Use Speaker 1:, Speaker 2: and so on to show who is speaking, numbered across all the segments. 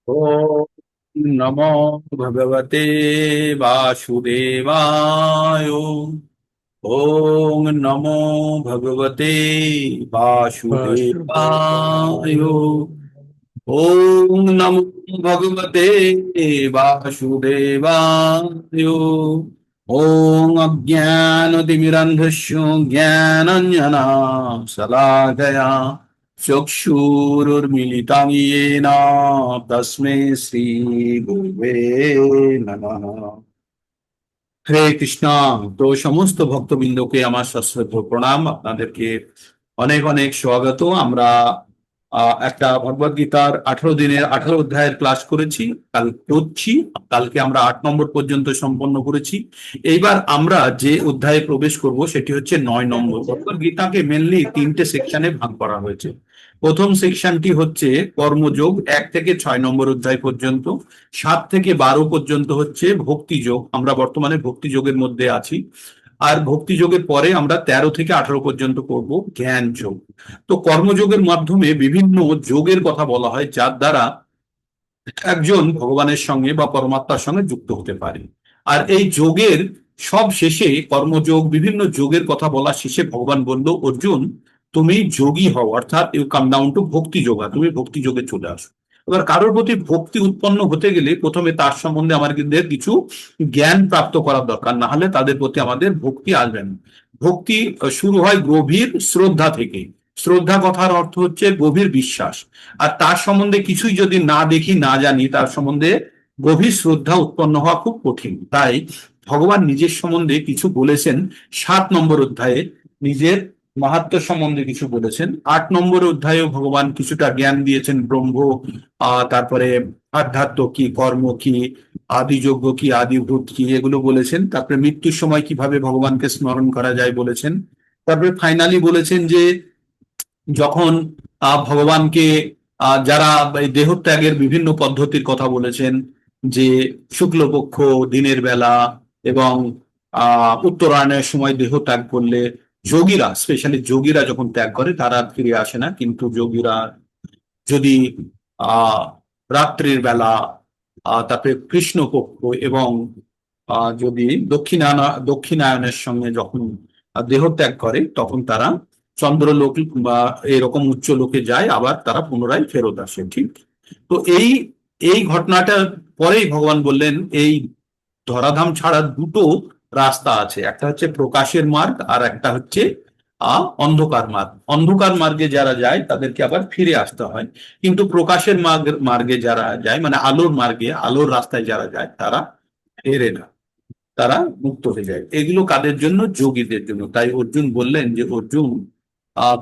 Speaker 1: ॐ नमो भगवते वासुदेवाय। ॐ नमो भगवते वासुदेवाय।
Speaker 2: वासुदेवाय।
Speaker 1: ॐ नमो भगवते वासुदेवाय। ॐ अज्ञानतिमिरन्धस्य ज्ञानाञ्जनशलाकया चक्षुरुर्मिलितं येन तस्मै श्रीगुरुवे नमः। হরে কৃষ্ণ। তো সমস্ত ভক্তবৃন্দকে আমার সশ্রদ্ধ প্রণাম, আপনাদেরকে অনেক অনেক স্বাগত। আমরা একটা ভগবদ গীতার 18 দিনের 18 অধ্যায়ের ক্লাস করেছি, করছি। কালকে আমরা 8 নম্বর পর্যন্ত সম্পন্ন করেছি। এইবার আমরা যে অধ্যায়ে প্রবেশ করব সেটি হচ্ছে 9 নম্বর। ভগবদ গীতাকে মেনলি 3টে সেকশনে ভাগ করা হয়েছে। প্রথম সেকশনটি হচ্ছে কর্মযোগ, 1 থেকে 6 নম্বর অধ্যায় পর্যন্ত। 7 থেকে 12 পর্যন্ত হচ্ছে ভক্তিযোগ, আমরা বর্তমানে ভক্তিযোগের মধ্যে আছি। আর ভক্তিযোগের পরে আমরা 13 থেকে 18 পর্যন্ত করব জ্ঞান যোগ। তো কর্মযোগের মাধ্যমে বিভিন্ন যোগের কথা বলা হয়, যার দ্বারা একজন ভগবানের সঙ্গে বা পরমাত্মার সঙ্গে যুক্ত হতে পারে। আর এই যোগের সব শেষে কর্মযোগ, বিভিন্ন যোগের কথা বলা শেষে ভগবান বলল, অর্জুন তুমি যোগী হও, অর্থাৎ ইউ কাম ডাউন টু ভক্তি যোগা, তুমি ভক্তি যোগে চলে আসো। এবার কারোর প্রতি ভক্তি উৎপন্ন হতে গেলে প্রথমে তার সম্বন্ধে আমাদের কিছু জ্ঞান প্রাপ্ত করার দরকার, না হলে তাদের প্রতি আমাদের ভক্তি আসবে না। ভক্তি শুরু হয় গভীর শ্রদ্ধা থেকে। শ্রদ্ধা কথার অর্থ হচ্ছে গভীর বিশ্বাস। আর তার সম্বন্ধে কিছুই যদি না দেখি, না জানি, তার সম্বন্ধে গভীর শ্রদ্ধা উৎপন্ন হওয়া খুব কঠিন। তাই ভগবান নিজের সম্বন্ধে কিছু বলেছেন 7 নম্বর অধ্যায়ে, নিজের মাহাত্ম্য সম্বন্ধে কিছু বলেছেন। 8 নম্বর অধ্যায়েও ভগবান কিছুটা জ্ঞান দিয়েছেন, ব্রহ্ম, তারপরে আধ্যাত্ম কি, কর্ম কি, আদিযোগ্য কি, আদিভূত কি, এগুলো বলেছেন। তারপরে মৃত্যুর সময় কিভাবে ভগবানকে স্মরণ করা যায় বলেছেন। তারপরে ফাইনালি বলেছেন যে যখন ভগবানকে যারা এই দেহত্যাগের বিভিন্ন পদ্ধতির কথা বলেছেন, যে শুক্লপক্ষ, দিনের বেলা, এবং উত্তরায়ণের সময় দেহ ত্যাগ করলে যোগীরা, স্পেশালি যোগীরা যখন ত্যাগ করে তারা আর ফিরে আসে না, কিন্তু যোগীরা যদি আহ রাত্রির বেলা, তারপরে কৃষ্ণপক্ষ, এবং যদি দক্ষিণায়নের সঙ্গে যখন দেহ ত্যাগ করে, তখন তারা চন্দ্রলোক বা এরকম উচ্চ লোকে যায়, আবার তারা পুনরায় ফেরত আসে। ঠিক। তো এই এই ঘটনাটা পরেই ভগবান বললেন, এই ধরাধাম ছাড়া দুটো রাস্তা আছে, একটা হচ্ছে প্রকাশের মার্গ, আর একটা হচ্ছে অন্ধকার মার্গ। অন্ধকার মার্গে যারা যায় তাদেরকে আবার ফিরে আসতে হয়, কিন্তু প্রকাশের মার্গে যারা যায়, মানে আলোর মার্গে, আলোর রাস্তায় যারা যায়, তারা ফেরে না, তারা মুক্ত হয়ে যায়। এগুলো কাদের জন্য? যোগীদের জন্য। তাই অর্জুন বললেন যে, অর্জুন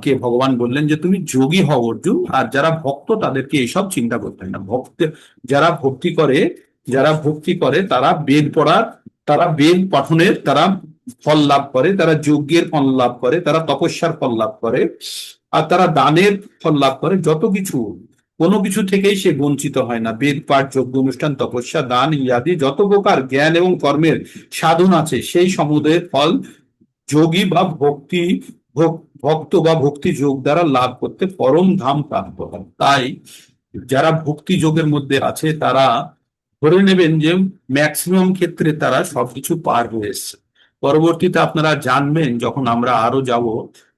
Speaker 1: কে ভগবান বললেন যে তুমি যোগী হও অর্জুন। আর যারা ভক্ত তাদেরকে এইসব চিন্তা করতে হয় না। যারা ভক্তি করে, যারা ভক্তি করে তারা বেদ পড়ার, তারা বেদ পঠনের, তারা ফল লাভ করে, তারা যজ্ঞের ফল লাভ করে, তারা তপস্যার ফল লাভ করে, আর তারা দানের ফল লাভ করে। যত কিছু, কোনো কিছু থেকেই সে বঞ্চিত হয় না। বেদ পাঠ, যজ্ঞ অনুষ্ঠান, তপস্যা, দান ইত্যাদি যত প্রকার জ্ঞান এবং কর্মের সাধন আছে, সেই সমুদয়ের ফল যোগী বা ভক্ত বা ভক্তি যোগ দ্বারা লাভ করতে পরম ধাম প্রাপ্ত হয়। তাই যারা ভক্তি যোগের মধ্যে আছে তারা ধরে নেবেন যে ম্যাক্সিমাম ক্ষেত্রে তারা সবকিছু পার হয়ে এসছে। পরবর্তীতে আপনারা জানবেন, যখন আমরা আরো যাব,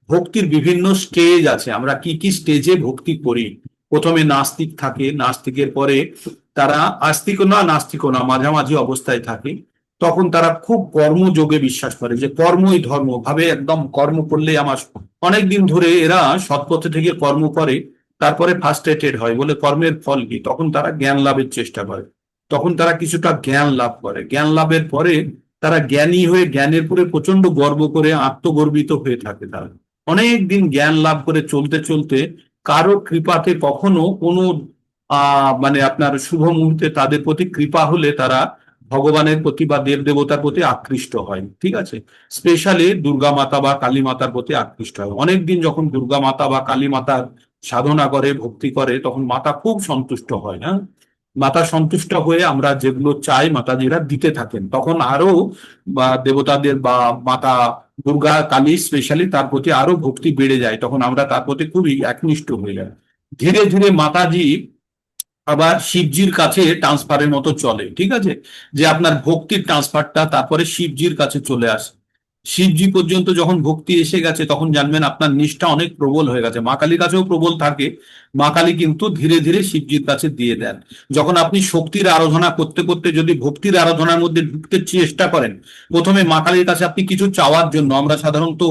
Speaker 1: ভক্তির বিভিন্ন স্টেজ আছে, আমরা কি কি স্টেজে ভক্তি করি। প্রথমে নাস্তিক থাকে, নাস্তিকের পরে তারা আস্তিকও না নাস্তিকও না, মাঝামাঝি অবস্থায় থাকে। তখন তারা খুব কর্মযোগে বিশ্বাস করে, যে কর্মই ধর্ম ভাবে, একদম কর্ম করলে আমার। অনেকদিন ধরে এরা সৎপথে থেকে কর্ম করে, তারপরে ফার্স্ট্রেটেড হয়, বলে কর্মের ফল কি, তখন তারা জ্ঞান লাভের চেষ্টা করে। তখন তারা কিছুটা জ্ঞান লাভ করে, জ্ঞান লাভের পরে তারা জ্ঞানী হয়ে জ্ঞানের পরে প্রচন্ড গর্ব করে আত্মগর্বিত হয়ে থাকে। তারা অনেক দিন জ্ঞান লাভ করে চলতে চলতে কারো কৃপাতে কখনো কোনো মানে আপনার শুভ মুহূর্তে তাদের প্রতি কৃপা হলে তারা ভগবানের প্রতি বা দেব দেবতার প্রতি আকৃষ্ট হয়। ঠিক আছে। স্পেশালি দুর্গা মাতা বা কালী মাতার প্রতি আকৃষ্ট হয়। অনেকদিন যখন দুর্গা মাতা বা কালী মাতার সাধনা করে, ভক্তি করে, তখন মাতা খুব সন্তুষ্ট হয়। হ্যাঁ, মাতা সন্তুষ্ট হয়ে আমরা যেগুলো চাই মাতাজিরা দিতে থাকেন, তখন আরো বা দেবতাদের বা মাতা দুর্গা কালী স্পেশালি তার প্রতি আরো ভক্তি বেড়ে যায়, তখন আমরা তার প্রতি খুবই একনিষ্ঠ হয়ে যাই। ধীরে ধীরে মাতাজি আবার শিবজির কাছে ট্রান্সফারের মতো চলে, ঠিক আছে, যে আপনার ভক্তির ট্রান্সফারটা তারপরে শিবজির কাছে চলে আসে। শিবজি পর্যন্ত যখন ভক্তি এসে গেছে তখন জানবেন আপনার নিষ্ঠা অনেক প্রবল হয়ে গেছে। মা কালীর কাছেও প্রবল থাকে, মা কালী কিন্তু ধীরে ধীরে শিবজির কাছে দিয়ে দেন। যখন আপনি শক্তির আরাধনা করতে করতে যদি ভক্তির আরাধনার মধ্যে ঢুকতে চেষ্টা করেন, প্রথমে মা কালীর কাছে আপনি কিছু চাওয়ার জন্য, আমরা সাধারণত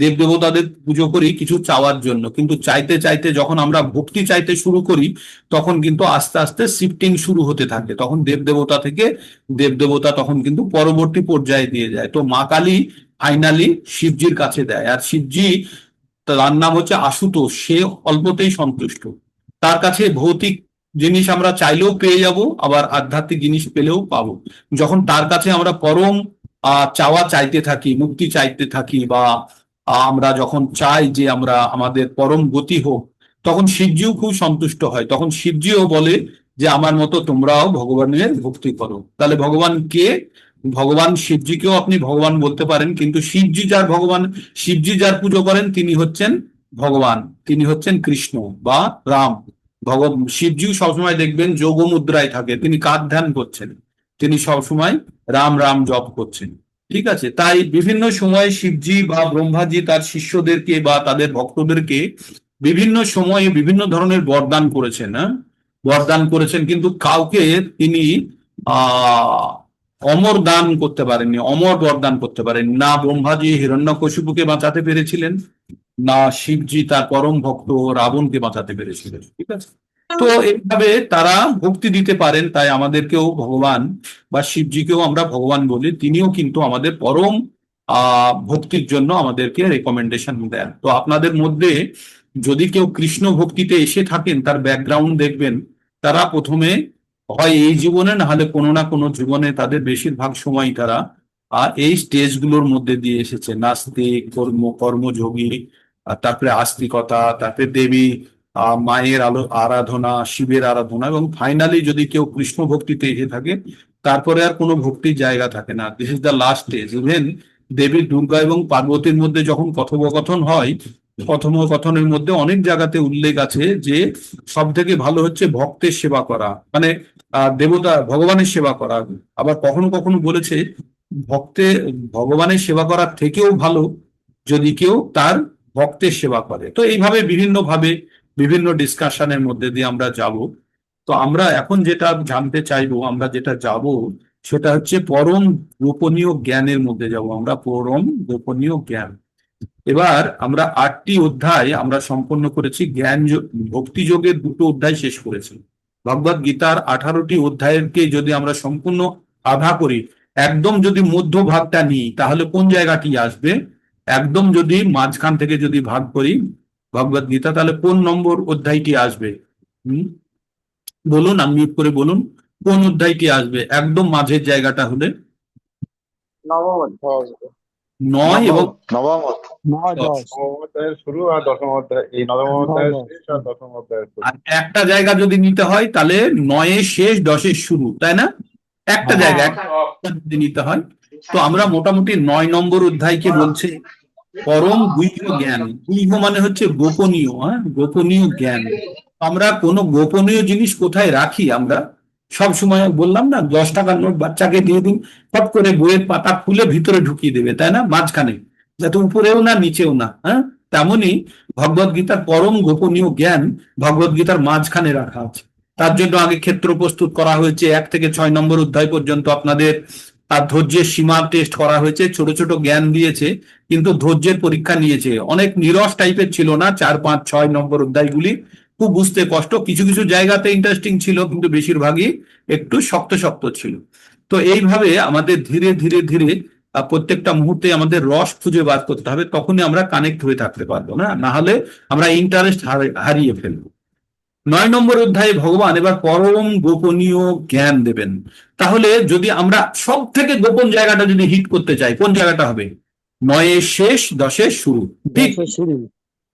Speaker 1: দেব দেবতাদের পুজো করি কিছু চাওয়ার জন্য, কিন্তু চাইতে চাইতে যখন আমরা ভক্তি চাইতে শুরু করি তখন কিন্তু আস্তে আস্তে শিফটিং শুরু হতে থাকে, তখন দেবদেবতা থেকে দেবদেবতা তখন কিন্তু পরবর্তী পর্যায়ে দিয়ে যায়। তো মা কালী ফাইনালি শিবজির কাছে দেয়, আর শিবজি, তার নাম হচ্ছে আশুতোষ, সে অল্পতেই সন্তুষ্ট। তার কাছে ভৌতিক জিনিস আমরা চাইলেও পেয়ে যাব, আবার আধ্যাত্মিক জিনিস পেলেও পাবো। যখন তার কাছে আমরা পরম চাওয়া চাইতে থাকি, মুক্তি চাইতে থাকি, বা আমরা যখন চাই যে আমরা আমাদের পরম গতি হোক, তখন শিবজিও খুব সন্তুষ্ট হয়। তখন শিবজিও বলে যে আমার মতো তোমরাও ভগবানের ভক্তি করো। তাহলে ভগবান কে? ভগবান শিবজিকেও আপনি ভগবান বলতে পারেন, কিন্তু শিবজি যার ভগবান, শিবজি যার পুজো করেন তিনি হচ্ছেন ভগবান, তিনি হচ্ছেন কৃষ্ণ বা রাম। শিবজিও সবসময় দেখবেন যোগ মুদ্রায় থাকে, তিনি কার ধ্যান করছেন? তিনি সবসময় রাম রাম জপ করছেন। ঠিক আছে, তাই বিভিন্ন সময় শিবজি বা ব্রহ্মাজি তার শিষ্যদেরকে বা তাদের ভক্তদেরকে বিভিন্ন সময়ে বিভিন্ন ধরনের বরদান করেছেন। হ্যাঁ, বরদান করেছেন, কিন্তু কাউকে তিনি আহ অমর দান করতে পারেননি, অমর বরদান করতে পারেননি। না ব্রহ্মাজি হিরণ্যকশিপুকে বাঁচাতে পেরেছিলেন, না শিবজি তার পরম ভক্ত রাবণকে বাঁচাতে পেরেছিলেন। ঠিক আছে, তো এইভাবে তারা ভক্তি দিতে পারেন, তাই আমাদেরকেও ভগবান বা শিবজিকেও আমরা ভগবান বলি, তিনিও কিন্তু আমাদের পরম ভক্তির জন্য আমাদেরকে রেকমেন্ডেশন দেন। তো আপনাদের মধ্যে যদি কেউ কৃষ্ণ ভক্তিতে এসে থাকেন, তার ব্যাকগ্রাউন্ড দেখবেন, তারা প্রথমে হয় এই জীবনে না হলে কোনো না কোনো জীবনে তাদের বেশিরভাগ সময় তারা এই স্টেজগুলোর মধ্যে দিয়ে এসেছে, নাস্তিক, কর্মযোগী, আর তারপরে আস্তিকতা, তারপরে দেবী মায়ের আরাধনা, শিবের আরাধনা, এবং ফাইনালি যদি কেউ কৃষ্ণ ভক্তিতে এসে থাকে তারপরে আর কোনো ভক্তির জায়গা থাকে না। This is the last stage. Even Devi Durga এবং পার্বতীর মধ্যে যখন কথোপকথন হয়, কথোপকথনের মধ্যে অনেক জায়গাতে উল্লেখ আছে যে সব থেকে ভালো হচ্ছে ভক্তের সেবা করা, মানে দেবতা ভগবানের সেবা করা। আবার কখনো কখনো বলেছে ভক্তে ভগবানের সেবা করার থেকেও ভালো যদি কেউ তার ভক্তের সেবা করে। তো এইভাবে বিভিন্ন ভাবে বিভিন্ন ডিসকাশনের মধ্যে দিয়ে আমরা যাব। তো আমরা এখন যেটা জানতে চাইবো, আমরা যেটা যাব সেটা হচ্ছে পরম গোপনীয় জ্ঞানের মধ্যে যাব আমরা, পরম গোপনীয় জ্ঞান। এবার আমরা 8টি অধ্যায় আমরা সম্পন্ন করেছি, ভক্তি যোগের 2টো অধ্যায় শেষ করেছি। ভগবদ গীতার 18টি অধ্যায়কে যদি আমরা সম্পূর্ণ আধা করি, একদম যদি মধ্য ভাগটা নিই তাহলে কোন জায়গাটি আসবে? একদম যদি মাঝখান থেকে যদি ভাগ করি ভগবদ গীতা, তাহলে কোন নম্বর অধ্যায়টি আসবে? হম, বলুন, আনমিউট করে বলুন কোন অধ্যায়টি আসবে একদম মাঝের জায়গাটা হলে?
Speaker 2: নবম অধ্যায় আসবে।
Speaker 1: 9
Speaker 3: নবম
Speaker 1: এবং
Speaker 3: নবম অধ্যায়।
Speaker 2: 9-10।
Speaker 3: নবম অধ্যায়ের শুরু আর দশম অধ্যায়, এই নবম অধ্যায়ের
Speaker 2: 9-10।
Speaker 3: শেষ আর দশম অধ্যায়ের শুরু।
Speaker 1: আর একটা জায়গা যদি নিতে হয় তাহলে 9-এর শেষ 10-এর শুরু, তাই না? একটা
Speaker 2: হ্যাঁ।
Speaker 1: জায়গা একটা যদি নিতে হয়, তো আমরা মোটামুটি 9 নম্বর অধ্যায়কে বলছে পরম গুহ্য জ্ঞান। গুহ্য মানে হচ্ছে গোপনীয়, হ্যাঁ, গোপনীয় জ্ঞান। আমরা কোনো গোপনীয় জিনিস কোথায় রাখি? আমরা সব সময় বললাম না, 10 টাকার নোট বাচ্চাকে দিয়ে দিন, ফট করে বইয়ের পাতা খুলে ভিতরে ঢুকিয়ে দেবে, তাই না, মাঝখানে, যাতে উপরেও না নিচেও না। হ্যাঁ, তেমনি ভগবদ গীতার পরম গোপনীয় জ্ঞান ভগবদ গীতার মাঝখানে রাখা আছে। তার জন্য আগে ক্ষেত্র প্রস্তুত করা হয়েছে, 1 থেকে 6 নম্বর অধ্যায় পর্যন্ত আপনাদের আর ধৈর্যের সীমা টেস্ট করা হয়েছে, ছোট ছোট জ্ঞান দিয়েছে, কিন্তু ধৈর্যের পরীক্ষা নিয়েছে। অনেক নিরস টাইপের ছিল না 4, 5, 6 নম্বর অধ্যায়গুলি, খুব বুঝতে কষ্ট, কিছু কিছু জায়গাতে ইন্টারেস্টিং ছিল কিন্তু বেশিরভাগই একটু শক্ত শক্ত ছিল। তো এইভাবে আমাদের ধীরে ধীরে ধীরে প্রত্যেকটা মুহূর্তে আমাদের রস খুঁজে বার করতে হবে, তখনই আমরা কানেক্ট হয়ে থাকতে পারবো, না হলে আমরা ইন্টারেস্ট হারিয়ে ফেলবো। 9 নম্বর অধ্যায়ে ভগবান এবার পরম গোপনীয় জ্ঞান দেবেন। তাহলে যদি আমরা সব থেকে গোপন জায়গাটা যদি হিট করতে চাই, কোন জায়গাটা হবে? 9-এর শেষ 10-এর শুরু, ঠিক?
Speaker 2: 10-এর শুরু।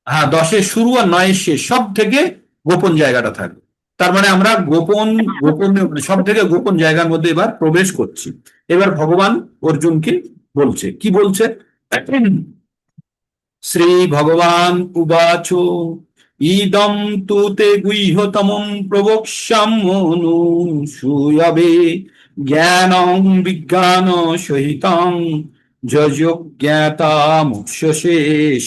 Speaker 1: হ্যাঁ, 10-এর শুরু আর 9-এর শেষ সব থেকে গোপন জায়গাটা থাকবে। তার মানে আমরা গোপন গোপন সব থেকে গোপন জায়গার মধ্যে এবার প্রবেশ করছি। এবার ভগবান অর্জুনকে বলছে, কি বলছে? শ্রী ভগবান উবাচ ইদম তু তে গুহ্যতমম প্রবক্ষ্যাম্যনু সুয়াবে জ্ঞানং বিজ্ঞান সহিতং যজ্ঞাতা মুক্ষসে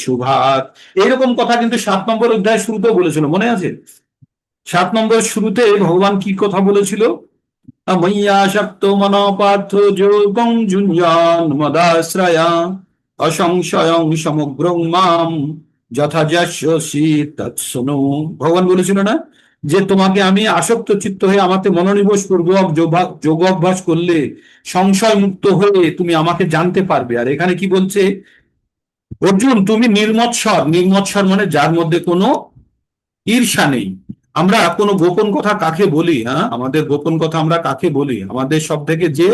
Speaker 1: শুভাত। এরকম কথা কিন্তু 7 নম্বর অধ্যায় শুরুতেও বলেছিল, মনে আছে? 7 নম্বর শুরুতে ভগবান কি কথা বলেছিল? ময়্যাসক্তো মনোপার্থ যোগং যুঞ্জান মদাশ্রয়া অসংশয়ং সমগ্রং মাম যথা যস্যসি তৎসনু। ভগবান বলেছিল না যে তোমাকে আমি আসক্ত চিত্ত হয়ে আমাকে মনোনিবেশ পূর্বক যোগ অভ্যাস করলে সংশয় মুক্ত হয়ে তুমি আমাকে জানতে পারবে। আর এখানে কি বলছে? অর্জুন তুমি নির্মৎসর, নির্মৎসর মানে যার মধ্যে কোনো ঈর্ষা নেই। আমরা কোনো গোপন কথা কাকে বলি? হ্যাঁ, আমাদের গোপন কথা আমরা কাকে বলি? আমাদের সব থেকে যে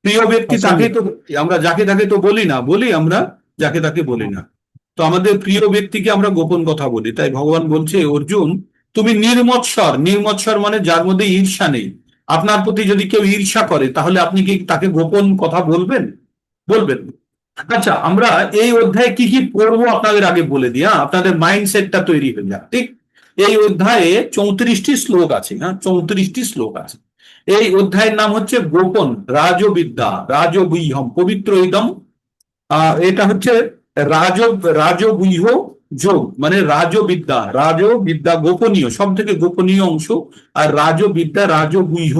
Speaker 1: প্রিয় ব্যক্তি তাকে তো আমরা যাকে তাকে তো বলি না, বলি আমরা যাকে তাকে বলি না। তো আমাদের প্রিয় ব্যক্তিকে আমরা গোপন কথা বলি। তাই ভগবান বলছে অর্জুন তুমি নির্মৎসর, নির্মৎসর মানে যার মধ্যে ঈর্ষা নেই। আপনার প্রতি যদি কেউ ঈর্ষা করে তাহলে আপনি কি তাকে গোপন কথা বলবেন? বলবেন না। আচ্ছা, আমরা এই অধ্যায়ে কি কি পড়বো আপনাদের আগে বলে দিই, হ্যাঁ, আপনাদের মাইন্ডসেটটা তৈরি হয়ে যাক। ঠিক, এই অধ্যায়ে 34টি শ্লোক আছে। হ্যাঁ, 34টি শ্লোক আছে। এই অধ্যায়ের নাম হচ্ছে গোপন রাজবিদ্যা, রাজগুহ্যম পবিত্র ইদম। এটা হচ্ছে রাজ রাজগুহ্য যোগ, মানে রাজবিদ্যা, রাজবিদ্যা গোপনীয়, সব থেকে গোপনীয় অংশ। আর রাজবিদ্যা রাজগুহ্য,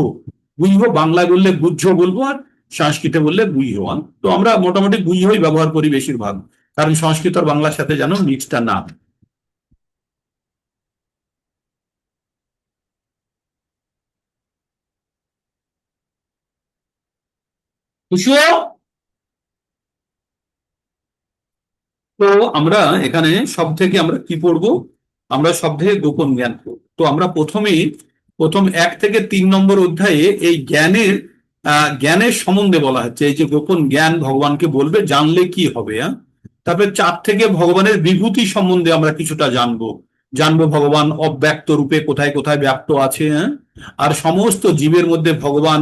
Speaker 1: গুহ্য বাংলায় বললে গুহ্য বলবো, আর সংস্কৃতে বললে গুহ্য। তো আমরা মোটামুটি গুহ্যই ব্যবহার করি বেশিরভাগ, কারণ সংস্কৃত আর বাংলার সাথে যেন মিক্সটা না। খুশিও। তো আমরা এখানে সব থেকে আমরা কি পড়বো? আমরা সব থেকে গোপন জ্ঞান পড়বো। তো আমরা প্রথমেই প্রথম 1 থেকে 3 নম্বর অধ্যায়ে এই জ্ঞানের সম্বন্ধে বলা হচ্ছে। এই যে গোপন জ্ঞান ভগবানকে বলবে, জানলে কি হবে। হ্যাঁ, তারপরে 4 থেকে ভগবানের বিভূতি সম্বন্ধে আমরা কিছুটা জানবো। জানবো ভগবান অব্যক্ত রূপে কোথায় কোথায় ব্যক্ত আছে। হ্যাঁ, আর সমস্ত জীবের মধ্যে ভগবান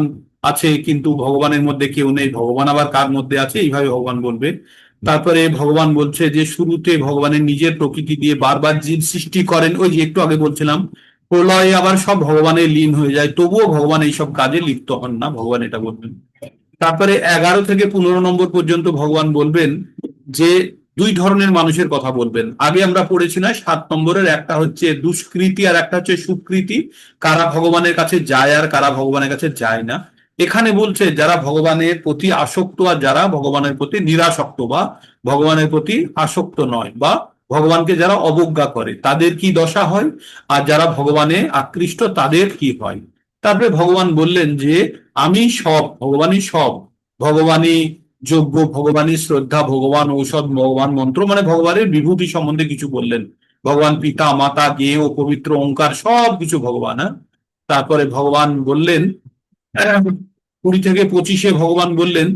Speaker 1: আছে, কিন্তু ভগবানের মধ্যে কেউ নেই। ভগবান আবার কার মধ্যে আছে, এইভাবে ভগবান বলবে। তারপরে ভগবান বলছে যে শুরুতে ভগবানের নিজের প্রকৃতি দিয়ে বারবার জীব সৃষ্টি করেন, ওই যে একটু আগে বলছিলাম, প্রলয়ে আবার সব ভগবানের লীন হয়ে যায়, তবুও ভগবান এইসব কাজে লিপ্ত হন না, ভগবান এটা বলবেন। তারপরে 11 থেকে 15 নম্বর পর্যন্ত ভগবান বলবেন যে 2 ধরনের মানুষের কথা বলবেন। আগে আমরা পড়েছি না 7 নম্বরের, একটা হচ্ছে দুষ্কৃতি আর একটা হচ্ছে সুকৃতি, কারা ভগবানের কাছে যায় আর কারা ভগবানের কাছে যায় না। এখানে বলছে যারা ভগবানের প্রতি আসক্ত আর যারা ভগবানের প্রতি নিরাসক্ত বা ভগবানের প্রতি আসক্ত নয়, বা ভগবানকে যারা অবজ্ঞা করে তাদের কি দশা হয়, আর যারা ভগবানে আকৃষ্ট তাদের কি হয়। তারপরে ভগবান বললেন যে আমি সব, ভগবানই সব, ভগবানই যোগ্য, ভগবানই শ্রদ্ধা, ভগবান ঔষধ, ভগবান মন্ত্র, মানে ভগবানের বিভূতি সম্বন্ধে কিছু বললেন। ভগবান পিতা মাতা জ্ঞেয় পবিত্র ওঙ্কার সব কিছু ভগবান। হ্যাঁ, তারপরে ভগবান বললেন 20 থেকে 25-এ ভগবান বললেন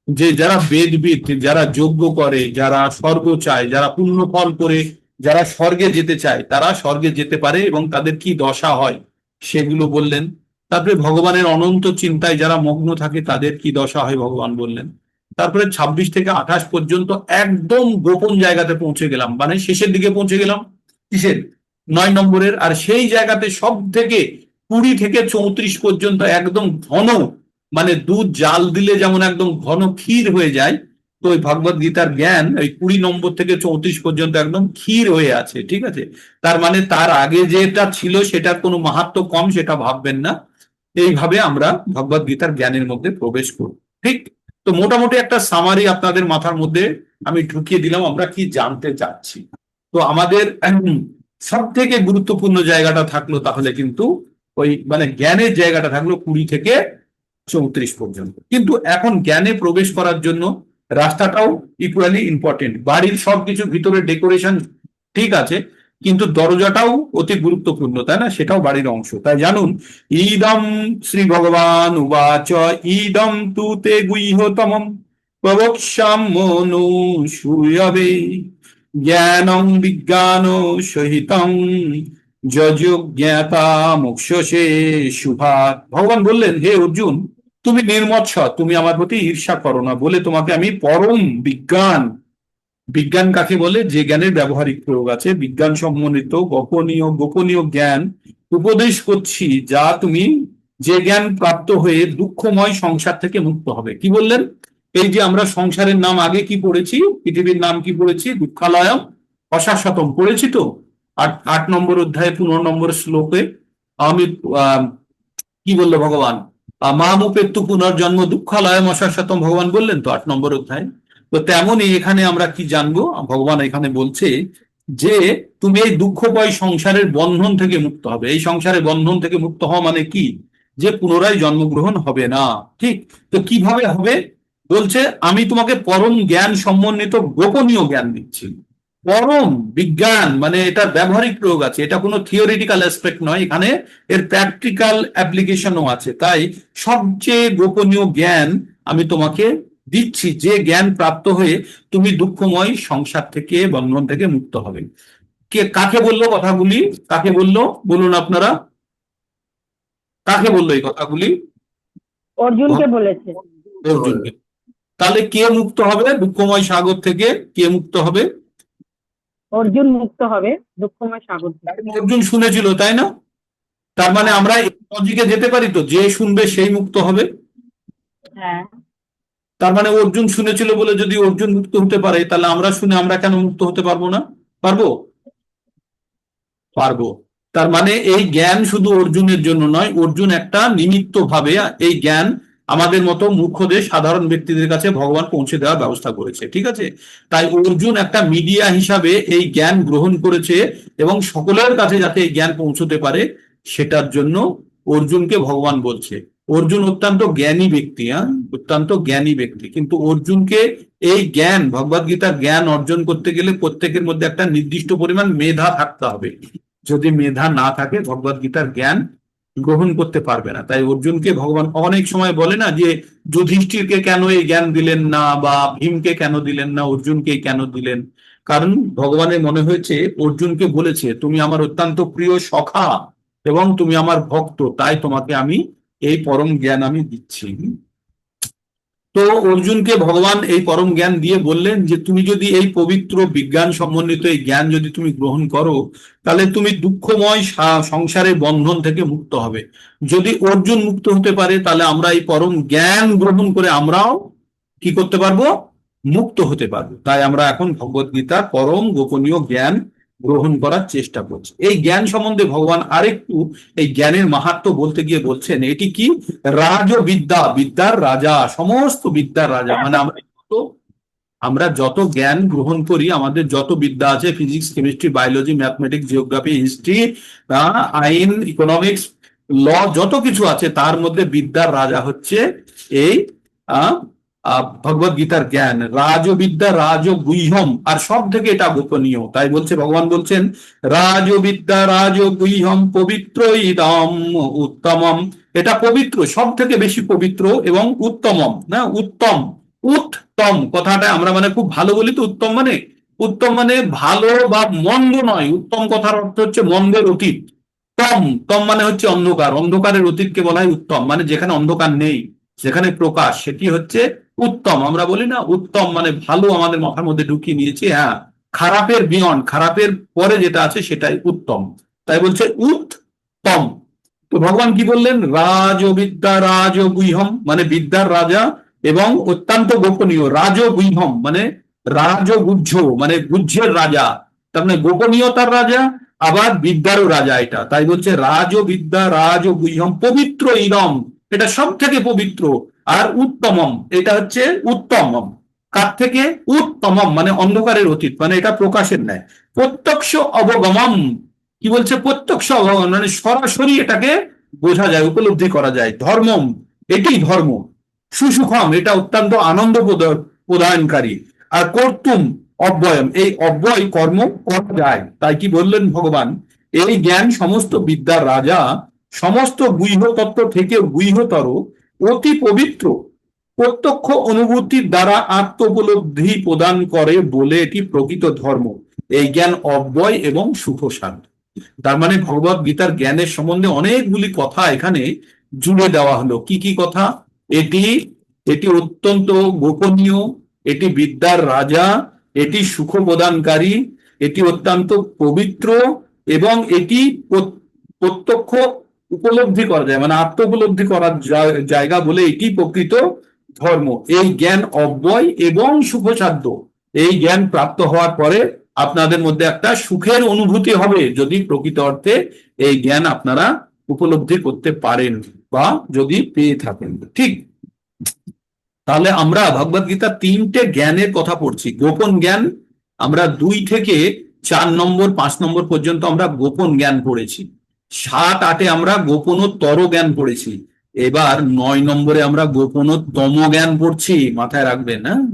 Speaker 1: যে যারা বেদবিদ, যারা যজ্ঞ করে, যারা স্বর্গ চায়, যারা পুণ্য ফল করে যারা স্বর্গে যেতে চায় তারা স্বর্গে যেতে পারে এবং তাদের কি দশা হয় সেগুলো বললেন। তারপরে ভগবানের অনন্ত চিন্তায় যারা মগ্ন থাকে তাদের কি দশা হয় ভগবান বললেন। তারপরে 26 থেকে 28 পর্যন্ত একদম গোপন জায়গাতে পৌঁছে গেলাম, মানে শেষের দিকে পৌঁছে গেলাম কিসের, 9 নম্বরের। আর সেই জায়গাতে সব থেকে 20 থেকে 34 পর্যন্ত একদম ঘন, মানে দুধ জাল দিলে যেমন একদম ঘন ক্ষীর হয়ে যায়, তো ওই ভগবদ গীতার জ্ঞান ওই 20 নম্বর থেকে 34 পর্যন্ত একদম ক্ষীর হয়ে আছে। ঠিক আছে, তার মানে তার আগে যেটা ছিল সেটার কোনো মাহাত্ম্য কম সেটা ভাববেন না। এইভাবে আমরা ভগবদ গীতার জ্ঞানের মধ্যে প্রবেশ করব। ঠিক, তো মোটামুটি একটা সামারি আপনাদের মাথার মধ্যে আমি ঢুকিয়ে দিলাম আমরা কি জানতে চাচ্ছি। তো আমাদের সব থেকে গুরুত্বপূর্ণ জায়গাটা থাকলো তাহলে কিন্তু ওই মানে জ্ঞানের জায়গাটা থাকলো 20 থেকে 34 পর্যন্ত। কিন্তু এখন জ্ঞানে প্রবেশ করার জন্য রাস্তাটাও ইকুয়ালি ইম্পর্টেন্ট। বাড়ির সবকিছু ভিতরে ডেকোরেশন ঠিক আছে, কিন্তু দরজাটাও অতি গুরুত্বপূর্ণ, তাই না? সেটাও বাড়ির অংশ। তাই জানুন, ইদম শ্রী ভগবান উবাচ ইদম তু তে গুহ্যতমম প্রবক্ষ্যাম্যনু শ্রূয়বে জ্ঞানং বিজ্ঞান সহিতং যজ্ঞাতা মোক্ষসে শুভাৎ। ভগবান বললেন হে অর্জুন তুমি নির্মৎসর, তুমি আমার প্রতি ঈর্ষা করো না বলে তোমাকে আমি পরম বিজ্ঞান বিজ্ঞান কাকে বলে? যে জ্ঞানের ব্যবহারিক প্রয়োগ আছে, বিজ্ঞান সম্বন্ধিত গোপনীয় গোপনীয় জ্ঞান উপদেশ করছি, যা তুমি যে জ্ঞান প্রাপ্ত হয়ে দুঃখময় সংসার থেকে মুক্ত হবে। কি বললেন? এই যে আমরা সংসারের নাম আগে কি পড়েছি, পৃথিবীর নাম কি পড়েছি? দুঃখালয়ম অশাশ্বতম পড়েছি তো। 8 নম্বর অধ্যায়ে 15 নম্বর শ্লোকে আমি কি বললো ভগবান? মামুপেত্তু পুনর্জন্ম দুঃখালয়ম অশাশ্বতম ভগবান বললেন তো 8 নম্বর অধ্যায়। তো তেমনই এখানে আমরা কি জানবো? ভগবান এখানে বলছে যে তুমি এই দুঃখময় সংসারের বন্ধন থেকে মুক্ত হবে। এই সংসারের বন্ধন থেকে মুক্ত হওয়া মানে কি? যে পুনরায় জন্মগ্রহণ হবে না। ঠিক? তো কিভাবে হবে? বলছে আমি তোমাকে পরম জ্ঞান সমন্বিত গোপনীয় জ্ঞান দিচ্ছি। পরম বিজ্ঞান মানে এটার ব্যবহারিক প্রয়োগ আছে, এটা কোনো থিওরিটিক্যাল অ্যাসপেক্ট নয়, এখানে এর প্র্যাকটিক্যাল অ্যাপ্লিকেশনও আছে। তাই সবচেয়ে গোপনীয় জ্ঞান আমি তোমাকে দিচ্ছি, যে জ্ঞান প্রাপ্ত হয়ে তুমি দুঃখময় সংসার থেকে বন্ধন থেকে মুক্ত হবে। কে কাকে বললো কথাগুলি? কাকে বললো বলুন আপনারা? কাকে বললো এই কথাগুলি?
Speaker 4: অর্জুনকে বলেছে।
Speaker 1: অর্জুনকে। তাহলে কে মুক্ত হবে দুঃখময় সাগর থেকে? কে মুক্ত হবে?
Speaker 4: অর্জুন মুক্ত হবে দুঃখময় সাগর থেকে।
Speaker 1: অর্জুন শুনেছিল, তাই না? তার মানে আমরা এই লজিকে যেতে পারি তো, যে শুনবে সেই মুক্ত হবে।
Speaker 4: হ্যাঁ,
Speaker 1: তার মানে অর্জুন শুনেছিল বলে যদি অর্জুন মুক্ত হতে পারে, তাহলে আমরা শুনে আমরা কেন মুক্ত হতে পারবো না? পারবো? পারবো। তার মানে এই জ্ঞান শুধু অর্জুনের জন্য নয়, অর্জুন একটা নিমিত্ত ভাবে এই জ্ঞান আমাদের মতো মূর্খদের সাধারণ ব্যক্তিদের কাছে ভগবান পৌঁছে দেওয়ার ব্যবস্থা করেছে। ঠিক আছে? তাই অর্জুন একটা মিডিয়া হিসাবে এই জ্ঞান গ্রহণ করেছে, এবং সকলের কাছে যাতে এই জ্ঞান পৌঁছতে পারে সেটার জন্য অর্জুনকে ভগবান বলছে। অর্জুন অত্যন্ত জ্ঞানী ব্যক্তি, অত্যন্ত জ্ঞানী ব্যক্তি, কিন্তু অর্জুনকে এই জ্ঞান ভগবদ গীতার জ্ঞান অর্জন করতে গেলে প্রত্যেকের মধ্যে একটা নির্দিষ্ট পরিমাণ মেধা থাকতে হবে। যদি মেধা না থাকে ভগবদ গীতার জ্ঞান গ্রহণ করতে পারবে না। তাই অর্জুনকে ভগবান অনেক সময় বলে না যে যুধিষ্ঠিরকে কেন এই জ্ঞান দিলেন না, বা ভীমকে কেন দিলেন না, অর্জুনকে কেন দিলেন? কারণ ভগবানের মনে হয়েছে অর্জুনকে বলেছে তুমি আমার অত্যন্ত প্রিয় সখা এবং তুমি আমার ভক্ত, তাই তোমাকে আমি এই পরম জ্ঞান আমি দিচ্ছি। তো অর্জুনকে ভগবান এই পরম জ্ঞান দিয়ে বললেন যে তুমি যদি এই পবিত্র বিজ্ঞান সমন্বিত এই জ্ঞান যদি তুমি গ্রহণ করো, তাহলে তুমি দুঃখময় সংসারের বন্ধন থেকে মুক্ত হবে। যদি অর্জুন মুক্ত হতে পারে, তাহলে আমরা এই পরম জ্ঞান গ্রহণ করে আমরাও কি করতে পারবো? মুক্ত হতে পারবো। তাই আমরা এখন ভগবদ গীতার পরম গোপনীয় জ্ঞান গ্রহণ করার চেষ্টা করছি। এই জ্ঞান সম্বন্ধে ভগবান আরেকটু এই জ্ঞানের মাহাত্ম্য বলতে গিয়ে বলছেন এটি কি? রাজবিদ্যা, বিদ্যার রাজা, সমস্ত বিদ্যার রাজা। মানে আমরা যত জ্ঞান গ্রহণ করি, আমাদের যত বিদ্যা আছে, physics, chemistry, biology, mathematics, geography, history, আইন, ইকোনমিক্স, ল, যত কিছু আছে তার মধ্যে বিদ্যার রাজা হচ্ছে এই ভগবদ গীতার জ্ঞান। রাজবিদ্যা রাজগুহ্যম, আর সব থেকে এটা গোপনীয়। তাই বলছে ভগবান বলছেন রাজবিদ্যা রাজগুহ্যম পবিত্র ইদম উত্তমম। এটা পবিত্র, সব থেকে বেশি পবিত্র এবং উত্তমম, না উত্তম। উত্তম কথাটা আমরা মানে খুব ভালো বলি তো, উত্তম মানে, উত্তম মানে ভালো বা মন্দ নয়। উত্তম কথার অর্থ হচ্ছে মন্দের অতীত। তম, তম মানে হচ্ছে অন্ধকার, অন্ধকারের অতীতকে বলা হয় উত্তম। মানে যেখানে অন্ধকার নেই, যেখানে প্রকাশ, সেটি হচ্ছে উত্তম। আমরা বলি না উত্তম মানে ভালো, আমাদের মাথার মধ্যে ঢুকিয়ে নিয়েছি। হ্যাঁ, খারাপের বিয়ন্ড, খারাপের পরে যেটা আছে সেটাই উত্তম। তাই বলছে উত্তম। তো ভগবান কি বললেন? রাজবিদ্যা রাজগুহ্যম মানে বিদ্যার রাজা এবং অত্যন্ত গোপনীয়। রাজগুহ্যম মানে রাজগুহ্য মানে গুহ্যের রাজা, তার মানে গোপনীয়তার রাজা, আবার বিদ্যারও রাজা এটা। তাই বলছে রাজবিদ্যা রাজগুহ্যম পবিত্র ইদম, এটা সব থেকে পবিত্র। আর উত্তমম, এটা হচ্ছে উত্তমম। কার থেকে? উত্তমম মানে অন্ধকারের অতীত, মানে এটা প্রকাশের ন্যায়। প্রত্যক্ষ অবগমম, কি বলছে? প্রত্যক্ষ অবগমন মানে সরাসরি এটাকে বোঝা যায়, উপলব্ধি করা যায়। ধর্মম, এটি ধর্ম। সুসুখম, এটা অত্যন্ত আনন্দ প্রদানকারী। আর কর্তুম অব্যয়ম, এই অব্যয় কর্ম করা যায়। তাই কি বললেন ভগবান? এই জ্ঞান সমস্ত বিদ্যার রাজা, সমস্ত গুহ্য তত্ত্ব থেকে গুহ্যতর, অতি পবিত্র, প্রত্যক্ষ অনুভূতির দ্বারা আত্ম উপলব্ধি প্রদান করে বলে এটি প্রকৃত ধর্ম। এই জ্ঞান অব্যয় এবং সুখসার। তার মানে ভগবদ গীতার জ্ঞানের সম্বন্ধে অনেকগুলি কথা এখানে জুড়ে দেওয়া হলো। কি কি কথা? এটি এটি অত্যন্ত গোপনীয়, এটি বিদ্যার রাজা, এটি সুখ প্রদানকারী, এটি অত্যন্ত পবিত্র, এবং এটি প্রত্যক্ষ উপলব্ধি করা যায়, মানে আত্ম উপলব্ধি করার জায়গা বলে এটি প্রকৃত ধর্ম। এই জ্ঞান অব্যয় এবং সুখসাধ্য। এই জ্ঞান প্রাপ্ত হওয়ার পরে আপনাদের মধ্যে একটা সুখের অনুভূতি হবে যদি প্রকৃত অর্থে এই জ্ঞান আপনারা উপলব্ধি করতে পারেন বা যদি পেয়ে থাকেন। ঠিক, তাহলে আমরা ভগবদ গীতার 3টে জ্ঞানের কথা পড়ছি। গোপন জ্ঞান আমরা 2 থেকে 4 নম্বর 5 নম্বর পর্যন্ত আমরা গোপন জ্ঞান পড়েছি। 7-8-এ আমরা গোপনোত্তর জ্ঞান পড়েছি। এবার 9 নম্বরে আমরা গোপনোত্তম জ্ঞান পড়ছি, মাথায় রাখবেন। হ্যাঁ,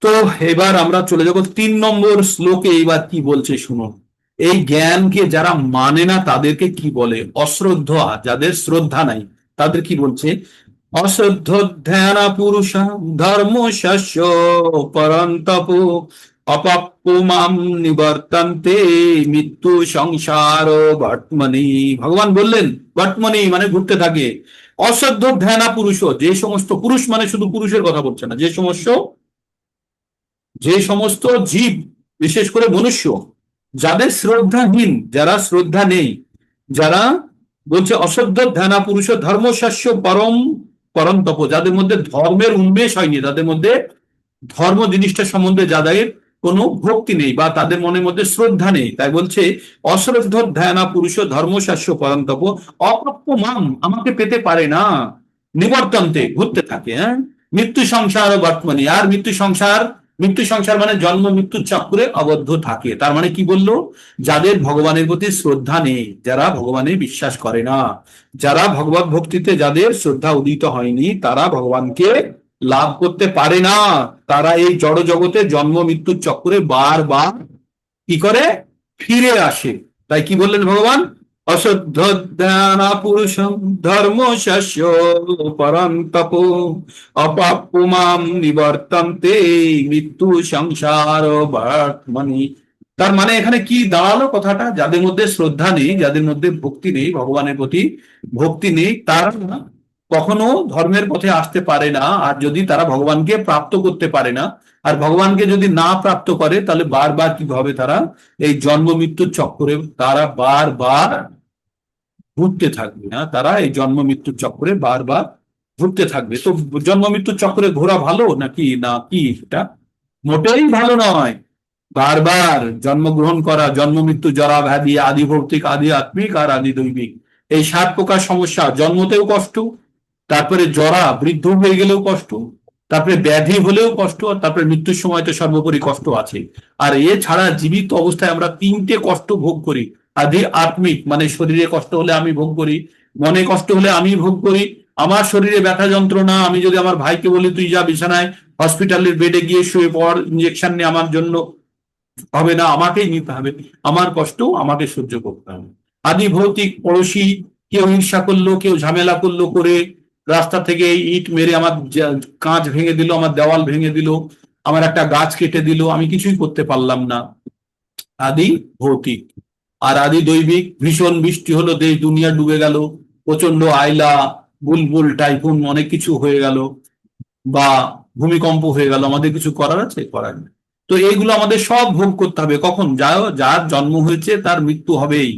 Speaker 1: তো এবার আমরা চলে যাব 3 নম্বর শ্লোকে। এবার কি বলছে শুনুন। এই জ্ঞানকে যারা মানে না তাদেরকে কি বলে? অশ্রদ্ধা, যাদের শ্রদ্ধা নাই তাদের কি বলছে? অশ্রদ্ধ ধ্যানা পুরুষ ধর্ম শস্য পরন্তপ অপাপ্যমাম নিবর্তন্তে মৃত্যু সংসার বর্তমানি। ভগবান বললেন বর্তমানি মানে ঘুরতে থাকে। অশ্রদ্ধ ধ্যানা পুরুষ, যে সমস্ত পুরুষ মানে শুধু পুরুষের কথা বলছে না, যে সমস্ত জীব, বিশেষ করে মনুষ্য, যাদের শ্রদ্ধাহীন, যারা শ্রদ্ধা নেই, যারা বলছে অশ্রদ্ধ ধ্যানা পুরুষ ধর্মশাস্য পরন্তপ, যাদের মধ্যে ধর্মের উন্মেষ হয়নি, তাদের মধ্যে ধর্ম জিনিসটা সম্বন্ধে যাদের কোনো ভক্তি নেই বা তাদের মনের মধ্যে শ্রদ্ধা নেই, তাই বলছে অশ্রদ্ধ ধ্যানা পুরুষ ধর্মশাস্য পরন্তপ অপ্রাপ্যমাম, আমাকে পেতে পারে না, নিবর্তন্তে ঘুরতে থাকে। হ্যাঁ, মৃত্যু সংসার বর্তমানে, আর মৃত্যু সংসার মানে জন্ম মৃত্যুর চক্রে আবদ্ধ থাকে। তার মানে কি বললো? যাদের ভগবানের প্রতি শ্রদ্ধা নেই, যারা ভগবানে বিশ্বাস করে না, যারা ভগবত ভক্তিতে যাদের শ্রদ্ধা উদিত হয়নি, তারা ভগবানকে লাভ করতে পারে না। তারা এই জড় জগতে জন্ম মৃত্যুর চক্রে বারবার কি করে? ফিরে আসে। তাই কি বললেন ভগবান? অশ্রদ্ধ ধ্যানা পুরুষম ধর্ম শস্য পরন্তপ অপাপ্যমাম নিবর্তন্তে মৃত্যু সংসার বর্তমানি। তার মানে এখানে কি দাঁড়ালো কথাটা? যাদের মধ্যে শ্রদ্ধা নেই, যাদের মধ্যে ভক্তি নেই, ভগবানের প্রতি ভক্তি নেই, তারা কখনো ধর্মের পথে আসতে পারে না। আর যদি তারা ভগবানকে প্রাপ্ত করতে পারে না, আর ভগবানকে যদি না প্রাপ্ত করে, তাহলে বারবার কি হবে? তারা এই জন্ম মৃত্যুর চক্করে তারা বারবার ঘুরতে থাকবে। না, তারা এই জন্ম মৃত্যুর চক্করে বারবার ঘুরতে থাকবে। তো জন্ম মৃত্যুর চক্করে ঘোরা ভালো নাকি? না কি এটা মোটেই ভালো নয়। বারবার জন্মগ্রহণ করা, জন্ম মৃত্যু জরা ব্যাধি আদি ভৌতিক আদি আত্মিক আর আদি দৈবিক, এই 7 প্রকার সমস্যা। জন্মতেও কষ্ট, তারপরে জরা বৃদ্ধ হয়ে গেলেও কষ্ট, তারপরে ব্যাধি হলেও কষ্ট, আর তারপরে মৃত্যুর সময় তো সর্বোপরি কষ্ট আছে। আর এছাড়া জীবিত অবস্থায় আমরা 3টে কষ্ট ভোগ করি। আদি আত্মিক মানে শরীরে কষ্ট হলে আমি ভোগ করি, মনে কষ্ট হলে আমি ভোগ করি, আমার শরীরে ব্যথা যন্ত্রণা, আমি যদি আমার ভাইকে বলি তুই যা বিছানায় হসপিটালের বেডে গিয়ে শুয়ে পড়, ইঞ্জেকশন নিয়ে, আমার জন্য হবে না, আমাকেই নিতে হবে, আমার কষ্ট আমাকে সহ্য করতে হবে। আদি ভৌতিক পড়োশি কেউ ঈর্ষা করলো, কেউ ঝামেলা করলো করে রাস্তা থেকে ইট মেরে আমার কাঁচ ভেঙে দিল, আমার দেওয়াল ভেঙে দিল, আমার একটা গাছ কেটে দিল, আমি কিছুই করতে পারলাম না, আদি ভৌতিক। আর আদি দৈবিক, ভীষণ বৃষ্টি হলো, দেশ দুনিয়া ডুবে গেল, প্রচন্ড আইলা বুলবুল টাইফুন অনেক কিছু হয়ে গেল, বা ভূমিকম্প হয়ে গেল, আমাদের কিছু করার আছে? করার নেই। তো এইগুলো আমাদের সব ভোগ করতে হবে। কখন? যার জন্ম হয়েছে তার মৃত্যু হবেই,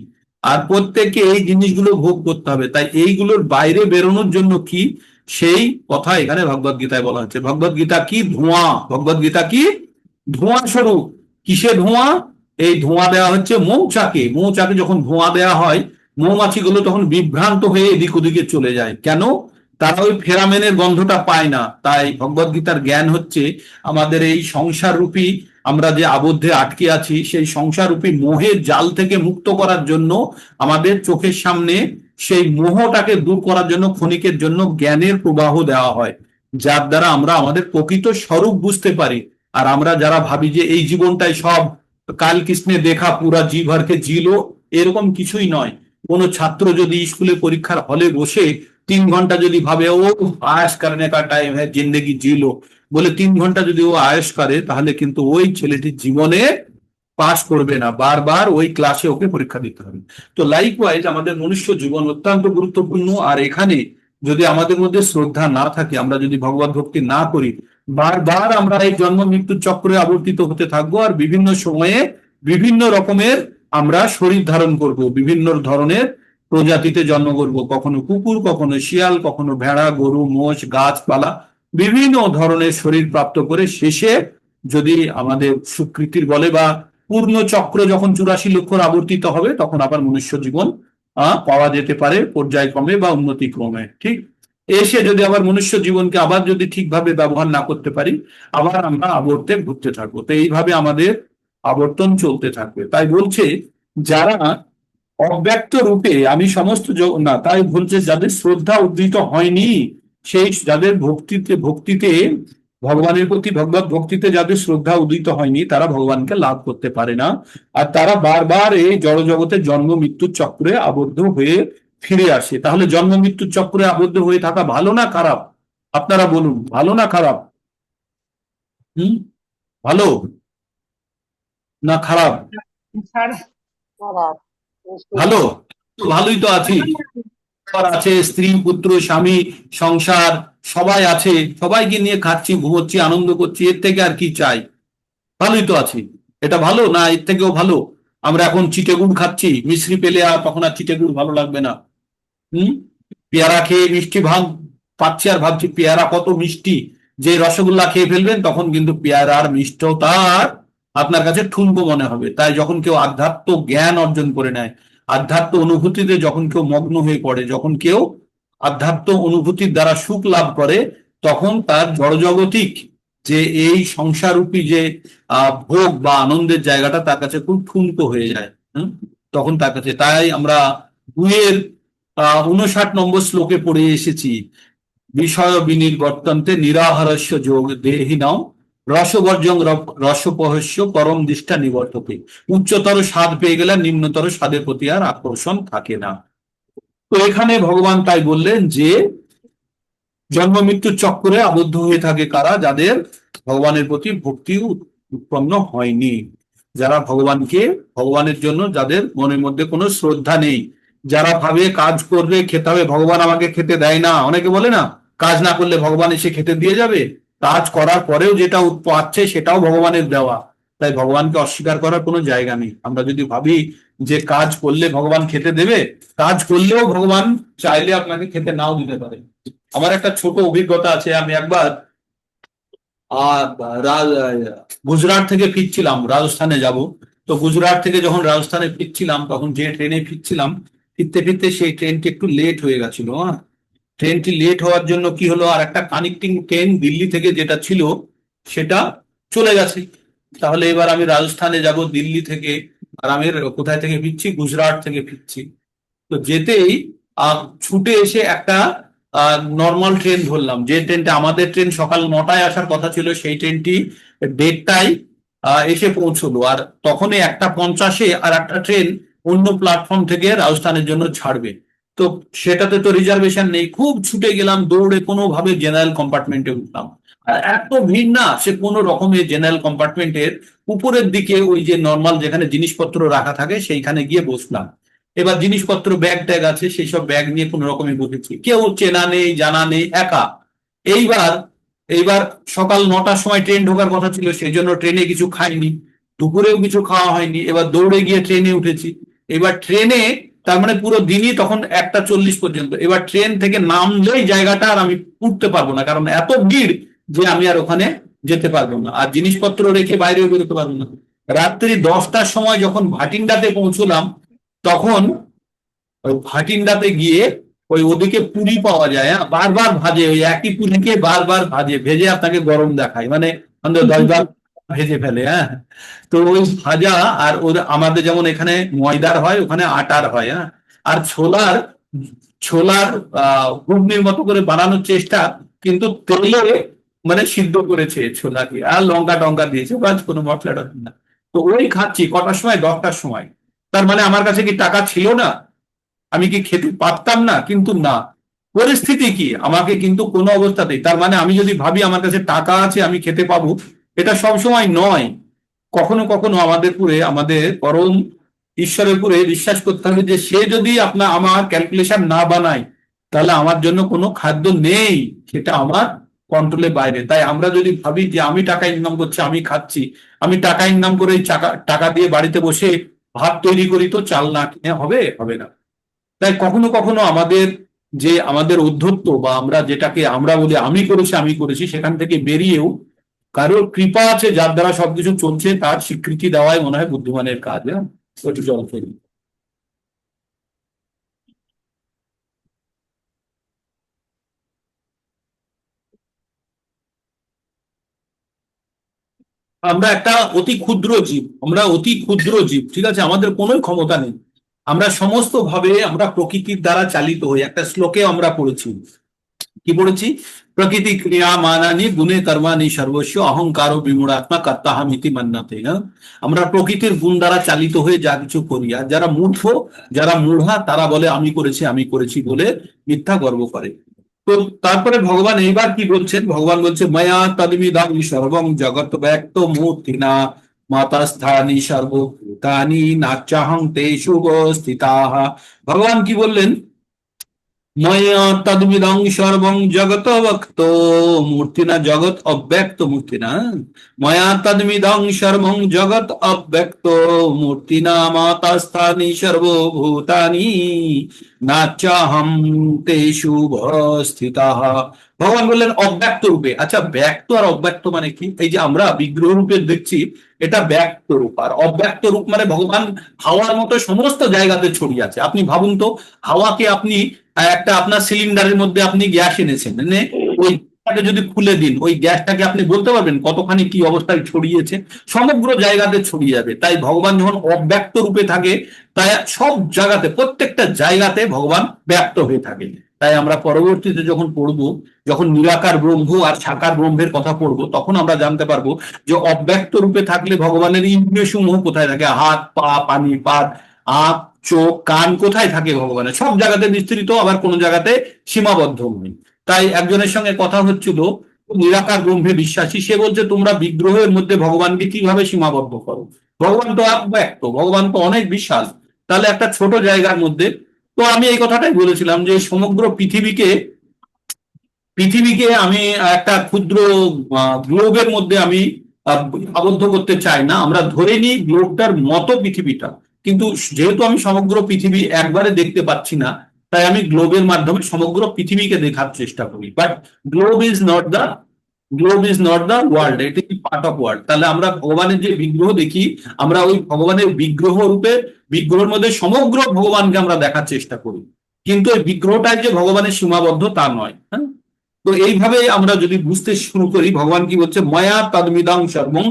Speaker 1: আর প্রত্যেককে এই জিনিসগুলো ভোগ করতে হবে। তাই এইগুলোর বাইরে বেরোনোর জন্য কি, সেই কথা এখানে ভগবদ গীতায় বলা হচ্ছে। ভগবদ গীতা কি? ধোঁয়া। ভগবদ গীতা কি? ধোঁয়া স্বরূপ। কিসে ধোঁয়া? এই ধোঁয়া দেওয়া হচ্ছে মৌচাকে। মৌচাকে যখন ধোঁয়া দেওয়া হয়, মৌমাছিগুলো তখন বিভ্রান্ত হয়ে এদিক ওদিকে চলে যায়। কেন? তারা ওই ফেরামেনের গন্ধটা পায় না। তাই ভগবদ গীতার জ্ঞান হচ্ছে আমাদের এই সংসার রূপী, আমরা যে আবদ্ধে আটকে আছি, সেই সংসার রূপী মোহের জাল থেকে মুক্ত করার জন্য আমাদের চোখের সামনে সেই মোহটাকে দূর করার জন্য ক্ষণিকের জন্য জ্ঞানের প্রবাহ দেওয়া হয়, যার দ্বারা আমরা আমাদের প্রকৃত স্বরূপ বুঝতে পারি। আর আমরা যারা ভাবি যে এই জীবনটাই সব, কাল কৃষ্ণে দেখা পুরা জি ভরকে জিলো, এরকম কিছুই নয়। কোনো ছাত্র যদি স্কুলে পরীক্ষার হলে বসে 3 ঘন্টা যদি ভাবে ও আয়েশ করনে কা টাইম হ্যাঁ জিন্দগি জিলো বলে 3 ঘন্টা যদি ও আয়েশ করে, তাহলে কিন্তু ওই ছেলেটির জীবনে পাস করবে না, বারবার ওই ক্লাসে ওকে পরীক্ষা দিতে হবে। তো লাইকওয়াইজ আমাদের মনুষ্য জীবন অত্যন্ত গুরুত্বপূর্ণ। আর এখানে যদি আমাদের মধ্যে শ্রদ্ধা না থাকে, আমরা যদি ভগবত ভক্তি না করি, বারবার আমরা এই জন্ম মৃত্যুর চক্রে আবর্তিত হতে থাকবো, আর বিভিন্ন সময়ে বিভিন্ন রকমের আমরা শরীর ধারণ করব, বিভিন্ন ধরনের প্রজাতিতে জন্ম করব, কখনো কুকুর, কখনো শিয়াল, কখনো ভেড়া, গরু, মোষ, গাছপালা, বিভিন্ন ধরনের শরীর প্রাপ্ত করে শেষে যদি আমাদের সুকৃতির বলে বা পূর্ণ চক্র যখন 84 লক্ষর আবর্তিত হবে, তখন আবার মনুষ্য জীবন পাওয়া যেতে পারে পর্যায়ক্রমে বা উন্নতি ক্রমে। ঠিক, এসে যদি আবার মনুষ্য জীবনকে আবার যদি ঠিকভাবে ব্যবহার না করতে পারি, আবার আমরা আবর্তে ঘুরতে থাকবো। তো এইভাবে আমাদের আবর্তন চলতে থাকবে। তাই বলছে যারা অব্যক্ত রূপে আমি সমস্ত না, তাই বলছে যাদের শ্রদ্ধা উদ্ধৃত হয়নি, সেই যাদের ভক্তিতে ভগবানের প্রতি ভগবত ভক্তিতে যাদের শ্রদ্ধা উদিত হয়নি, তারা ভগবানকে লাভ করতে পারে না। আর তারা বারবার এই জড় জগতের জন্ম মৃত্যুর চক্রে আবদ্ধ হয়ে ফিরে আসে। তাহলে জন্ম মৃত্যুর চক্রে আবদ্ধ হয়ে থাকা ভালো না খারাপ? আপনারা বলুন, ভালো না খারাপ? ভালো না খারাপ?
Speaker 2: খারাপ।
Speaker 1: ভালো। ভালোই তো আছি, আছে, স্ত্রী, পুত্র, স্বামী, সংসার সবাই আছে, সবাইকে নিয়ে খাচ্ছি, ঘুমোচ্ছি, আনন্দ করছি, এর থেকে আর কি চাই? ভালোই তো আছি। এটা ভালো না এর থেকেও ভালো? আমরা এখন চিটেগুড় খাচ্ছি, মিশ্রি পেলে আর তখন আর চিটেগুড় ভালো লাগবে না। পেয়ারা খেয়ে মিষ্টি ভাব পাচ্ছি, আর ভাবছি পেয়ারা কত মিষ্টি, যে রসগোল্লা খেয়ে ফেলবেন তখন কিন্তু পেয়ারার মিষ্টতা আপনার কাছে ঠুনকো মনে হবে। তাই যখন কেউ আধ্যাত্ম জ্ঞান অর্জন করে নেয়, আধ্যাত্ম অনুভূতিতে যখন কেউ মগ্ন হয়ে পড়ে, যখন কেউ আধ্যাত্ম অনুভূতির দ্বারা সুখ লাভ করে, তখন তার জড়জগতিক যে এই সংসাররূপী যে ভোগ বা আনন্দের জায়গাটা তার কাছে খুব ঠুনকো হয়ে যায়। তখন তার কাছে, তাই আমরা 59 নম্বর শ্লোকে পড়ে এসেছি, বিষয় বিনির্বর্তন্তে নিরাহারস্য যোগ দেহিনাম রসবর্জং রসপহস্য পরম দৃষ্টা নিবর্ততে। উচ্চতর স্বাদ পেয়ে গেলে নিম্নতর স্বাদের প্রতি আর আকর্ষণ থাকে না। তো এখানে ভগবান তাই বললেন যে জন্ম মৃত্যুর চক্রে আবদ্ধ হয়ে থাকে কারা? যাদের ভগবানের প্রতি ভক্তি উৎপন্ন হয়নি, যারা ভগবানের জন্য যাদের মনের মধ্যে কোনো শ্রদ্ধা নেই, যারা ভাবে কাজ করবে খেতে হবে, ভগবান আমাকে খেতে দেয় না। অনেকে বলে না, কাজ না করলে ভগবান এসে খেতে দিয়ে যাবে। কাজ করার পরেও যেটা পাচ্ছে সেটাও ভগবানের দেওয়া। তাই ভগবানকে অস্বীকার করার কোনো জায়গা নেই। আমরা যদি ভাবি যে কাজ করলে ভগবান খেতে দেবে, কাজ করলেও ভগবান চাইলে আপনাকে খেতে নাও দিতে পারে। আমার একটা ছোট অভিজ্ঞতা আছে। আমি একবার গুজরাট থেকে ফিরছিলাম, রাজস্থানে যাব। তো গুজরাট থেকে যখন রাজস্থানে ফিরছিলাম, তখন যে ট্রেনে ফিরছিলাম, ফিরতে ফিরতে সেই ট্রেনটি একটু লেট হয়ে গেছিল। ট্রেনটি লেট হওয়ার জন্য কি হলো, আর একটা কানেক্টিং ট্রেন দিল্লি থেকে যেটা ছিল সেটা চলে গেছে। তাহলে এবার আমি রাজস্থানে যাব দিল্লি থেকে, আর আমি কোথায় থেকে ফিরছি? গুজরাট থেকে ফিরছি। তো যেতেই ছুটে এসে একটা নর্মাল ট্রেন ধরলাম, যে ট্রেনটা আমাদের ট্রেন সকাল 9টায় আসার কথা ছিল, সেই ট্রেনটি 1:30টায় এসে পৌঁছলো। আর তখনই 1:50-এ আর একটা ট্রেন অন্য প্ল্যাটফর্ম থেকে রাজস্থানের জন্য ছাড়বে। তো সেটাতে তো রিজার্ভেশন নেই, খুব ছুটে গেলাম, দৌড়ে কোনোভাবে জেনারেল কম্পার্টমেন্টে উঠলাম। আর এত ভিড় না, সে কোনো রকমের জেনারেল কম্পার্টমেন্টের উপরের দিকে ওই যে নর্মাল যেখানে জিনিসপত্র রাখা থাকে সেইখানে গিয়ে বসলাম। এবার জিনিসপত্র ব্যাগ ট্যাগ আছে, সেই সব ব্যাগ নিয়ে কোন রকমে বসেছি, কেউ চেনা নেই জানা নেই, একা। এইবার এইবার সকাল 9টার সময় ট্রেন ঢোকার কথা ছিল, সেই জন্য ট্রেনে কিছু খাইনি, দুপুরেও কিছু খাওয়া হয়নি। এবার দৌড়ে গিয়ে ট্রেনে উঠেছি। এবার ট্রেনে তার মানে পুরো দিনই তখন 1:40 পর্যন্ত। এবার ট্রেন থেকে নামলেই জায়গাটা আর আমি উঠতে পারবো না, কারণ এত ভিড় যে আমি আর ওখানে যেতে পারবো না, আর জিনিসপত্র রেখে বাইরেও বেরোতে পারবো না। রাত্রি 10টার সময় যখন ভাটিন্ডাতে পৌঁছলাম, তখন ওই ভাটিন্ডাতে গিয়ে ওদিকে পুরি পাওয়া যায়, বারবার ভাজে, ওই একই পুরিকে বারবার ভাজে, ভেজে আপনাকে গরম দেখায়, মানে 10 বার ভেজে ফেলে। তো ওই ভাজা, আর আমাদের যেমন এখানে ময়দার হয়, ওখানে আটার হয়। আর ছোলার ছোলার ঘুগনির মতো করে বানানোর চেষ্টা, কিন্তু তেলে মানে সিদ্ধ করেছে ছোলাকে, আর লঙ্কা টঙ্কা দিয়েছে, বাস কোনো মশলা টশলা না। তো ওই খাচ্ছি কটার সময়? 10টার সময়। তার মানে আমার কাছে কি টাকা ছিল না? আমি কি খেতে পারতাম না? কিন্তু না, পরিস্থিতি কি, আমাকে কিন্তু কোনো অবস্থাতেই, তার মানে আমি যদি ভাবি আমার কাছে টাকা আছে আমি খেতে পাবো, এটা সব সময় নয়। কখনো কখনো আমাদের পরম ঈশ্বরের উপরে বিশ্বাস করতে হবে যে সে যদি আমার ক্যালকুলেশন না বানায়, তাহলে আমার জন্য কোনো খাদ্য নেই, সেটা আমার কন্ট্রোলের বাইরে। তাই আমরা যদি ভাবি যে আমি টাকা ইনকাম করছি, আমি খাচ্ছি, আমি টাকা ইনকাম করে এই টাকা দিয়ে বাড়িতে বসে ভাত তৈরি করি, তো চাল না কিনে হবে? হবে না। তাই কখনো কখনো আমাদের অধ্যত্ব বা আমরা যেটাকে আমরা বলি আমি করেছি, সেখান থেকে বেরিয়েও কারোর কৃপা আছে যার দ্বারা সবকিছু চলছে তার স্বীকৃতি দেওয়াই মনে হয় বুদ্ধিমানের কাজ। হ্যাঁ, একটু জল খেয়ে নিই। আমরা একটা অতি ক্ষুদ্র জীব, আমরা অতি ক্ষুদ্র জীব, ঠিক আছে? আমাদের কোনো ক্ষমতা নেই। আমরা সমস্ত ভাবে আমরা প্রকৃতির দ্বারা চালিত হই। একটা শ্লোকে আমরা পড়েছি, কি পড়েছি? প্রকৃতি ক্রিয়া মানানি গুণে কর্মানি সর্বস্ব অহংকার ও বিমূঢ়াত্মা কর্তাহমিতি মান্যতে। হ্যাঁ, আমরা প্রকৃতির গুণ দ্বারা চালিত হয়ে যা কিছু করি। আর যারা মূর্খ, যারা মূঢ়া, তারা বলে আমি করেছি বলে মিথ্যা গর্ব করে। তো তারপরে ভগবান এইবার কি বলছেন? ভগবান বলছে মায়া তদ্মিদং সর্বং জগৎ ব্যক্ত মূর্তিনা মাতাস্থানি সর্বভূতানি নাচ্যাহং তেষু স্থিতাঃ। ভগবান কি বললেন? ময়া তদ্বিদং সর্বং জগত ব্যক্ত মূর্তিনা, জগৎ অব্যক্ত মূর্তিনা। ময়া তদ্বিদং সর্বং জগৎ অব্যক্ত মূর্তিনা মাতাস্থানি সর্বভূতানি নাচ্যাহং তেষু স্থিতাঃ। ভগবান বললেন অব্যক্ত রূপে। আচ্ছা, ব্যক্ত আর অব্যক্ত মানে কি? এই যে আমরা বিগ্রহ রূপে দেখছি, এটা ব্যক্ত রূপ। আর অব্যক্ত রূপ মানে ভগবান হাওয়ার মতো সমস্ত জায়গাতে ছড়িয়ে আছে। আপনি ভাবুন তো, হাওয়াকে আপনি একটা আপনার সিলিন্ডারের মধ্যে আপনি গ্যাস এনেছেন, এনে ওই গ্যাসটাকে যদি খুলে দিন, ওই গ্যাসটাকে আপনি বলতে পারবেন কতখানি কি অবস্থায় ছড়িয়েছে? সমগ্র জায়গাতে ছড়িয়ে যাবে। তাই ভগবান যখন অব্যক্ত রূপে থাকে, তাই সব জায়গাতে, প্রত্যেকটা জায়গাতে ভগবান ব্যক্ত হয়ে থাকে। তাই আমরা পরবর্তীতে যখন পড়বো, যখন নিরাকার ব্রহ্ম আর সাকার ব্রহ্মের কথা পড়বো, তখন আমরা জানতে পারবো যে অব্যক্ত রূপে থাকলে ভগবানের ইন্দ্রিয় সমূহ কোথায় থাকে, হাত পা পানি পাদ আঁখ চোখ কান কোথায় থাকে ভগবানের? সব জায়গাতে বিস্তৃত, আবার কোন জায়গাতে সীমাবদ্ধ নেই। তাই একজনের সঙ্গে কথা হচ্ছিল, নিরাকার ব্রহ্মে বিশ্বাসী, সে বলছে তোমরা বিগ্রহের মধ্যে ভগবানকে কিভাবে সীমাবদ্ধ করো? ভগবান তো ব্যক্ত, ভগবান তো অনেক বিশাল, তাহলে একটা ছোট জায়গার মধ্যে। তো আমি এই কথাটাই বলেছিলাম যে সমগ্র পৃথিবীকে আমি একটা ক্ষুদ্র গ্লোবের মধ্যে আমি আবদ্ধ করতে চাই না। আমরা ধরে নিই গ্লোবটার মতো পৃথিবীটা, কিন্তু যেহেতু আমি সমগ্র পৃথিবী একবারে দেখতে পাচ্ছি না, তাই আমি গ্লোবের মাধ্যমে সমগ্র পৃথিবীকে দেখার চেষ্টা করি। But globe is not the globe is not the world, it is part of world. তাহলে আমরা ভগবানের যে বিগ্রহ দেখি, আমরা ওই ভগবানের বিগ্রহ রূপে বিগ্রহের মধ্যে সমগ্র ভগবানকে আমরা দেখার চেষ্টা করি, কিন্তু ওই বিগ্রহটাই যে ভগবানের সীমাবদ্ধ তা নয়। হ্যাঁ, তো এইভাবে আমরা যদি বুঝতে শুরু করি, ভগবান কি বলছে? মায়া তদ্মিদং সর্বং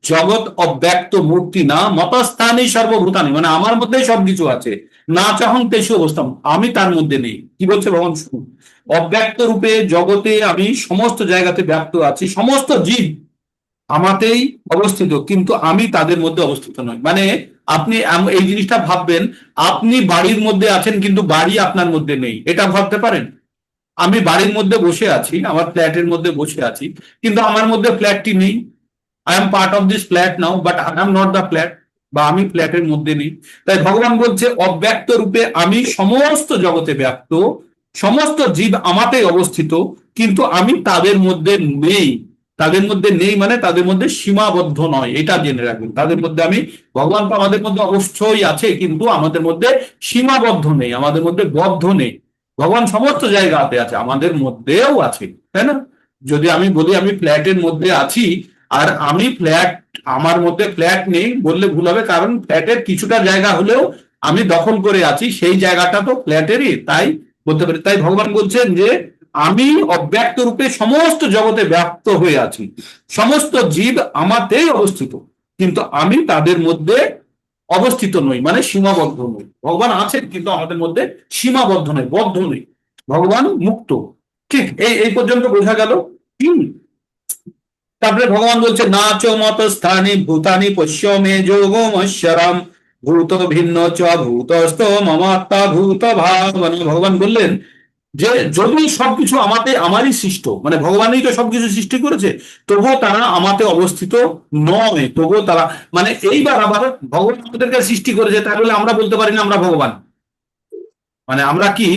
Speaker 1: জগৎ অব্যক্ত মূর্তি না মতস্থানী সর্বভূতানি, মানে আমার মধ্যেই সবকিছু আছে। না চাহং তেষু অবস্থাম, আমি তার মধ্যে নেই। কি বলছে ভগবান? শুনুন, অব্যক্ত রূপে জগতে আমি সমস্ত জায়গাতে ব্যক্ত আছি, সমস্ত জীব আমাতেই অবস্থিত, কিন্তু আমি তাদের মধ্যে অবস্থিত নই। মানে আপনি এই জিনিসটা ভাববেন, আপনি বাড়ির মধ্যে আছেন কিন্তু বাড়ি আপনার মধ্যে নেই, এটা ভাবতে পারেন? আমি বাড়ির মধ্যে বসে আছি, আমার ফ্ল্যাটের মধ্যে বসে আছি, কিন্তু আমার মধ্যে ফ্ল্যাটটি নেই। I am part of this flat now, but I am not the flat, বা আমি ফ্ল্যাটের মধ্যে নেই। তাই ভগবান বলছে অব্যক্ত রূপে আমি সমস্ত জগতে ব্যক্ত, সমস্ত জীব আমাতেই অবস্থিত, কিন্তু আমি তাদের মধ্যে নেই। তাদের মধ্যে নেই মানে তাদের মধ্যে সীমাবদ্ধ নয়, এটা জেনে রাখবেন। তাদের মধ্যে আমি, ভগবান তো আমাদের মধ্যে অবশ্যই আছে, কিন্তু আমাদের মধ্যে সীমাবদ্ধ নেই, আমাদের মধ্যে বদ্ধ নেই। ভগবান সমস্ত জায়গাতে আছে, আমাদের মধ্যেও আছে, তাই না? যদি আমি বলি আমি ফ্ল্যাটের মধ্যে আছি, আর আমি আমার মধ্যে ফ্ল্যাট নেই বললে ভুল হবে, কারণ ফ্ল্যাটের কিছুটা জায়গা হলেও আমি দখল করে আছি, সেই জায়গাটা তো ফ্ল্যাটেরই, তাই বলতে পারি। তাই ভগবান বলছেন যে আমি অব্যক্ত রূপে সমস্ত জগতে ব্যক্ত হয়ে আছি, সমস্ত জীব আমাতেই অবস্থিত, কিন্তু আমি তাদের মধ্যে অবস্থিত নই, মানে সীমাবদ্ধ নই। ভগবান আছেন কিন্তু আমাদের মধ্যে সীমাবদ্ধ নয়, বদ্ধ নেই, ভগবান মুক্ত। ঠিক এই পর্যন্ত বোঝা গেল। তারপরে ভগবান বলছে না চ মত স্থানী ভূতানি পশ্য মে যোগমশ্বরম ভূত ভিন্ন চ ভূতস্থ মমাত্মা ভূত ভাবনা। ভগবান বললেন যে যদি সবকিছু আমারই সৃষ্ট, মানে ভগবানই তো সবকিছু সৃষ্টি করেছে, তবুও তারা আমাতে অবস্থিত নয়, তবুও তারা, মানে এইবার আবার ভগবান আমাদেরকে সৃষ্টি করেছে, তাহলে আমরা বলতে পারি না আমরা ভগবান? মানে আমরা কি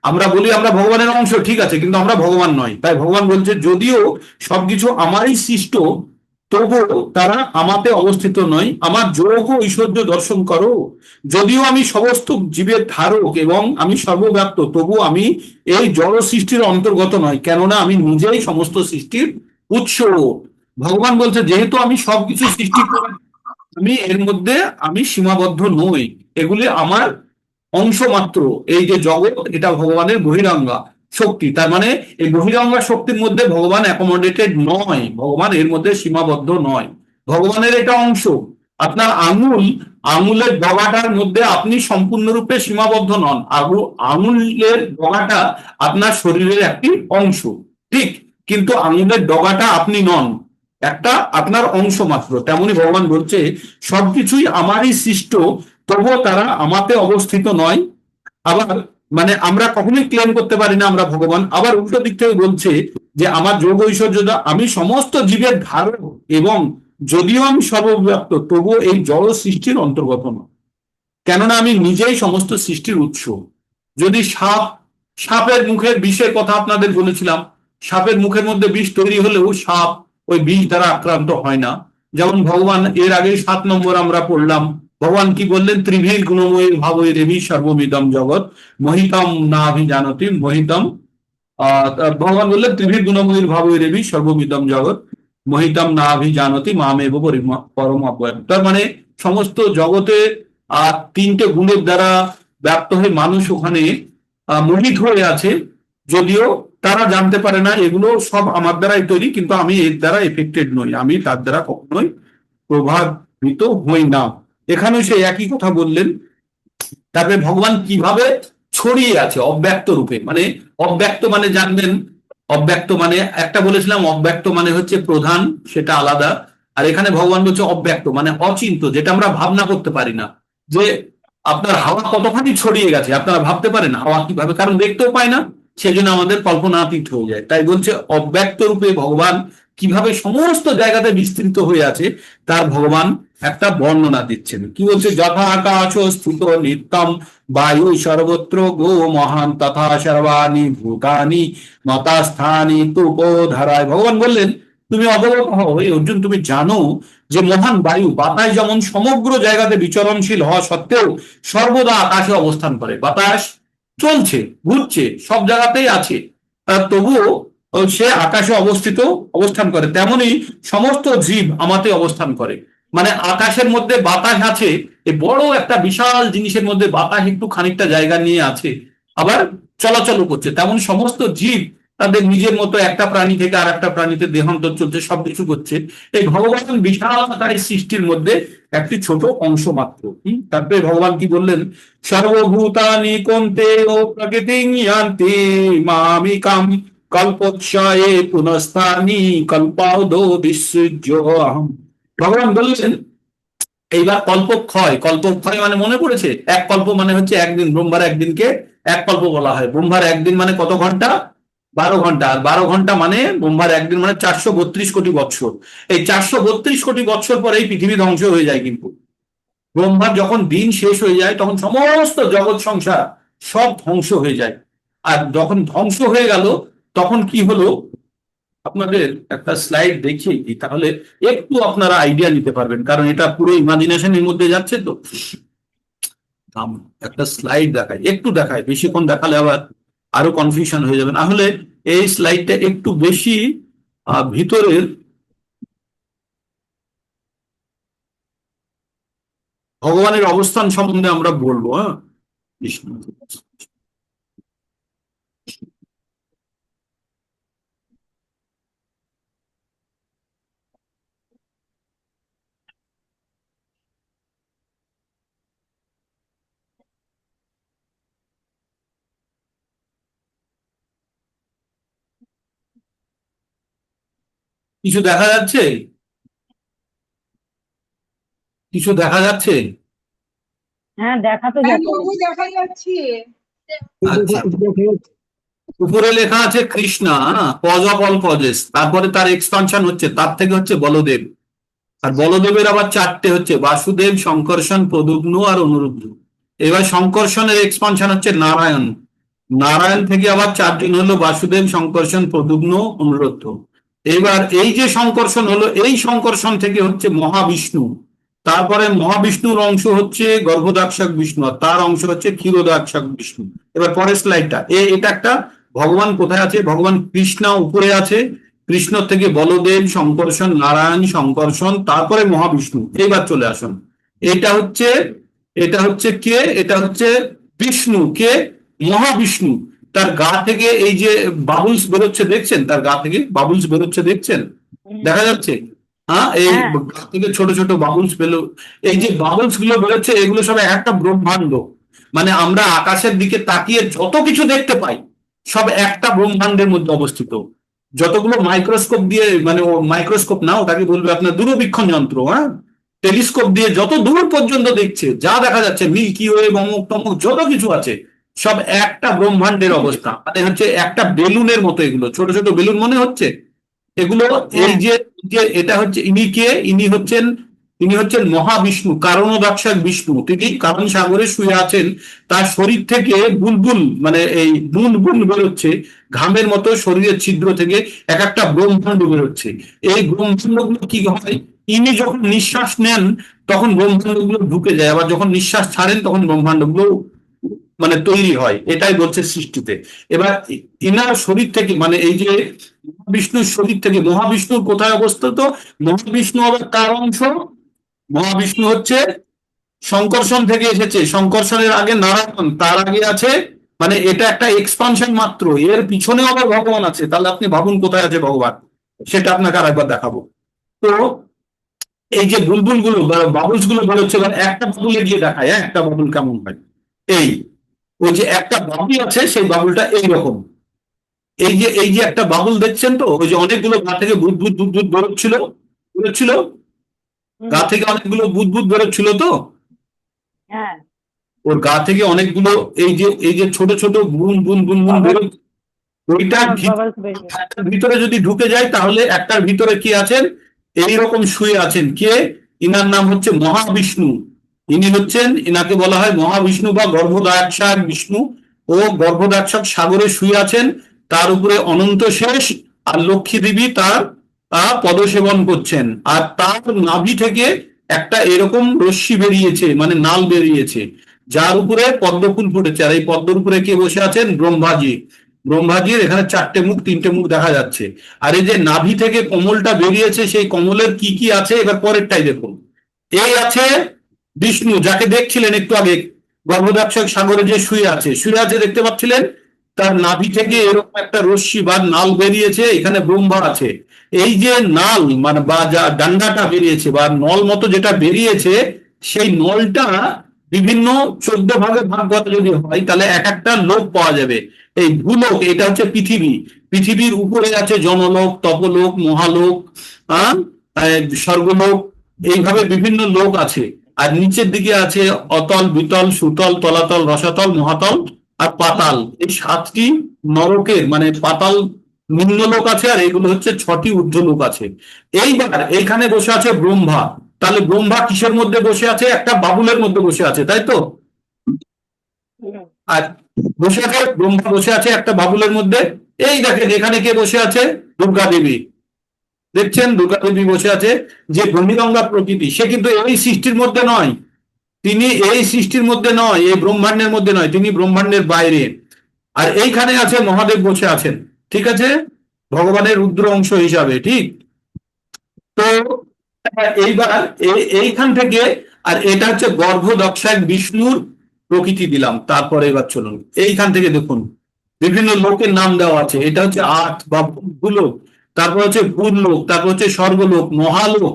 Speaker 1: আমরা বলি আমরা ভগবানের অংশ, ঠিক আছে, কিন্তু আমরা ভগবান নয়। তাই ভগবান বলছে যদিও সবকিছু আমারই সৃষ্ট, তবুও তারা আমাতে অবস্থিত নয়। আমার যোগ ও ঐশ্বর্য দর্শন করো। যদিও আমি সমস্ত জীবের ধারক এবং আমি সর্বব্যাপ্ত, তবু আমি এই জড় সৃষ্টির অন্তর্গত নয়, কেননা আমি নিজেই সমস্ত সৃষ্টির উৎস। ভগবান বলছে যেহেতু আমি সবকিছু সৃষ্টি করে, আমি এর মধ্যে আমি সীমাবদ্ধ নই, এগুলি আমার অংশ মাত্র। এই যে জগৎ, এটা ভগবানের বহিরাঙ্গা শক্তি। তার মানে এই বহিরাঙ্গা শক্তির মধ্যে ভগবান অ্যাকোমোডেটেড নয়, ভগবান এর মধ্যে সীমাবদ্ধ নয়, ভগবানের এটা অংশ। আপনার আঙুলের ডগাটার মধ্যে আপনি সম্পূর্ণরূপে সীমাবদ্ধ নন। আঙুলের ডগাটা আপনার শরীরের একটি অংশ, ঠিক, কিন্তু আঙুলের ডগাটা আপনি নন, একটা আপনার অংশ মাত্র। তেমনি ভগবান বলছে সবকিছুই আমারই সৃষ্ট, তবুও তারা আমাতে অবস্থিত নয়। আবার মানে আমরা কখনোই ক্লেম করতে পারি না আমরা ভগবান। আবার উল্টো দিক থেকে বলছে যে আমার যোগ ঐশ্বর্য, আমি সমস্ত জীবের ধারক এবং যদিও আমি সর্বব্যাপ্ত, তবুও এই জড় সৃষ্টির অন্তর্গত নয়, কেননা আমি নিজেই সমস্ত সৃষ্টির উৎস। যদি সাপের মুখের বিষের কথা আপনাদের বলেছিলাম, সাপের মুখের মধ্যে বিষ তৈরি হলেও সাপ ওই বিষ দ্বারা আক্রান্ত হয় না। যেমন ভগবান এর আগে 7 নম্বর আমরা পড়লাম, ভগবান কি বললেন, ত্রিভীর গুণময়ীর ভাবই রেভি সর্বমিদম জগৎ মহিতম না অভিজানতি মহিতম। ভগবান বললেন ত্রিভীর গুণময়ীর ভাবই রেভি সর্বমিদম জগৎ মহিতম না অভিজানতি মামেব পরম অব্যয়। তার মানে সমস্ত জগতে 3টে গুণের দ্বারা ব্যাপ্ত হয়ে মানুষ ওখানে মোহিত হয়ে আছে, যদিও তারা জানতে পারে না এগুলো সব আমার দ্বারাই তৈরি, কিন্তু আমি এর দ্বারা এফেক্টেড নই, আমি তার দ্বারা কখনোই প্রভাবিত হই না। এখানেও সেই একই কথা বললেন। তারপরে ভগবান কিভাবে ছড়িয়ে আছে অব্যক্ত রূপে, মানে অব্যক্ত মানে জানবেন, অব্যক্ত মানে একটা বলেছিলাম, অব্যক্ত মানে হচ্ছে প্রধান, সেটা আলাদা। আর এখানে ভগবান বলছে অব্যক্ত মানে অচিন্ত, যেটা আমরা ভাবনা করতে পারি না। যে আপনার হাওয়া কতখানি ছড়িয়ে গেছে আপনারা ভাবতে পারেন, হাওয়া কিভাবে, কারণ দেখতেও পায় না, সেজন্য আমাদের কল্পনাতীত হয়ে যায়। তাই বলছে অব্যক্ত রূপে ভগবান কিভাবে সমস্ত জায়গাতে বিস্তৃত হয়ে আছে, তার ভগবান একটা বর্ণনা দিচ্ছেন। কি বলছে, যথা আকাশ স্থিত নিত্যম বায়ু সর্বত্র গো মহান তথা সর্বাণি ভূতানি মতাস্থানি তুপোধারায়। ভগবান বললেন তুমি অবগত হও হে অর্জুন, তুমি জানো যে মহান বায়ু বাতাস যেমন সমগ্র জায়গাতে বিচরণশীল হওয়া সত্ত্বেও সর্বদা আকাশে অবস্থান করে, বাতাস চলছে ঘুরছে সব জায়গাতেই আছে, তবুও সে আকাশে অবস্থান করে, তেমনি সমস্ত জীব আমাতে অবস্থান করে। মানে আকাশের মধ্যে বাতাস আছে, এই বড় একটা বিশাল জিনিসের মধ্যে বাতাস একটু খানিকটা জায়গা নিয়ে আছে, আবার চলাচল করছে, তেমন সমস্ত জীব তাদের নিজের মতো একটা প্রাণী থেকে আর একটা প্রাণীতে দেহান্তর চলছে, সবকিছু করছে। এই ভগবান বিশাল আকারের সৃষ্টির মধ্যে একটি ছোট অংশ মাত্র। তারপরে ভগবান কি বললেন, সর্বভূতানি কন্তে ও প্রকৃতি ইয়ান্তি মামিকাম কল্পক্ষয়ে পুনস্তানি কল্পাউদো বিসৃজ্য অহম। ভগবান বললেন এইবার কল্পক্ষয় মানে মনে পড়েছে, এক কল্প মানে হচ্ছে একদিন, ব্রহ্মার একদিনকে এক কল্প বলা হয়। ব্রহ্মার একদিন মানে কত ঘন্টা, 12 ঘন্টা। আর 12 ঘন্টা মানে ব্রহ্মার একদিন মানে 432 কোটি বৎসর। এই 432 কোটি বৎসর পরে এই পৃথিবী ধ্বংস হয়ে যায়, কিন্তু ব্রহ্মার যখন দিন শেষ হয়ে যায় তখন সমস্ত জগৎ সংসার সব ধ্বংস হয়ে যায়। আর যখন ধ্বংস হয়ে গেল তখন কি হলো, আপনাদের একটা স্লাইড দেখিয়ে দিই, তাহলে একটু আপনারা আইডিয়া নিতে পারবেন, কারণ এটা পুরো ইমাজিনেশনের মধ্যে যাচ্ছে তো। একটা স্লাইড দেখায়, একটু দেখায়, বেশিক্ষণ দেখালে আবার আরো কনফিউশন হয়ে যাবে। তাহলে এই স্লাইডটা একটু বেশি ভিতরের ভগবানের অবস্থান সম্বন্ধে আমরা বলবো। হ্যাঁ, বিষ্ণু কিছু দেখা যাচ্ছে, কিছু দেখা যাচ্ছে।
Speaker 4: হ্যাঁ, দেখা তো
Speaker 2: হ্যাঁ
Speaker 4: যাচ্ছে।
Speaker 2: বাবু দেখা যাচ্ছে।
Speaker 1: আচ্ছা, উপরে লেখা আছে Krishna, cause of all causes, তারপরে তার এক্সপানশন হচ্ছে, তার থেকে হচ্ছে বলদেব। আর বলদেবের আবার 4টে হচ্ছে, বাসুদেব, শঙ্কর্ষণ, প্রদ্যুম্ন আর অনুরুদ্ধ। এবার শঙ্কর্ষণের এক্সপানশন হচ্ছে নারায়ণ, নারায়ণ থেকে আবার চারজন হলো বাসুদেব, শঙ্কর্ষণ, প্রদ্যুম্ন, অনুরুদ্ধ। এবার এই যে শঙ্কর্ষণ হলো, এই শঙ্কর্ষণ থেকে হচ্ছে মহাবিষ্ণু। তারপরে মহাবিষ্ণুর অংশ হচ্ছে গর্ভদাক্ষক বিষ্ণু, আর তার অংশ হচ্ছে ক্ষীরোদাক্ষক বিষ্ণু। এবার পরের স্লাইডটা, এটা একটা ভগবান কোথায় আছে? ভগবান কৃষ্ণ উপরে আছে, কৃষ্ণ থেকে বলদেব, শঙ্কর্ষণ, নারায়ণ, শঙ্কর্ষণ, তারপরে মহাবিষ্ণু। এইবার চলে আসুন, এটা হচ্ছে কে? এটা হচ্ছে বিষ্ণু। কে? মহাবিষ্ণু। তার গা থেকে এই যে বাবুলস বেরোচ্ছে দেখছেন? তার গা থেকে বাবুলস বেরোচ্ছে দেখছেন? দেখা যাচ্ছে? হ্যাঁ, এই
Speaker 4: হ্যাঁ।
Speaker 1: গা থেকে ছোট ছোট বাবুলস বেরো। এই যে বাবুলস গুলো বেরোচ্ছে, এগুলো সব একটা ব্রহ্মাণ্ড। মানে আমরা আকাশের দিকে তাকিয়ে যত কিছু দেখতে পাই, সব একটা ব্রহ্মাণ্ডের মধ্যে অবস্থিত। যতগুলো মাইক্রোস্কোপ দিয়ে, মানে ও মাইক্রোস্কোপ না, ওটাকে বলবে আপনার দূরবীক্ষণ যন্ত্র, হ্যাঁ, টেলিস্কোপ দিয়ে যত দূর পর্যন্ত দেখছে, যা দেখা যাচ্ছে মিল্কি ওয়ে, অমুক তমুক যত কিছু আছে, সব একটা ব্রহ্মাণ্ডের অবস্থা। মানে হচ্ছে একটা বেলুনের মতো, এগুলো ছোট ছোট বেলুন মনে হচ্ছে এগুলো। এই যে যে এটা হচ্ছে, ইনি কে? ইনি হচ্ছেন মহাবিষ্ণু, কারণোদাক্ষক বিষ্ণু। তিনি কারণ সাগরে শুয়ে আছেন, তার শরীর থেকে বুলবুল, মানে এই বুন বুন বেরোচ্ছে, ঘামের মতো শরীরের ছিদ্র থেকে এক একটা ব্রহ্মাণ্ড বেরোচ্ছে। এই ব্রহ্মাণ্ডগুলো কি হয়, ইনি যখন নিঃশ্বাস নেন তখন ব্রহ্মাণ্ডগুলো ঢুকে যায়, আবার যখন নিঃশ্বাস ছাড়েন তখন ব্রহ্মাণ্ডগুলো মানে তৈরি হয়। এটাই বলছে সৃষ্টিতে। এবার ইনার শরীর থেকে, মানে এই যে মহাবিষ্ণুর শরীর থেকে, মহাবিষ্ণুর কোথায় অবস্থিত? মহাবিষ্ণু আবার কার অংশ? মহাবিষ্ণু হচ্ছে শঙ্কর্ষণ থেকে এসেছে, শঙ্কর্ষণের আগে নারায়ণ, তার আগে আছে, মানে এটা একটা এক্সপানশন মাত্র, এর পিছনে আবার ভগবান আছে। তাহলে আপনি ভাবুন কোথায় আছে ভগবান, সেটা আপনাকে আরেকবার দেখাবো। তো এই যে বুলবুল গুলো, বাবুলস গুলো বেরোচ্ছে, এবার একটা বাবুলে গিয়ে দেখায়, হ্যাঁ, একটা বাবুল কেমন হয়। এই ওই যে একটা বাবুল আছে, সেই বাবুলটা এইরকম। এই যে একটা বাবুল দেখছেন তো, ওই যে অনেকগুলো গা থেকে বুদবুদ বুদবুদ বেরোচ্ছিল, বেরোচ্ছিল, গা থেকে অনেকগুলো বুদবুদ বেরোচ্ছিল তো,
Speaker 4: হ্যাঁ।
Speaker 1: ওর গা থেকে অনেকগুলো এই যে ছোট ছোট বুন বুন বুন বুন বেরোচ্ছে। ওইটার
Speaker 4: বাবলস বেরিয়ে।
Speaker 1: একটার ভিতরে যদি ঢুকে যায়, তাহলে একটার ভিতরে কি আছেন? এইরকম শুয়ে আছেন কে? ইনার নাম হচ্ছে মহাবিষ্ণু। ইনি হচ্ছেন, ইনাকে বলা হয় মহাবিষ্ণু বা গর্ভদাক্ষক বিষ্ণু। ও গর্ভদাক্ষক সাগরে শুয়ে আছেন, তার উপরে অনন্ত শেষ আর লক্ষ্মী দেবী তার পদসেবন করছেন। আর তার নাভি থেকে একটা এরকম রশ্মি বেরিয়েছে, মানে নাল বেরিয়েছে, যার উপরে পদ্মফুল ফুটেছে। আর এই পদ্মের উপরে কে বসে আছেন? ব্রহ্মাজি। ব্রহ্মাজির এখানে চারটে মুখ, তিনটে মুখ দেখা যাচ্ছে। আর এই যে নাভি থেকে কমলটা বেরিয়েছে, সেই কমলের কি কি আছে এবার পরেরটাই দেখুন। এই আছে বিষ্ণু, যাকে দেখছিলেন একটু আগে, গর্ভদাক্ষক সাগরে যে শুয়ে আছে দেখতে পাচ্ছিলেন, তার নাভি থেকে এরকম একটা রশ্মি বা নাল বেরিয়েছে, এখানে ব্রহ্মা আছে। এই যে নাল, মানে বা যা ডান্ডাটা বেরিয়েছে বা নল মতো যেটা বেরিয়েছে, সেই নলটা বিভিন্ন 14 ভাগে ভাগ করা যদি হয়, তাহলে এক একটা লোক পাওয়া যাবে। এই ভূলোক, এটা হচ্ছে পৃথিবী। পৃথিবীর উপরে আছে জনলোক, তপলোক, মহালোক, আহ স্বর্গলোক, এইভাবে বিভিন্ন লোক আছে। আর নিচের দিকে আছে অতল, বিতল, সুতল, তলাতল, রসাতল, মহাতল আর পাতাল। এই 7টি নরকের, মানে পাতাল নিম্নলোক আছে, আর এগুলো হচ্ছে 6টি ঊর্ধ্বলোক আছে। এইবার এখানে বসে আছে ব্রহ্মা। তাহলে ব্রহ্মা কিসের মধ্যে বসে আছে? একটা বাবুলের মধ্যে বসে আছে, তাই তো? আর বসে আছে ব্রহ্মা, বসে আছে একটা বাবুলের মধ্যে। এই দেখেন এখানে কে বসে আছে? দুর্গা দেবী। দেখছেন দুর্গা দেবী বসে আছে। যে বহিরঙ্গা প্রকৃতি, সে কিন্তু এই সৃষ্টির মধ্যে নয়, তিনি এই সৃষ্টির মধ্যে নয়, এই ব্রহ্মাণ্ডের মধ্যে নয়, তিনি ব্রহ্মাণ্ডের বাইরে। আর এইখানে আছে মহাদেব বসে আছেন, ঠিক আছে, ভগবানের রুদ্র অংশ হিসাবে, ঠিক। তো এইবার এইখান থেকে, আর এটা হচ্ছে গর্ভদক্ষায় বিষ্ণুর প্রকৃতি দিলাম। তারপরে এবার চলুন এইখান থেকে দেখুন, বিভিন্ন লোকের নাম দেওয়া আছে। এটা হচ্ছে আর্থ বা ভূলোক, তারপর হচ্ছে ভূলোক, তারপর হচ্ছে স্বর্গলোক, মহালোক,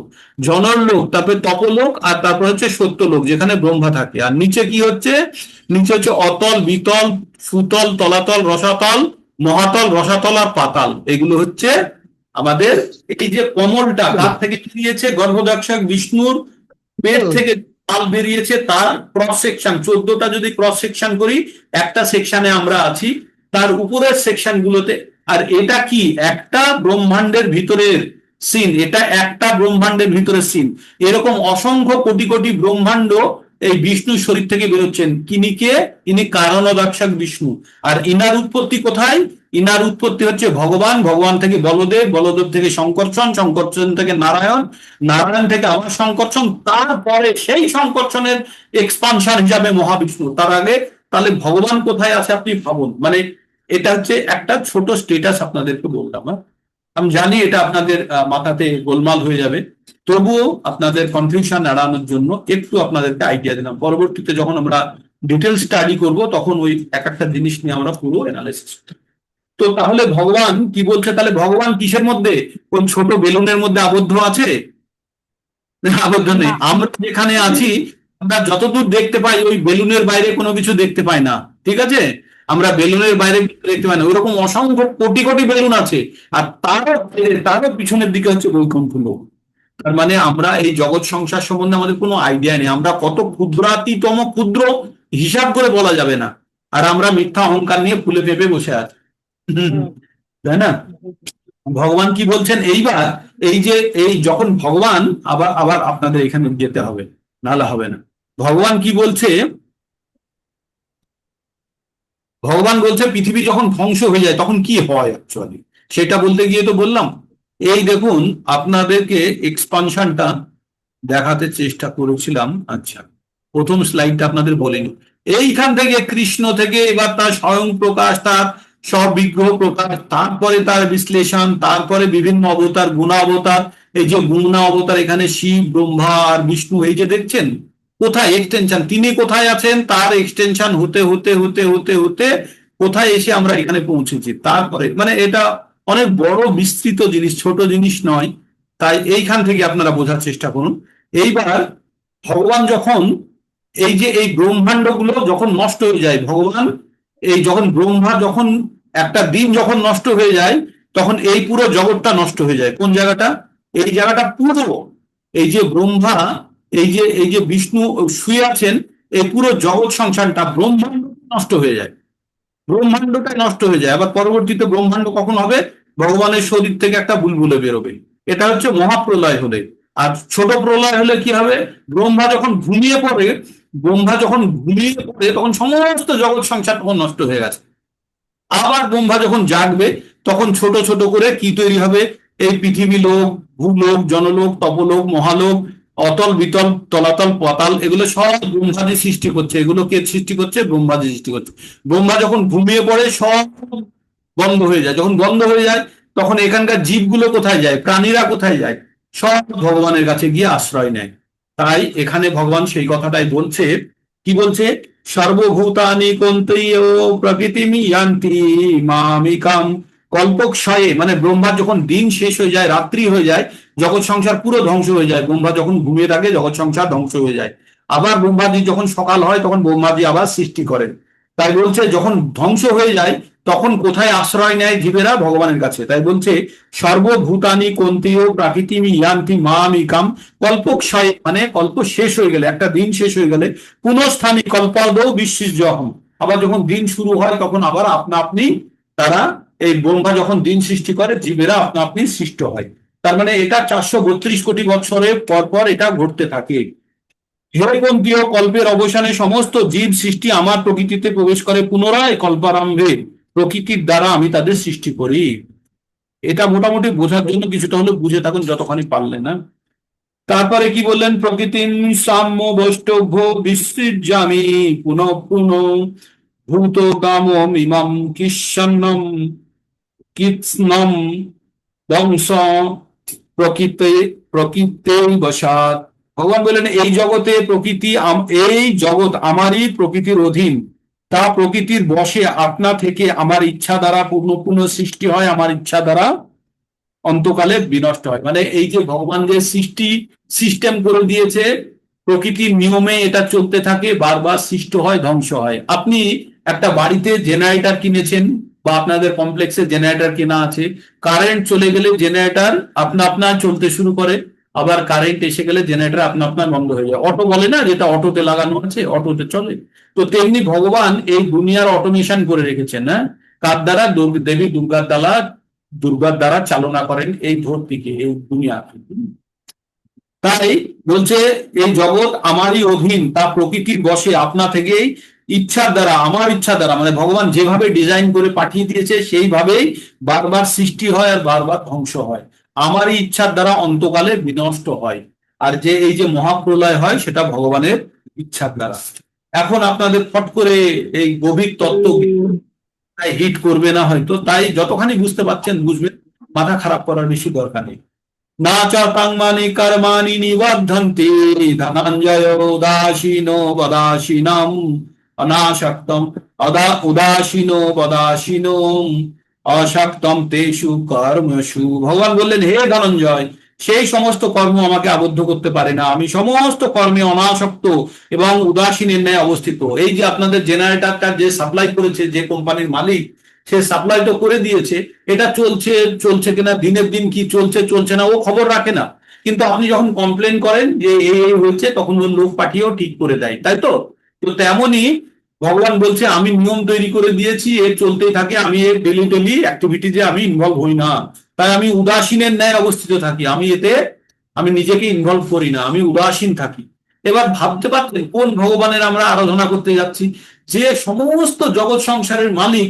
Speaker 1: জনরলোক, তারপরে তপলোক, আর তারপর হচ্ছে সত্যলোক, যেখানে ব্রহ্মা থাকে। আর নিচে কি হচ্ছে? নিচে হচ্ছে অতল, বিতল, সুতল, তলাতল, রসাতল, মহাতল, রসাতল আর পাতাল। এগুলো হচ্ছে আমাদের এই যে কমলটা গাছ থেকে বেরিয়েছে, গর্ভদক্ষক বিষ্ণুর পেট থেকে তাল বেরিয়েছে, তার ক্রস সেকশন 14টা যদি ক্রস সেকশন করি, একটা সেকশনে আমরা আছি, তার উপরের সেকশন গুলোতে। আর এটা কি? একটা ব্রহ্মাণ্ডের ভিতরের সিন, এটা একটা ব্রহ্মাণ্ডের ভিতরের সিন। এরকম অসংখ্য কোটি কোটি ব্রহ্মাণ্ড এই বিষ্ণুর শরীর থেকে বেরোচ্ছেন। ইনি কারণোদাক্ষক বিষ্ণু। আর ইনার উৎপত্তি কোথায়? ইনার উৎপত্তি হচ্ছে ভগবান, ভগবান থেকে বলদেব, বলদেব থেকে সংকর্ষণ, সংকর্ষণ থেকে নারায়ণ, নারায়ণ থেকে আবার সংকর্ষণ, তারপরে সেই সংকর্ষণের এক্সপানশন হিসাবে মহাবিষ্ণু। তার আগে তাহলে ভগবান কোথায় আছে আপনি ভাবুন। মানে এটা হচ্ছে একটা ছোট স্টেটাস আপনাদেরকে বললাম। আমি জানি এটা আপনাদের মাথাতে গোলমাল হয়ে যাবে, তবুও আপনাদের কনফিউশন এড়ানোর জন্য একটু আপনাদেরকে আইডিয়া দিলাম। পরবর্তীতে যখন আমরা ডিটেল স্টাডি করব তখন ওই এক একটা জিনিস নিয়ে আমরা পুরো অ্যানালাইসিস। তো তাহলে ভগবান কি বলছে? তাহলে ভগবান কিসের মধ্যে? কোন ছোট বেলুনের মধ্যে আবদ্ধ আছে? আবদ্ধ নেই। আমরা যেখানে আছি আমরা যতদূর দেখতে পাই ওই বেলুনের বাইরে কোনো কিছু দেখতে পাই না, ঠিক আছে? আমরা বেলুনের বাইরে দেখতে পাই না, ওইরকম অসংখ্য কোটি কোটি বেলুন আছে। আর তারও পিছনের দিকে হচ্ছে বৈকুণ্ঠ লোক। তার মানে আমরা এই জগৎ সংসার সম্বন্ধে আমাদের কোনো আইডিয়া নেই। আমরা কত ক্ষুদ্রাতিতম ক্ষুদ্র হিসাব করে বলা যাবে না। আর আমরা মিথ্যা অহংকার নিয়ে ফুলে ফেপে বসে আছি, তাই না? ভগবান কি বলছেন এইবার? এই যে এই যখন ভগবান আবার আবার আপনাদের এখানে যেতে হবে, নাহলে হবে না। ভগবান কি বলছে? ভগবান বলছে পৃথিবী যখন ধ্বংস হয়ে যায় তখন কি হয় অ্যাকচুয়ালি, সেটা বলতে গিয়ে তো বললাম। এই দেখুন আপনাদেরকে এক্সপানশনটা দেখাতে চেষ্টা করেছিলাম। আচ্ছা, প্রথম স্লাইডটা আপনাদের বলিনি। এইখান থেকে কৃষ্ণ থেকে এবার তার স্বয়ং প্রকাশ, তার স্ববিগ্রহ প্রকাশ, তারপরে তার বিশ্লেষণ, তারপরে বিভিন্ন অবতার, গুণাবতার। এই যে গুণা অবতার, এখানে শিব, ব্রহ্মা আর বিষ্ণু, এই যে দেখছেন কোথায় এক্সটেনশন, তিনি কোথায় আছেন, তার এক্সটেনশন হতে হতে হতে হতে হতে কোথায় এসে আমরা এখানে পৌঁছেছি। তারপরে মানে এটা অনেক বড় বিস্তৃত জিনিস, ছোট জিনিস নয়। তাই এইখান থেকে আপনারা বোঝার চেষ্টা করুন। এইবার ভগবান যখন এই যে এই ব্রহ্মাণ্ড গুলো যখন নষ্ট হয়ে যায়, ভগবান এই যখন ব্রহ্মা যখন একটা দিন যখন নষ্ট হয়ে যায় তখন এই পুরো জগৎটা নষ্ট হয়ে যায়। কোন জায়গাটা? এই জায়গাটা পুরো, এই যে ব্রহ্মা, এই যে বিষ্ণু শুয়ে আছেন, এই পুরো জগৎ সংসারটা ব্রহ্মাণ্ড নষ্ট হয়ে যায়, ব্রহ্মাণ্ডটাই নষ্ট হয়ে যায়। আবার পরবর্তীতে ব্রহ্মাণ্ড কখন হবে? ভগবানের শরীর থেকে একটা বুলবুলে বেরোবে, এটা হচ্ছে মহাপ্রলয় হলে। আর ছোট প্রলয় হলে কি হবে? ব্রহ্মা যখন ঘুমিয়ে পড়ে, তখন সমস্ত জগৎ সংসার তখন নষ্ট হয়ে গেছে। আবার ব্রহ্মা যখন জাগবে তখন ছোট ছোট করে কি তৈরি হবে? এই পৃথিবী লোক, ভূলোক, জনলোক, তপলোক, মহালোক, অতল, বিতল, তলাতল, পাতাল, এগুলো সব ব্রহ্মাজি সৃষ্টি করছে। এগুলো কে সৃষ্টি করছে? ব্রহ্মাজি সৃষ্টি করছে। ব্রহ্মা যখন ঘুমিয়ে পড়ে সব বন্ধ হয়ে যায়। যখন বন্ধ হয়ে যায় তখন এখানকার জীবগুলো কোথায় যায়? প্রাণীরা কোথায় যায়? সব ভগবানের কাছে গিয়ে আশ্রয় নেয়। তাই এখানে ভগবান সেই কথাটাই বলছে। কি বলছে? সর্বভূতানি কন্তৈয় প্রকৃতিমি ইয়ান্তি মামিকাম কল্পক্ষয়ে। মানে ব্রহ্মার যখন দিন শেষ হয়ে যায়, রাত্রি হয়ে যায়, জগৎ সংসার পুরো ধ্বংস হয়ে যায়। ব্রহ্মা যখন ঘুমিয়ে থাকে জগৎ সংসার ধ্বংস হয়ে যায়। আবার ব্রহ্মাজি যখন সকাল হয় তখন ব্রহ্মাজি আবার সৃষ্টি করেন। তাই বলছে যখন ধ্বংস হয়ে যায় তখন কোথায় আশ্রয় নেয় জীবেরা? ভগবানের কাছে। তাই বলছে সর্বভূতানি কন্তীয় প্রাকৃতিমি ইয়ান্তি মামিকাম কল্পক্ষয়, মানে কল্প শেষ হয়ে গেলে, একটা দিন শেষ হয়ে গেলে পুনঃস্থানী কল্পাদৌ বিশ্বজহম। আবার যখন দিন শুরু হয় তখন আবার আপনা আপনি তারা, এই ব্রহ্মা যখন দিন সৃষ্টি করে জীবেরা আপনা আপনি সৃষ্ট হয়। তার মানে এটা 432 কোটি বছরের পর পর এটা ঘটতে থাকে। হেয়কন্তীয় কল্পের অবসানে সমস্ত জীব সৃষ্টি আমার প্রকৃতিতে প্রবেশ করে পুনরায় কল্পারম্ভে প্রকৃতির দ্বারা আমি তাদের সৃষ্টি করি। এটা মোটামুটি বোঝার জন্য কিছুটা হলে বুঝে থাকুন যতখানি পারলে না। তারপরে কি বললেন? প্রকৃতিম সাম্য বৈষ্টভ্য বিসৃজ্যামি পুনঃ পুনঃ ভূত কামম ইমাম কিষ্যন্নম কৃৎস্নম বংশ প্রকৃতে প্রকৃতে বসাত। ভগবান বললেন এই জগতে প্রকৃতি, এই জগৎ আমারই প্রকৃতির অধীন। তা প্রকৃতির বশে আপনা থেকে আমার ইচ্ছা দ্বারা পূর্ণ পূর্ণ সৃষ্টি হয়, আমার ইচ্ছা দ্বারা অন্তকালে বিনষ্ট হয়। মানে এই যে ভগবান যে সৃষ্টি সিস্টেম করে দিয়েছে, প্রকৃতির নিয়মে এটা চলতে থাকে, বারবার সৃষ্টি হয়, ধ্বংস হয়। আপনি একটা বাড়িতে জেনারেটর কিনেছেন বা আপনাদের কমপ্লেক্সে জেনারেটর কেনা আছে, কারেন্ট চলে গেলে জেনারেটর আপনা আপনা চলতে শুরু করে, আবার কারেন্ট এসে গেলে জেনারেটর আপনা আপনার বন্ধ হয়ে যায়। অটো বলে না, যেটা অটোতে লাগানো আছে, অটোতে চলে। তো তেমনি ভগবান এই দুনিয়ার অটোমেশন করে রেখেছেন। হ্যাঁ, কার দ্বারা? দেবী দুর্গার দ্বারা চালনা করেন এই ধরতিকে, এই দুনিয়াকে। তাই বলছে এই জগৎ আমারই অধীন, তা প্রকৃতির বশে, আপনা থেকেই ইচ্ছার দ্বারা, আমার ইচ্ছা দ্বারা, মানে ভগবান যেভাবে ডিজাইন করে পাঠিয়ে দিয়েছে সেইভাবেই বারবার সৃষ্টি হয় আর বারবার ধ্বংস হয়। আমারই ইচ্ছার দ্বারা অন্তকালে বিনষ্ট হয়। আর যে এই যে মহাপ্রলয় হয় সেটা ভগবানের ইচ্ছার দ্বারা। এখন আপনাদের ফট করে এই গভীর তত্ত্ব হিট করবে না হয়তো, তাই যতখানি বুঝতে পারছেন বুঝবেন, মাথা খারাপ করার বেশি দরকার নেই। না চ কর্মাণি কর্মাণি নিবদ্ধন্তি ধনঞ্জয় উদাসীনো বদাসীনম অনাসক্তম উদাসীনো বদাসীনো অসক্তম তেষু কর্মসু। ভগবান বললেন, হে ধনঞ্জয়, সেই সমস্ত কর্ম আমাকে আবদ্ধ করতে পারে না, আমি সমস্ত কর্মে অনাসক্ত এবং উদাসীনের ন্যায় অবস্থিত। এই যে আপনাদের জেনারেটরটা যে সাপ্লাই করেছে, যে কোম্পানির মালিক, সে সাপ্লাই তো করে দিয়েছে, এটা চলছে চলছে কিনা, দিনের দিন কি চলছে চলছে না ও খবর রাখে না, কিন্তু আপনি যখন কমপ্লেন করেন যে এই হচ্ছে, তখন ওর লোক পাঠিয়েও ঠিক করে দেয়, তাই তো? তো তেমনই ভগবান বলছে, আমি নিয়ম তৈরি করে দিয়েছি, এর চলতেই থাকে, আমি এর ডেলি ডেলি অ্যাক্টিভিটিতে আমি ইনভলভ হই না, তাই আমি উদাসীনের ন্যায় অবস্থিত থাকি, আমি নিজেকে ইনভলভ করি না, আমি উদাসীন থাকি। এবার ভাবতে পারছেন কোন ভগবানের আমরা আরাধনা করতে যাচ্ছি? যে সমস্ত জগৎ সংসারের মালিক,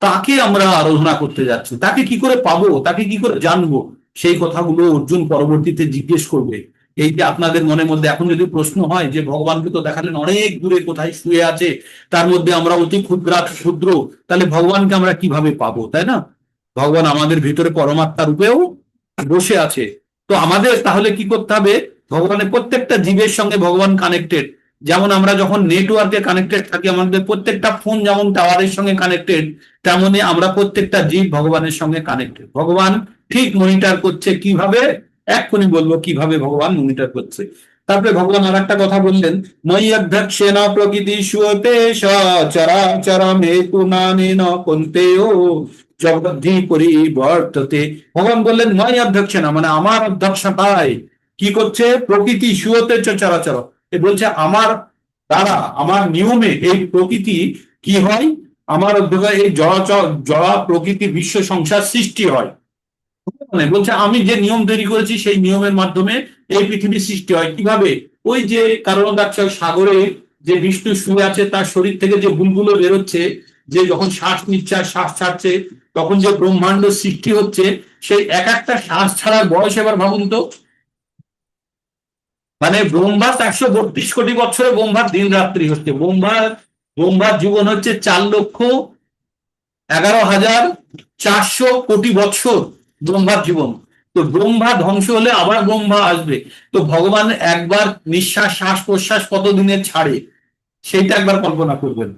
Speaker 1: তাকে আমরা আরাধনা করতে যাচ্ছি। তাকে কি করে পাবো, তাকে কি করে জানবো, সেই কথাগুলো অর্জুন পরবর্তীতে জিজ্ঞেস করবে। এই যে আপনাদের মনের মধ্যে এখন যদি প্রশ্ন হয় যে ভগবানকে তো দেখালেন অনেক দূরে কোথায় শুয়ে আছে, তার মধ্যে আমরা অতি ক্ষুদ্র, তাহলে ভগবানকে আমরা কিভাবে পাবো, তাই না? ভগবান আমাদের ভিতরে পরমাত্মা রূপেও বসে আছে। তো আমাদের তাহলে কি করতে হবে? ভগবানের প্রত্যেকটা জীবের সঙ্গে ভগবান কানেক্টেড। যেমন আমরা যখন নেটওয়ার্কে কানেক্টেড থাকি, আমাদের প্রত্যেকটা ফোন যেমন টাওয়ারের সঙ্গে কানেক্টেড, তেমনি আমরা প্রত্যেকটা জীব ভগবানের সঙ্গে কানেক্টেড। ভগবান ঠিক মনিটর করছে, কিভাবে এক্ষুনি বলবো কিভাবে ভগবান মনিটর করছে। তারপরে ভগবান আর একটা কথা বললেন, ময়ি অধ্যক্ষেণ প্রকৃতি সুয়তে সচরাচরম হেতু নানেন কন্তেয় জগদ্ধি পরিবর্ততে। ভগবান বললেন ময়ি অধ্যক্ষেণ, মানে আমার অধ্যক্ষতায় কি করছে, প্রকৃতি সুয়তে চরাচর, এ বলছে আমার দ্বারা, আমার নিয়মে এই প্রকৃতি কি হয়, আমার অধ্যক্ষতায় এই জড়া প্রকৃতি বিশ্ব সংসার সৃষ্টি হয়। মানে বলছে আমি যে নিয়ম তৈরি করেছি সেই নিয়মের মাধ্যমে এই পৃথিবী সৃষ্টি হয়। কিভাবে? ওই যে কারণদাক্ষায় সাগরে যে বিষ্ণু শুয়ে আছে, তার শরীর থেকে যে বুলবুলো বেরোচ্ছে, যে যখন শ্বাস নিচ্ছে আর শ্বাস ছাড়ছে, তখন যে ব্রহ্মাণ্ড সৃষ্টি হচ্ছে, সেই এক একটা শ্বাস ছাড়ার বয়স এবার ভাবুন তো। মানে ব্রহ্মার 132 কোটি বছরে ব্রহ্মার দিন রাত্রি হচ্ছে। ব্রহ্মার জীবন হচ্ছে 4,11,400 কোটি বছর ব্রহ্মার জীবন। তো ব্রহ্মা ধ্বংস হলে আবার ব্রহ্মা আসবে। তো ভগবান একবার নিঃশ্বাস, শ্বাস প্রশ্বাস কতদিনের ছাড়ে, সেইটা একবার কল্পনা করবেন।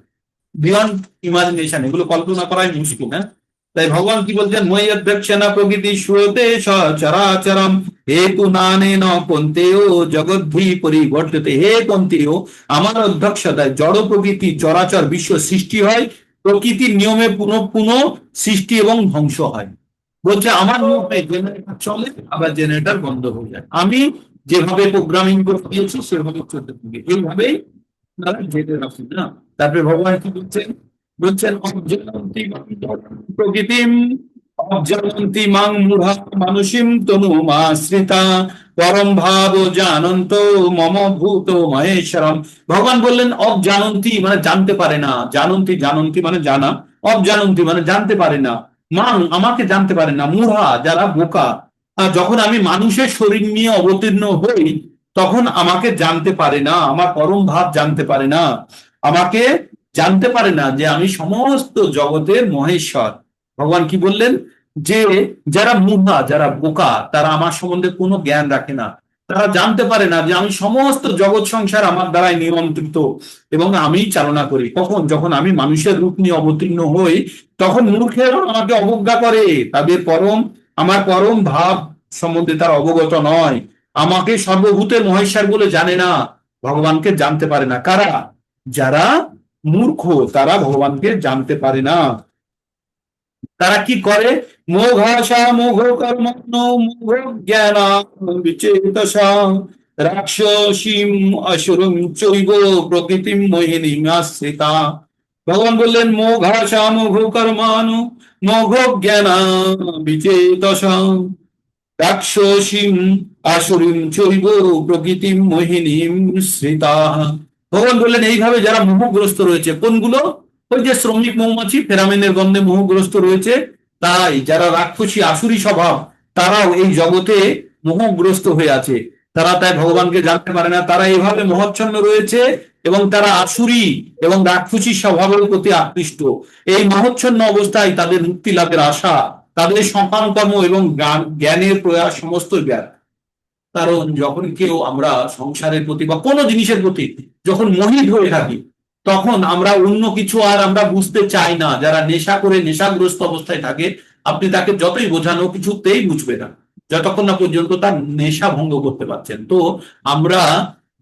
Speaker 1: বিয়ন্ড ইমাজিনেশন, এগুলো কল্পনা করাই মুশকিল। হ্যাঁ, তাই ভগবান কি বলছেন, মই অধ্যক্ষেনা প্রকৃতি সুয়তে সচরাচরম হেতু নানেন কন্তেয় জগদ্ধি পরিবর্ততে। হে কন্তেয়, আমার অধ্যক্ষতায় জড় প্রকৃতি চরাচর বিশ্ব সৃষ্টি হয়, প্রকৃতির নিয়মে পুনঃ পুনঃ সৃষ্টি এবং ধ্বংস হয়। বলছে আমার নিয়মে জেনারেটর চলে, আবার জেনারেটর বন্ধ হয়ে যায়, আমি যেভাবে প্রোগ্রামিং করে দিয়েছি সেভাবে চলতে থাকে, এইভাবেই আপনারা জেনে রাখুন না। তারপরে ভগবান কি বলছেন, অবজানন্তি প্রকৃতিম অবজানন্তি মাং মূঢ়া মানুষিম তনুমাশ্রিতা পরম ভাব জানন্ত মম ভূত মহেশ্বরম। ভগবান বললেন অবজানন্তি মানে জানতে পারে না, জানন্তি মানে জানা, অবজানন্তি মানে জানতে পারে না, মাং আমাকে জানতে পারে না, মূঢ়া যারা বোকা, যখন আমি মানুষের শরীর নিয়ে অবতীর্ণ হই তখন আমাকে জানতে পারে না, আমার পরম ভাব জানতে পারে না, আমাকে জানতে পারে না যে আমি সমস্ত জগতের মহেশ্বর। ভগবান কি বললেন, যে যারা মূঢ়া, যারা বোকা, তারা আমার সম্বন্ধে কোনো জ্ঞান রাখে না, তারা জানতে পারে না যে আমি সমস্ত জগৎ সংসার আমার দ্বারাই নিয়ন্ত্রিত এবং আমি চালনা করি। কখন? যখন আমি মানুষের রূপ নিয়ে অবতীর্ণ হই, তখন মূর্খেরা আমাকে অবজ্ঞা করে, তাদের আমার পরম ভাব সম্বন্ধে তারা অবগত নয়, আমাকে সর্বভূতের মহেশ্বর বলে জানে না, ভগবানকে জানতে পারে না। কারা? যারা মূর্খ, তারা ভগবানকে জানতে পারে না। তারা কি করে? মোঘ আশা মোঘ কর্ম মোঘ জ্ঞান বিচেতসা রাক্ষসীম অসুরম চৈব প্রকৃতিম মোহিনীম আশ্রিতা। ভগবান বললেন মোঘ আশা মোঘ কর্মানু মোঘ জ্ঞান বিচেতসা। রাক্ষসীম আসুরিম চৈব প্রকৃতিম মোহিনীম শ্রিতা। ভগবান বললেন এইভাবে যারা মোহগ্রস্ত রয়েছে, কোনগুলো? ওই যে শ্রমিক মৌমাছি ফেরামেনের গন্ধে মোহগ্রস্ত রয়েছে, তাই যারা রাক্ষসী আসুরি স্বভাব তারাও এই জগতে মোহগ্রস্ত হয়ে আছে। তারা তাই ভগবানকে জানতে পারে না, তারা এইভাবে মোহাচ্ছন্ন রয়েছে এবং তারা আসুরি এবং রাক্ষসী স্বভাবের প্রতি আকৃষ্ট। এই মোহাচ্ছন্ন অবস্থায় তাদের মুক্তি লাভের আশা, তাদের সকাম কর্ম এবং জ্ঞানের প্রয়াস সমস্ত ব্যর্থ। কারণ যখন কেউ আমরা সংসারের প্রতি বা কোনো জিনিসের প্রতি যখন মোহিত হয়ে থাকি, তখন আমরা অন্য কিছু আর আমরা বুঝতে চাই না। যারা নেশা করে নেশাগ্রস্ত অবস্থায় থাকে, আপনি তাকে যতই বোঝানো কিছুতেই বুঝবে না, যতক্ষণ না পর্যন্ত তার নেশা ভঙ্গ করতে পারছেন। তো আমরা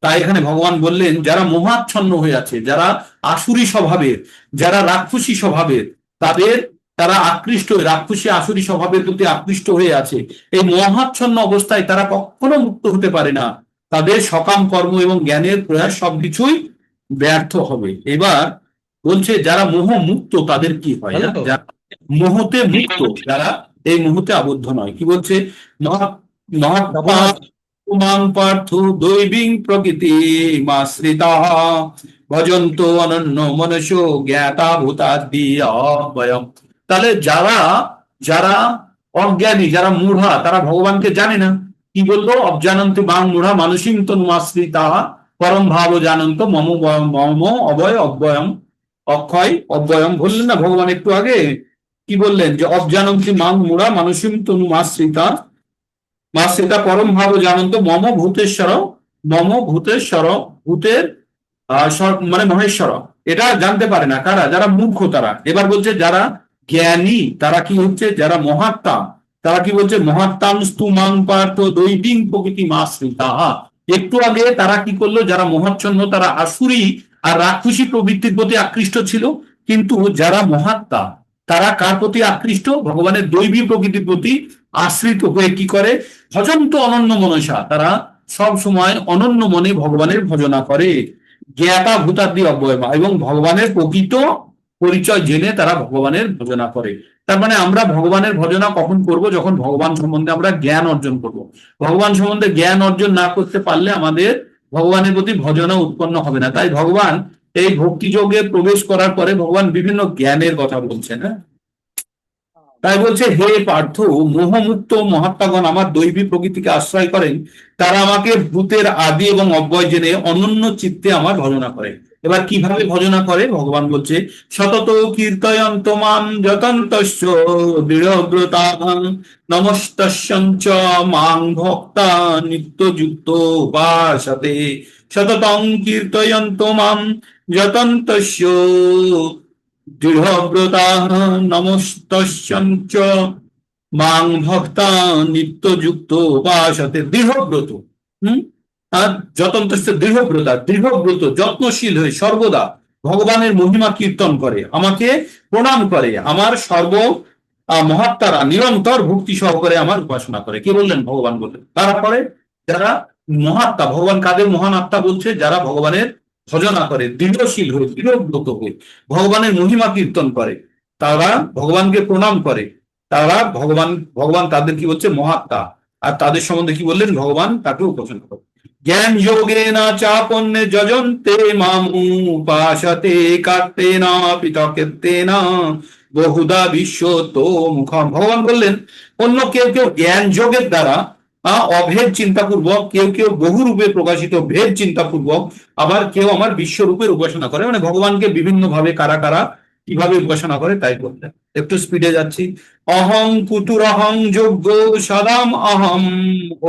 Speaker 1: তাই এখানে ভগবান বললেন যারা মোহাচ্ছন্ন হয়ে আছে, যারা আসুরি স্বভাবের, যারা রাক্ষসী স্বভাবের, তাদের তারা আকৃষ্ট রাক্ষসী আসুরি স্বভাবের প্রতি আকৃষ্ট হয়ে আছে, এই মোহাচ্ছন্ন অবস্থায় তারা কখনো মুক্ত হতে পারে না। তাদের সকাম কর্ম এবং জ্ঞানের প্রয়াস সবকিছুই ব্যর্থ হবে। এবার বলছে যারা মোহ মুক্ত তাদের কি হয়, যারা মোহতে মুক্ত, যারা এই মোহতে আবদ্ধ নয়, কি বলছে? মাং পার্থ দৈবিং প্রকৃতি মাশ্রিতা ভজন্ত অনন্য মনুষ্য জ্ঞাতা ভূতাদি অভয়ম। তাহলে যারা যারা অজ্ঞানী, যারা মূঢ়া, তারা ভগবানকে জানে না। কি বললো? অবজানন্ত বাং মূঢ়া মানুষিং তনুমাশ্রিতা পরম ভাব জানন্ত মম মম অভয় অব্যয়ম অক্ষয় অব্যয়ম। বললেন না ভগবান একটু আগে, কি বললেন? যে অবজানন্তি মাং মূঢ়া মানুষিং তনুমাশ্রিতা মাশ্রিতা পরম ভাব জানন্ত মম ভূতেশ্বর মম ভূতেশ্বর ভূতের মানে মহেশ্বর। এটা জানতে পারে না কারা? যারা মূর্খ তারা। এবার বলছে যারা জ্ঞানী তারা কি হচ্ছে? যারা মহাত্মা তারা কি বলছে? মহাত্মাং স্তুমাং পার্থ দৈবিং প্রকৃতি মাশ্রিতা। একটু আগে তারা কি করলো? যারা মহাচ্ছন্ন তারা আসুরি আর রাক্ষসী প্রবৃত্তির প্রতি আকৃষ্ট ছিল, কিন্তু যারা মহাত্মা তারা কার প্রতি আকৃষ্ট? ভগবানের দৈবী প্রকৃতির প্রতি আশ্রিত হয়ে কি করে? ভজন্ত অনন্য মনসা, তারা সব সময় অনন্য মনে ভগবানের ভজনা করে। জ্ঞাতা ভূতাদি অব্যয়মা, এবং ভগবানের প্রকৃত পরিচয় জেনে তারা ভগবানের ভজনা করে। তার মানে আমরা ভগবানের ভজনা কখন করব? যখন ভগবান সম্বন্ধে আমরা জ্ঞান অর্জন করব। ভগবান সম্বন্ধে জ্ঞান অর্জন না করতে পারলে আমাদের ভগবানের প্রতি ভজনা উৎপন্ন হবে না। তাই ভগবান এই ভক্তিযোগে প্রবেশ করার পরে ভগবান বিভিন্ন জ্ঞানের কথা বলছেন। হ্যাঁ, তাই বলছে হে পার্থ, মোহমুক্ত মহাত্মাগণ আমার দৈবী প্রকৃতিকে আশ্রয় করেন, তারা আমাকে ভূতের আদি এবং অব্যয় জেনে অনন্য চিত্তে আমার ভজনা করে। এবার কিভাবে ভজনা করে ভগবান বলছে, সতত কীর্তয়ন্ত মাম যতন্তস্য দৃঢ়ব্রতা নমস্তস্যঞ্চ মাং ভক্তা নিত্যযুক্ত উপাসতে। সততং কীর্তয়ন্ত মাম যতন্তস্য দৃঢ়ব্রতা নমস্তস্যঞ্চ মাং ভক্তা নিত্যযুক্ত উপাসতে। দৃঢ়ব্রত, আর যতন্তস্য দৃঢ়ব্রতা, দৃঢ়ব্রত যত্নশীল হয়ে সর্বদা ভগবানের মহিমা কীর্তন করে, আমাকে প্রণাম করে, আমার সর্ব মহাত্মারা নিরন্তর ভক্তি সহকারে আমার উপাসনা করে। কি বললেন ভগবান? বললেন তারপরে যারা মহাত্মা, ভগবান কাদের মহান আত্মা বলছে? যারা ভগবানের ভজনা করে, দৃঢ়শীল হয়ে দৃঢ়ব্রত হয়ে ভগবানের মহিমা কীর্তন করে, তারা ভগবানকে প্রণাম করে, তারা ভগবান তাদের কি বলছে? মহাত্মা। আর তাদের সম্বন্ধে কি বললেন? ভগবান তাকে উপাসনা করে। জ্ঞান যোগে না চাপন্নে যজন্তে মামু উপাসতে কাটতে না পিতকেতে না বহুদা বিশ্ব তো মুখম। ভগবান বললেন অন্য কেউ কেউ জ্ঞান যোগের দ্বারা অভেদ চিন্তাপূর্বক, কেউ কেউ বহুরূপে প্রকাশিত ভেদ চিন্তাপূর্বক, আবার কেউ আমার বিশ্বরূপের উপাসনা করে। মানে ভগবানকে বিভিন্ন ভাবে কারা কারা কিভাবে উপাসনা করে তাই বললেন। একটু স্পিডে যাচ্ছি। অহং কুতুরহং যোগ্য সদাম অহম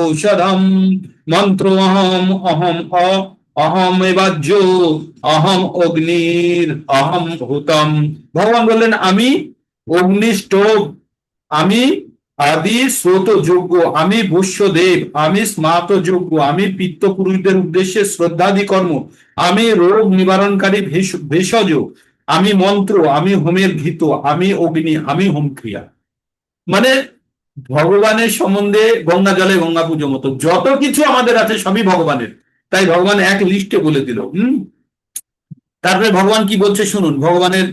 Speaker 1: ঔষধম মন্ত্র অহম অহম অহম এবাজ্য অহম অগ্নির অহম ভূতম। ভগবান বললেন আমি অগ্নিষ্ঠোভ, আমি আদি স্রোত যোগ্য, আমি ভস্যদেব, আমি স্মাত যোগ্য, আমি পিত্ত পুরুষদের উদ্দেশ্যে শ্রদ্ধাদি কর্ম, আমি রোগ নিবারণকারী ভেষজ, আমি মন্ত্র, আমি হোমের ঘৃত, আমি অগ্নি, আমি হোম ক্রিয়া। মানে ভগবানের সম্বন্ধে গঙ্গা জলে গঙ্গা পুজো মতো যত কিছু আমাদের আছে সবই ভগবানের। তাই ভগবান এক লিস্টে বলে দিল। তারপরে ভগবান কি বলছে শুনুন। ভগবানের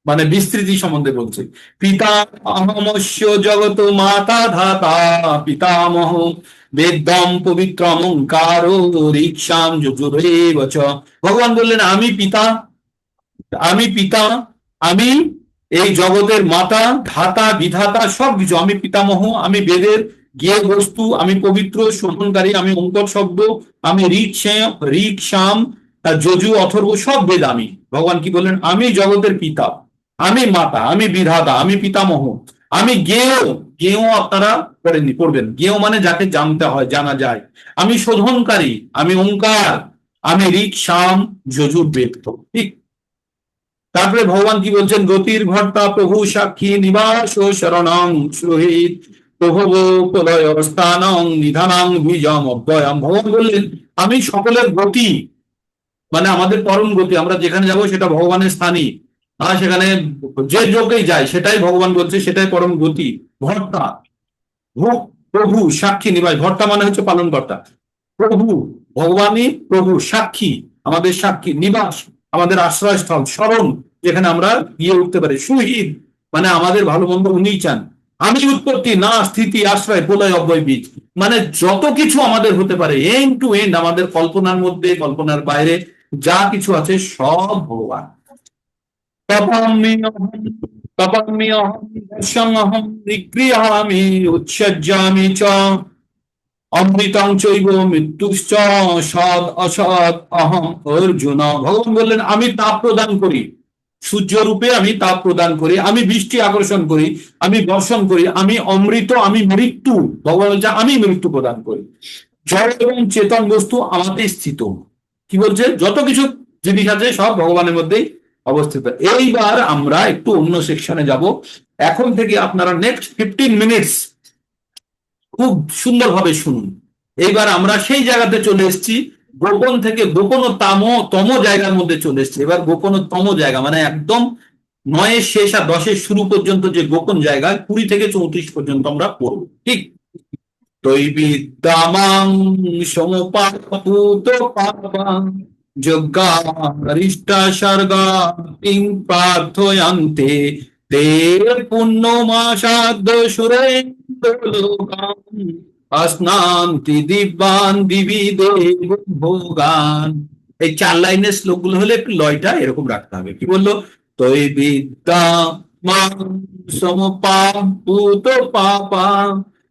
Speaker 1: মানে বিস্তৃতি সম্বন্ধে বলছে। পিতা অহমস্য জগত মাতা ধাতা পিতামহ বেদম পবিত্রম ওঙ্কারো ঋক্ষাম যজুরেব চ। ভগবান বললেন আমি পিতা, আমি পিতা, আমি এই জগতের মাতা, ধাতা, বিধাতা সবকিছু, আমি পিতামহ, আমি বেদের জ্ঞেয় বস্তু, আমি পবিত্র শোধনকারী, আমি ওঙ্কার শব্দ, আমি ঋক সাম যজু অথর্ব সব বেদ আমি। ভগবান কি বললেন? আমি জগতের পিতা, আমি মাতা, আমি বিধাতা, আমি পিতামহ, আমি জ্ঞেয়। জ্ঞেয় আপনারা পড়েননি, পড়বেন। জ্ঞেয় মানে যাকে জানতে হয়, জানা যায়। আমি শোধনকারী, আমি ওঙ্কার, আমি ঋক সাম যজুর বেদ। ঠিক। তারপরে ভগবান কি বলছেন? গতির ভর্তা প্রভু সাক্ষী নিবাস শরণং সুহিত প্রভু প্রলয় স্থানং নিধানাং বিজম অব্যয়ম। ভগবান বললেন আমি সকলের গতি, মানে আমাদের পরম গতি, আমরা যেখানে যাব সেটা ভগবানের স্থানই। আর সেখানে যে যোগেই যায় সেটাই ভগবান বলছে, সেটাই পরম গতি। ভর্তা, প্রভু সাক্ষী নিবাস, ভর্তা মানে হচ্ছে পালন কর্তা। প্রভু ভগবানই প্রভু, সাক্ষী আমাদের সাক্ষী, নিবাস আমাদের আশ্রয়স্থল, স্মরণ যেখানে আমরা গিয়ে উঠতে পারি, সুহিত মানে আমাদের ভালো মন্দ উনিই চান। আমি উৎপত্তি না স্থিতি আশ্রয় প্রলয় অব্যয় বীজ, মানে যত কিছু আমাদের হতে পারে এন্ড টু এন্ড, আমাদের কল্পনার মধ্যে কল্পনার বাইরে যা কিছু আছে সব ভগবান। তপাম্যহম দর্শনহম নিগৃহামি উৎসজ্জামি চ অমৃতং চৈব মৃত্যুশ্চ সদ অসৎ অহম অর্জুন। ভগবান বললেন আমি তাপ প্রদান করি, সূর্য রূপে আমি তাপ প্রদান করি, আমি বৃষ্টি আকর্ষণ করি, আমি বর্ষণ করি, আমি অমৃত, আমি মৃত্যু। ভগবান বলছে আমি মৃত্যু প্রদান করি। জড় এবং চেতন বস্তু আমাতে স্থিত। কি বলছে? যত কিছু জিনিস আছে সব ভগবানের মধ্যেই অবস্থিত। এইবার আমরা একটু অন্য সেকশনে যাব। এখন থেকে আপনারা নেক্সট 15 মিনিটস খুব সুন্দরভাবে শুনুন। এইবার আমরা সেই জায়গাতে চলে এসেছি, গোপন থেকে গোপনতম জায়গার মধ্যে চলে এসেছি। এবার গোপনতম জায়গা মানে একদম 9-এর শেষ আর 10-এর শুরু পর্যন্ত যে গোপন জায়গা, 20 থেকে 34 পর্যন্ত আমরা পড়ব। ঠিক। তৈবিদ্যামাং সমপাপুত পাপাং যজ্ঞারিষ্টা স্বর্গা কিং প্রার্থয়ান্তে তে পুণ্যমাসাদ্য সুরেন্দ্রলোকাম অস্নান্তি দিব্যান দিবি দেব ভোগান। এই 4 লাইনের শ্লোকগুলো হলে একটু লয়টা এরকম রাখতে হবে। কি বললো? তৈবিদ্যা মাং সমপাপুত পাপাং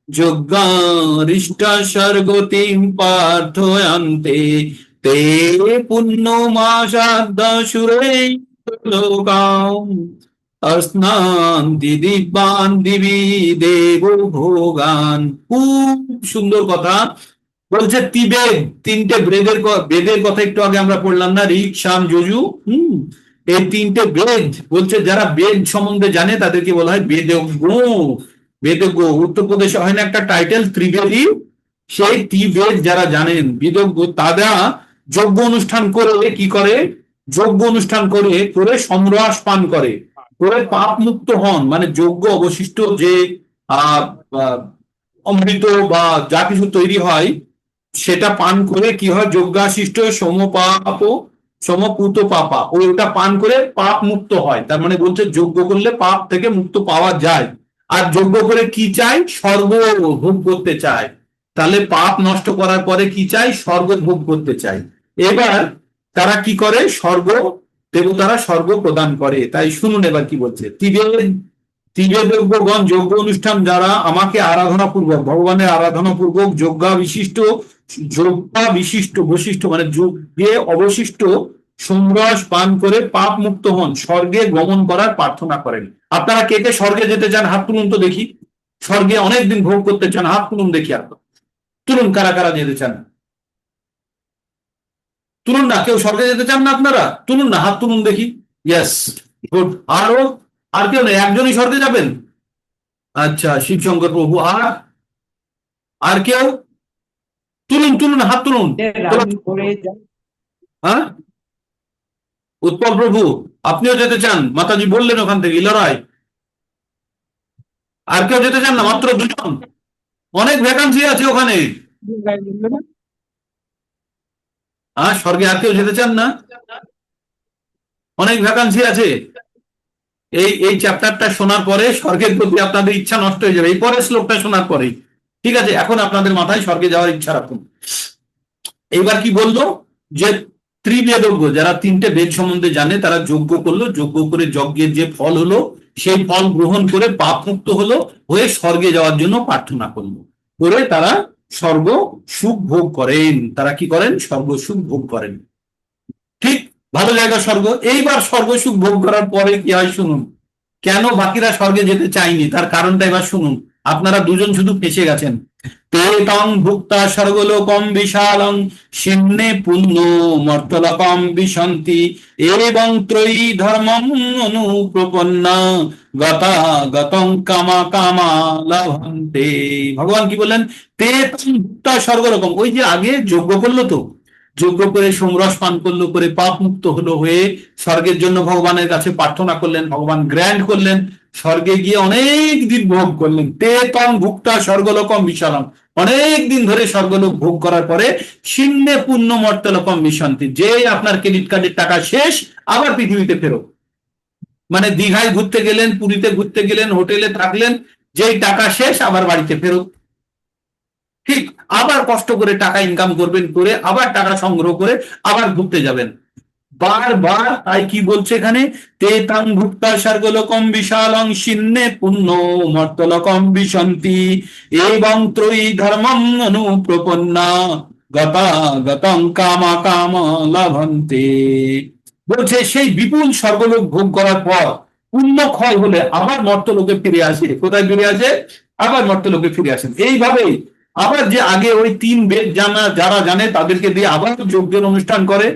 Speaker 1: যজ্ঞারিষ্টা স্বর্গতিম প্রার্থয়ান্তে তে পুণ্যমাসাদ্য সুরেন্দ্রলোকাম অস্নান্তি দিব্যান দিবি দেব ভোগান। খুব সুন্দর কথা বলছে। তিবেদ, 3টে বেদের কথা একটু আগে আমরা পড়লাম না? ঋক সাম যজু। এই 3টে বেদ বলছে, যারা বেদ সম্বন্ধে জানে তাদেরকে বলা হয় বেদজ্ঞ। বেদজ্ঞ উত্তরপ্রদেশে হয় না একটা টাইটেল ত্রিবেদী? সেই ত্রিবেদ যারা জানেন, বেদজ্ঞ, তারা যজ্ঞ অনুষ্ঠান করে কি করে? যজ্ঞ অনুষ্ঠান করে করে সমরস পান করে পাপ মুক্ত হন। মানে যজ্ঞ অবশিষ্ট যে আহ অমৃত বা যা কিছু তৈরি হয় সেটা পান করে কি হয়? যজ্ঞাশিষ্ট সমপাপ সমপুত পাপা, ওটা পান করে পাপ মুক্ত হয়। তার মানে বলছে যজ্ঞ করলে পাপ থেকে মুক্ত পাওয়া যায়। আর যজ্ঞ করে কি চাই? স্বর্গ ভোগ করতে চায়। তাহলে পাপ নষ্ট করার পরে কি চাই? স্বর্গ ভোগ করতে চাই। এবার তারা কি করে? স্বর্গ দেবতারা স্বর্গ প্রদান করে। তাই শুনুন এবার কি বলছে। ত্রিবেদজ্ঞগণ, যজ্ঞ অনুষ্ঠান যারা আমাকে আরাধনা পূর্বক, ভগবানের আরাধনা পূর্বক বৈশিষ্ট্য মানে যজ্ঞে অবশিষ্ট সমরস পান করে পাপ মুক্ত হন, স্বর্গে গমন করার প্রার্থনা করেন। আপনারা কে কে স্বর্গে যেতে চান? হাত তুলুন তো দেখি। স্বর্গে অনেকদিন ভোগ করতে চান? হাত তুলুন দেখি। আর তুলুন, কারা কারা যেতে চান? তুলুন না। কেউ স্বর্গে যেতে চান না আপনারা? তুলুন না, হাত তুলুন দেখি। Yes, good. আরো? আর কেউ নেই? একজনই স্বর্গে যাবেন? আচ্ছা, শিবশঙ্কর প্রভু। আর কেউ? তুলুন তুলুন, হাত তুলুন। হ্যাঁ, উৎপল প্রভু আপনিও যেতে চান? মাতাজি বললেন ওখান থেকে লড়াই। আর কেউ যেতে চান না? মাত্র 2জন। অনেক ভ্যাকান্সি আছে ওখানে। স্বর্গে আর কেউ যেতে চান না? অনেক ভ্যাকান্সি আছে। এই এই চ্যাপ্টারটা শোনার পরে স্বর্গের প্রতি আপনাদের ইচ্ছা নষ্ট হয়ে যাবে, এই পরের শ্লোকটা শোনার পরেই। ঠিক আছে, এখন আপনাদের মাথায় স্বর্গে যাওয়ার ইচ্ছা রাখুন। এইবার কি বললো, যে ত্রিবেদজ্ঞ যারা তিনটে বেদ সম্বন্ধে জানে তারা যজ্ঞ করলো, যজ্ঞ করে যজ্ঞের যে ফল হলো সেই ফল গ্রহণ করে পাপ মুক্ত হলো, হয়ে স্বর্গে যাওয়ার জন্য প্রার্থনা করলো, করে তারা স্বর্গ সুখ ভোগ করেন। তারা কি করেন? স্বর্গ সুখ ভোগ করেন। ঠিক, ভালো জায়গা স্বর্গ। এইবার স্বর্গ সুখ ভোগ করার পরে কি হয় শুনুন। কেন বাকিরা স্বর্গে যেতে চায়নি তার কারণটা এবার শুনুন। আপনারা দুজন শুধু ফেসে গেছেন। তে তং ভুক্তা স্বর্গলোকম বিশালং সিন্নে পুণ্য মর্তলোকম বিশন্তি এবং ত্রয়ী ধর্মম অনুপ্রপন্না গতা গতং কামা কামা লভন্তে। ভগবান কি বললেন? তে তং ভুক্তা স্বর্গলোকম, ওই যে আগে যজ্ঞ করলো, তো যজ্ঞ করে সোমরস পান করলো, করে পাপ মুক্ত হলো, হয়ে স্বর্গের জন্য ভগবানের কাছে প্রার্থনা করলেন, ভগবান গ্র্যান্ড করলেন, স্বর্গে গিয়ে অনেক দিন ভোগ করলেন। তে তং ভুক্তা স্বর্গলোকম বিশালম, অনেক দিন ধরে স্বর্গলোক ভোগ করার পরে শীর্ণে পুণ্য মর্তলোকম বিশান্তি, যে আপনার ক্রেডিট কার্ডের টাকা শেষ আবার পৃথিবীতে ফেরত। মানে দীঘায় ঘুরতে গেলেন, পুরীতে ঘুরতে গেলেন, হোটেলে থাকলেন, যেই টাকা শেষ আবার বাড়িতে ফেরত। ঠিক, আবার কষ্ট করে টাকা ইনকাম করবেন, করে আবার টাকা সংগ্রহ করে আবার ঘুরতে যাবেন বারবার। তাই কি বলছে এখানে? তে তাং ভুক্তা স্বর্গলোকম বিশালং শীর্ণে পুণ্য মর্তলোকম বিশন্তি এবং ত্রয়ী ধর্মম অনুপ্রপন্না গতা গতং কামা কাম লভন্তে। বলছে সেই বিপুল স্বর্গলোক ভোগ করার পর পুণ্য ক্ষয় হলে আবার মর্তলোকে ফিরে আসে। কোথায় ফিরে আসে? আবার মর্তলোকে ফিরে আসেন। এইভাবেই আবার যে আগে ওই তিন বেদ যারা জানে তাদেরকে দিয়ে আবার যজ্ঞের অনুষ্ঠান করে,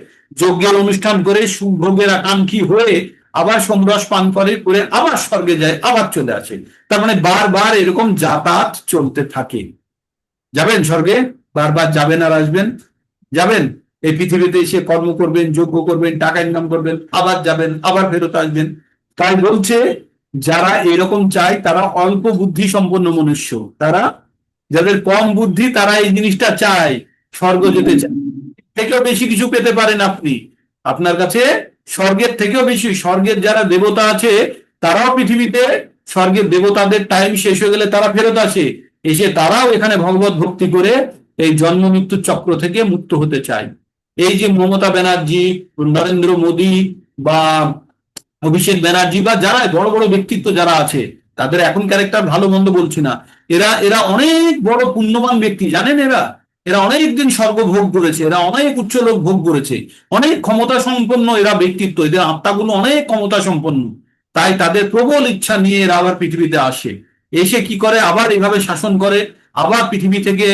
Speaker 1: যজ্ঞের অনুষ্ঠান করে সুভোগের আকাঙ্ক্ষী হয়ে আবার সোমরস পান করে আবার স্বর্গে যায়, আবার চলে আসে। তার মানে বারবার এরকম যাতায়াত চলতে থাকে। যাবেন স্বর্গে? বারবার যাবেন আর আসবেন? যাবেন। এই পৃথিবীতে এসে কর্ম করবেন, যজ্ঞ করবেন, টাকা ইনকাম করবেন, আবার যাবেন, আবার ফেরত আসবেন। তাই বলছে যারা এরকম চায় তারা অল্প বুদ্ধি সম্পন্ন মনুষ্য, তারা যাদের কম বুদ্ধি তারা এই জিনিসটা চায়, স্বর্গ যেতে চায়। থেকেও বেশি কিছু পেতে পারেন আপনি, আপনার কাছে স্বর্গের থেকেও বেশি। স্বর্গের যারা দেবতা আছে তারাও পৃথিবীতে, স্বর্গের দেবতাদের টাইম শেষ হয়ে গেলে তারা ফেরত আসে, এসে তারাও এখানে ভগবত ভক্তি করে এই জন্ম মৃত্যুর চক্র থেকে মুক্ত হতে চায়। এই যে মমতা ব্যানার্জি, নরেন্দ্র মোদী বা অভিষেক ব্যানার্জি বা যারা বড় বড় ব্যক্তিত্ব যারা আছে, তাদের এখন ক্যারেক্টার ভালো মন্দ বলছি না, এরা এরা অনেক বড় পুণ্যবান ব্যক্তি, জানেন? এরা এরা অনেক দিন স্বর্গ ভোগ করেছে, এরা অনেক উচ্চ লোক ভোগ করেছে, অনেক ক্ষমতা সম্পন্ন এরা ব্যক্তিত্ব, এদের আত্মাগুলো অনেক ক্ষমতা সম্পন্ন। তাই তাদের প্রবল ইচ্ছা নিয়ে এরা আবার পৃথিবীতে আসে, এসে কি করে আবার এভাবে শাসন করে, আবার পৃথিবী থেকে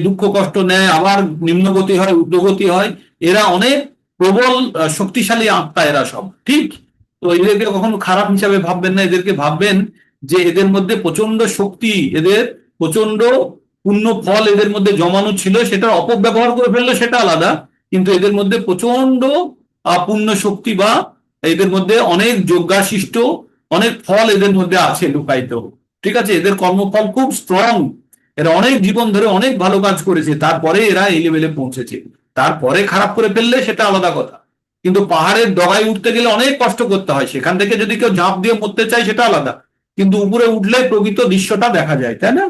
Speaker 1: দুঃখ কষ্ট নেয়, আবার নিম্নগতি হয়, ঊর্ধ্বগতি হয়। এরা অনেক প্রবল শক্তিশালী আত্মা এরা সব। ঠিক, তো এদেরকে কখনো খারাপ হিসাবে ভাববেন না, এদেরকে ভাববেন যে এদের মধ্যে প্রচন্ড শক্তি, এদের প্রচন্ড পুণ্য ফল এদের মধ্যে জমানো ছিল, সেটা অপব্যবহার করে ফেললো সেটা আলাদা, কিন্তু এদের মধ্যে প্রচন্ড পুণ্য শক্তি বা এদের মধ্যে অনেক যজ্ঞাশিষ্ট অনেক ফল এদের মধ্যে আছে লুকায়িত। ঠিক আছে, এদের কর্মফল খুব স্ট্রং, এরা অনেক জীবন ধরে অনেক ভালো কাজ করেছে, তারপরে এরা এই লেভেলে পৌঁছেছে। তারপরে খারাপ করে ফেললে সেটা আলাদা কথা, কিন্তু পাহাড়ের ডগায় উঠতে গেলে অনেক কষ্ট করতে হয়, সেখান থেকে যদি কেউ ঝাঁপ দিয়ে মরতে চায় সেটা আলাদা, কিন্তু উপরে উঠলে প্রকৃত দৃশ্যটা দেখা যায়, তাই না?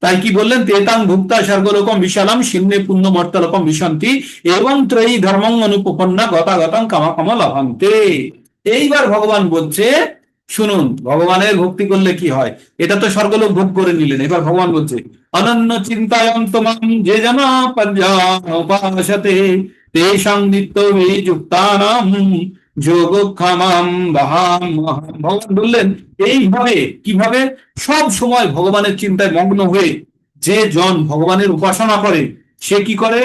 Speaker 1: তাই কি বললেন? তেতাং ভুক্তা স্বর্গলোকম বিশালম শীর্ণে পুণ্য মর্তলোকম বিশন্তি এবং ত্রয়ী ধর্মং অনুপপন্না গতাগতং কামা কামা লভন্তে। এইবার ভগবান বলছে শুনুন, ভগবানের ভক্তি করলে কি হয়, এটা তো স্বর্গলোক ভোগ করে নিলেন। এবার ভগবান বলছে অনন্য চিন্তায়ং তোমাম যে জানা পর্যাপাসতে তেষাং নিত্য বিযুক্তানাম যোগক্ষমাম বাহাম। ভগবান বললেন এইভাবে, কিভাবে? সব সময় ভগবানের চিন্তায় মগ্ন হয়ে যে জন ভগবানের উপাসনা করে সে কি করে?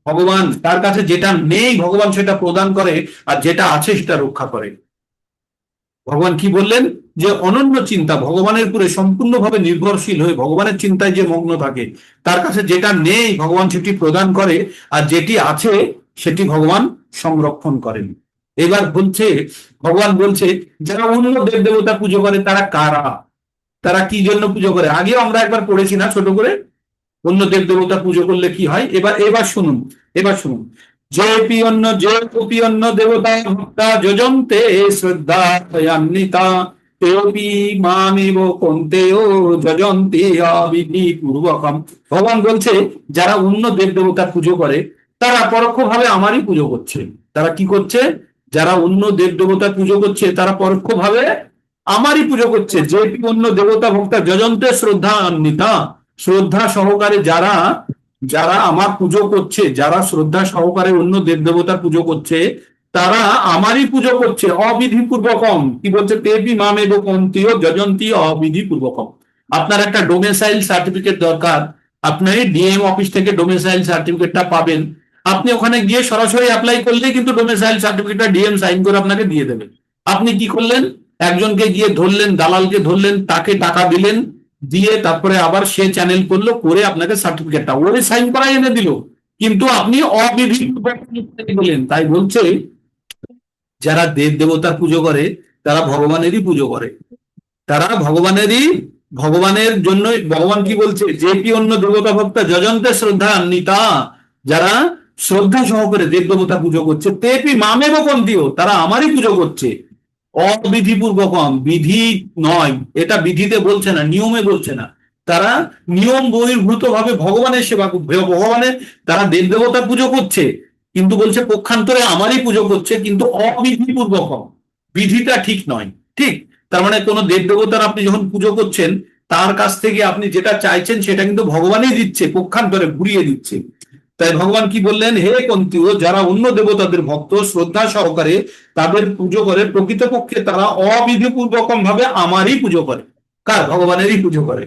Speaker 1: ভগবান তার কাছে যেটা নেই ভগবান সেটা প্রদান করে, আর যেটা আছে সেটা রক্ষা করে। ভগবান কি বললেন? যে অনন্য চিন্তা, ভগবানের উপরে সম্পূর্ণভাবে নির্ভরশীল হয়ে ভগবানের চিন্তায় যে মগ্ন থাকে তার কাছে যেটা নেই ভগবান সেটি প্রদান করে, আর যেটি আছে সেটি ভগবান সংরক্ষণ করেন। এবার বলছে, ভগবান বলছে যারা অন্য দেব দেবতা পুজো করে তারা কারা, তারা কি জন্য পুজো করে? আগেও আমরা একবার পড়েছি না ছোট করে, অন্য দেব দেবতা পুজো করলে কি হয়। এবার এবার শুনুন, এবার শুনুন। যে কোপি অন্য দেবতা ভক্তা যজন্তে শ্রদ্ধান্বিতা তেপি মামেব কন্তেও যজন্তে অবিধি পূর্বকম। ভগবান বলছে যারা অন্য দেব দেবতার পুজো করে তারা পরোক্ষভাবে আমারই পুজো করছে। তারা কি করছে? যারা অন্য দেব দেবতার পুজো করছে তারা পরোক্ষভাবে আমারই পুজো করছে। যে অন্য দেবতা ভক্তা যজন্তে শ্রদ্ধান্বিতা, শ্রদ্ধা সহকারে যারা যারা আমার পুজো করছে, যারা শ্রদ্ধা সহকারে অন্য দেব দেবতার পুজো করছে তারা আমারই পুজো করছে অবিধি পূর্বকম। কি বলছে? তেবি মামেব কন্তীয় যজন্তি অবিধি পূর্বকম। আপনার একটা ডোমেসাইল সার্টিফিকেট দরকার, আপনি ডিএম অফিস থেকে ডোমেসাইল সার্টিফিকেটটা পাবেন, আপনি ওখানে গিয়ে সরাসরি অ্যাপ্লাই করলেই কিন্তু ডোমেসাইল সার্টিফিকেটটা ডিএম সাইন করে আপনাকে দিয়ে দেবে। আপনি কি করলেন? একজনকে গিয়ে ধরলেন, দালালকে ধরলেন, তাকে টাকা দিলেন, দিয়ে তারপরে আবার সে চ্যানেল করলো, করে আপনাকে সার্টিফিকেটটা ওরে সাইন করাই এনে দিল, কিন্তু আপনি অবিধি দিলেন। তাই বলছে যারা দেব দেবতার পুজো করে তারা ভগবানেরই পুজো করে, তারা ভগবানের জন্য। ভগবান কি বলছে? যে কি অন্য দেবতা ভক্তা যজন্তে শ্রদ্ধান্বিতা, যারা শ্রদ্ধা সহকারে দেব দেবতা পুজো করছে, তেপি মামেব কন্তীয়, তারা আমারই পুজো করছে অবিধি পূর্বকম। বিধি নয়, এটা বিধিতে বলছে না, নিয়মে বলছে না, তারা নিয়ম বহির্ভূত ভাবে ভগবানের সেবা, ভগবানের তারা দেব দেবতার পুজো করছে, কিন্তু বলছে পক্ষান্তরে আমারই পুজো করছে, কিন্তু অবিধি পূর্বকম। বিধিটা ঠিক নয়। ঠিক, তার মানে কোনো দেব দেবতার আপনি যখন পুজো করছেন তার কাছ থেকে আপনি যেটা চাইছেন সেটা কিন্তু ভগবানই দিচ্ছে, পক্ষান্তরে ঘুরিয়ে দিচ্ছে। তাই ভগবান কি বললেন? হে কন্তীয়, যারা অন্য দেবতাদের ভক্ত শ্রদ্ধা সহকারে তাদের পুজো করে, প্রকৃতপক্ষে তারা অবিধি পূর্বকম ভাবে আমারই পুজো করে। কার? ভগবানেরই পুজো করে।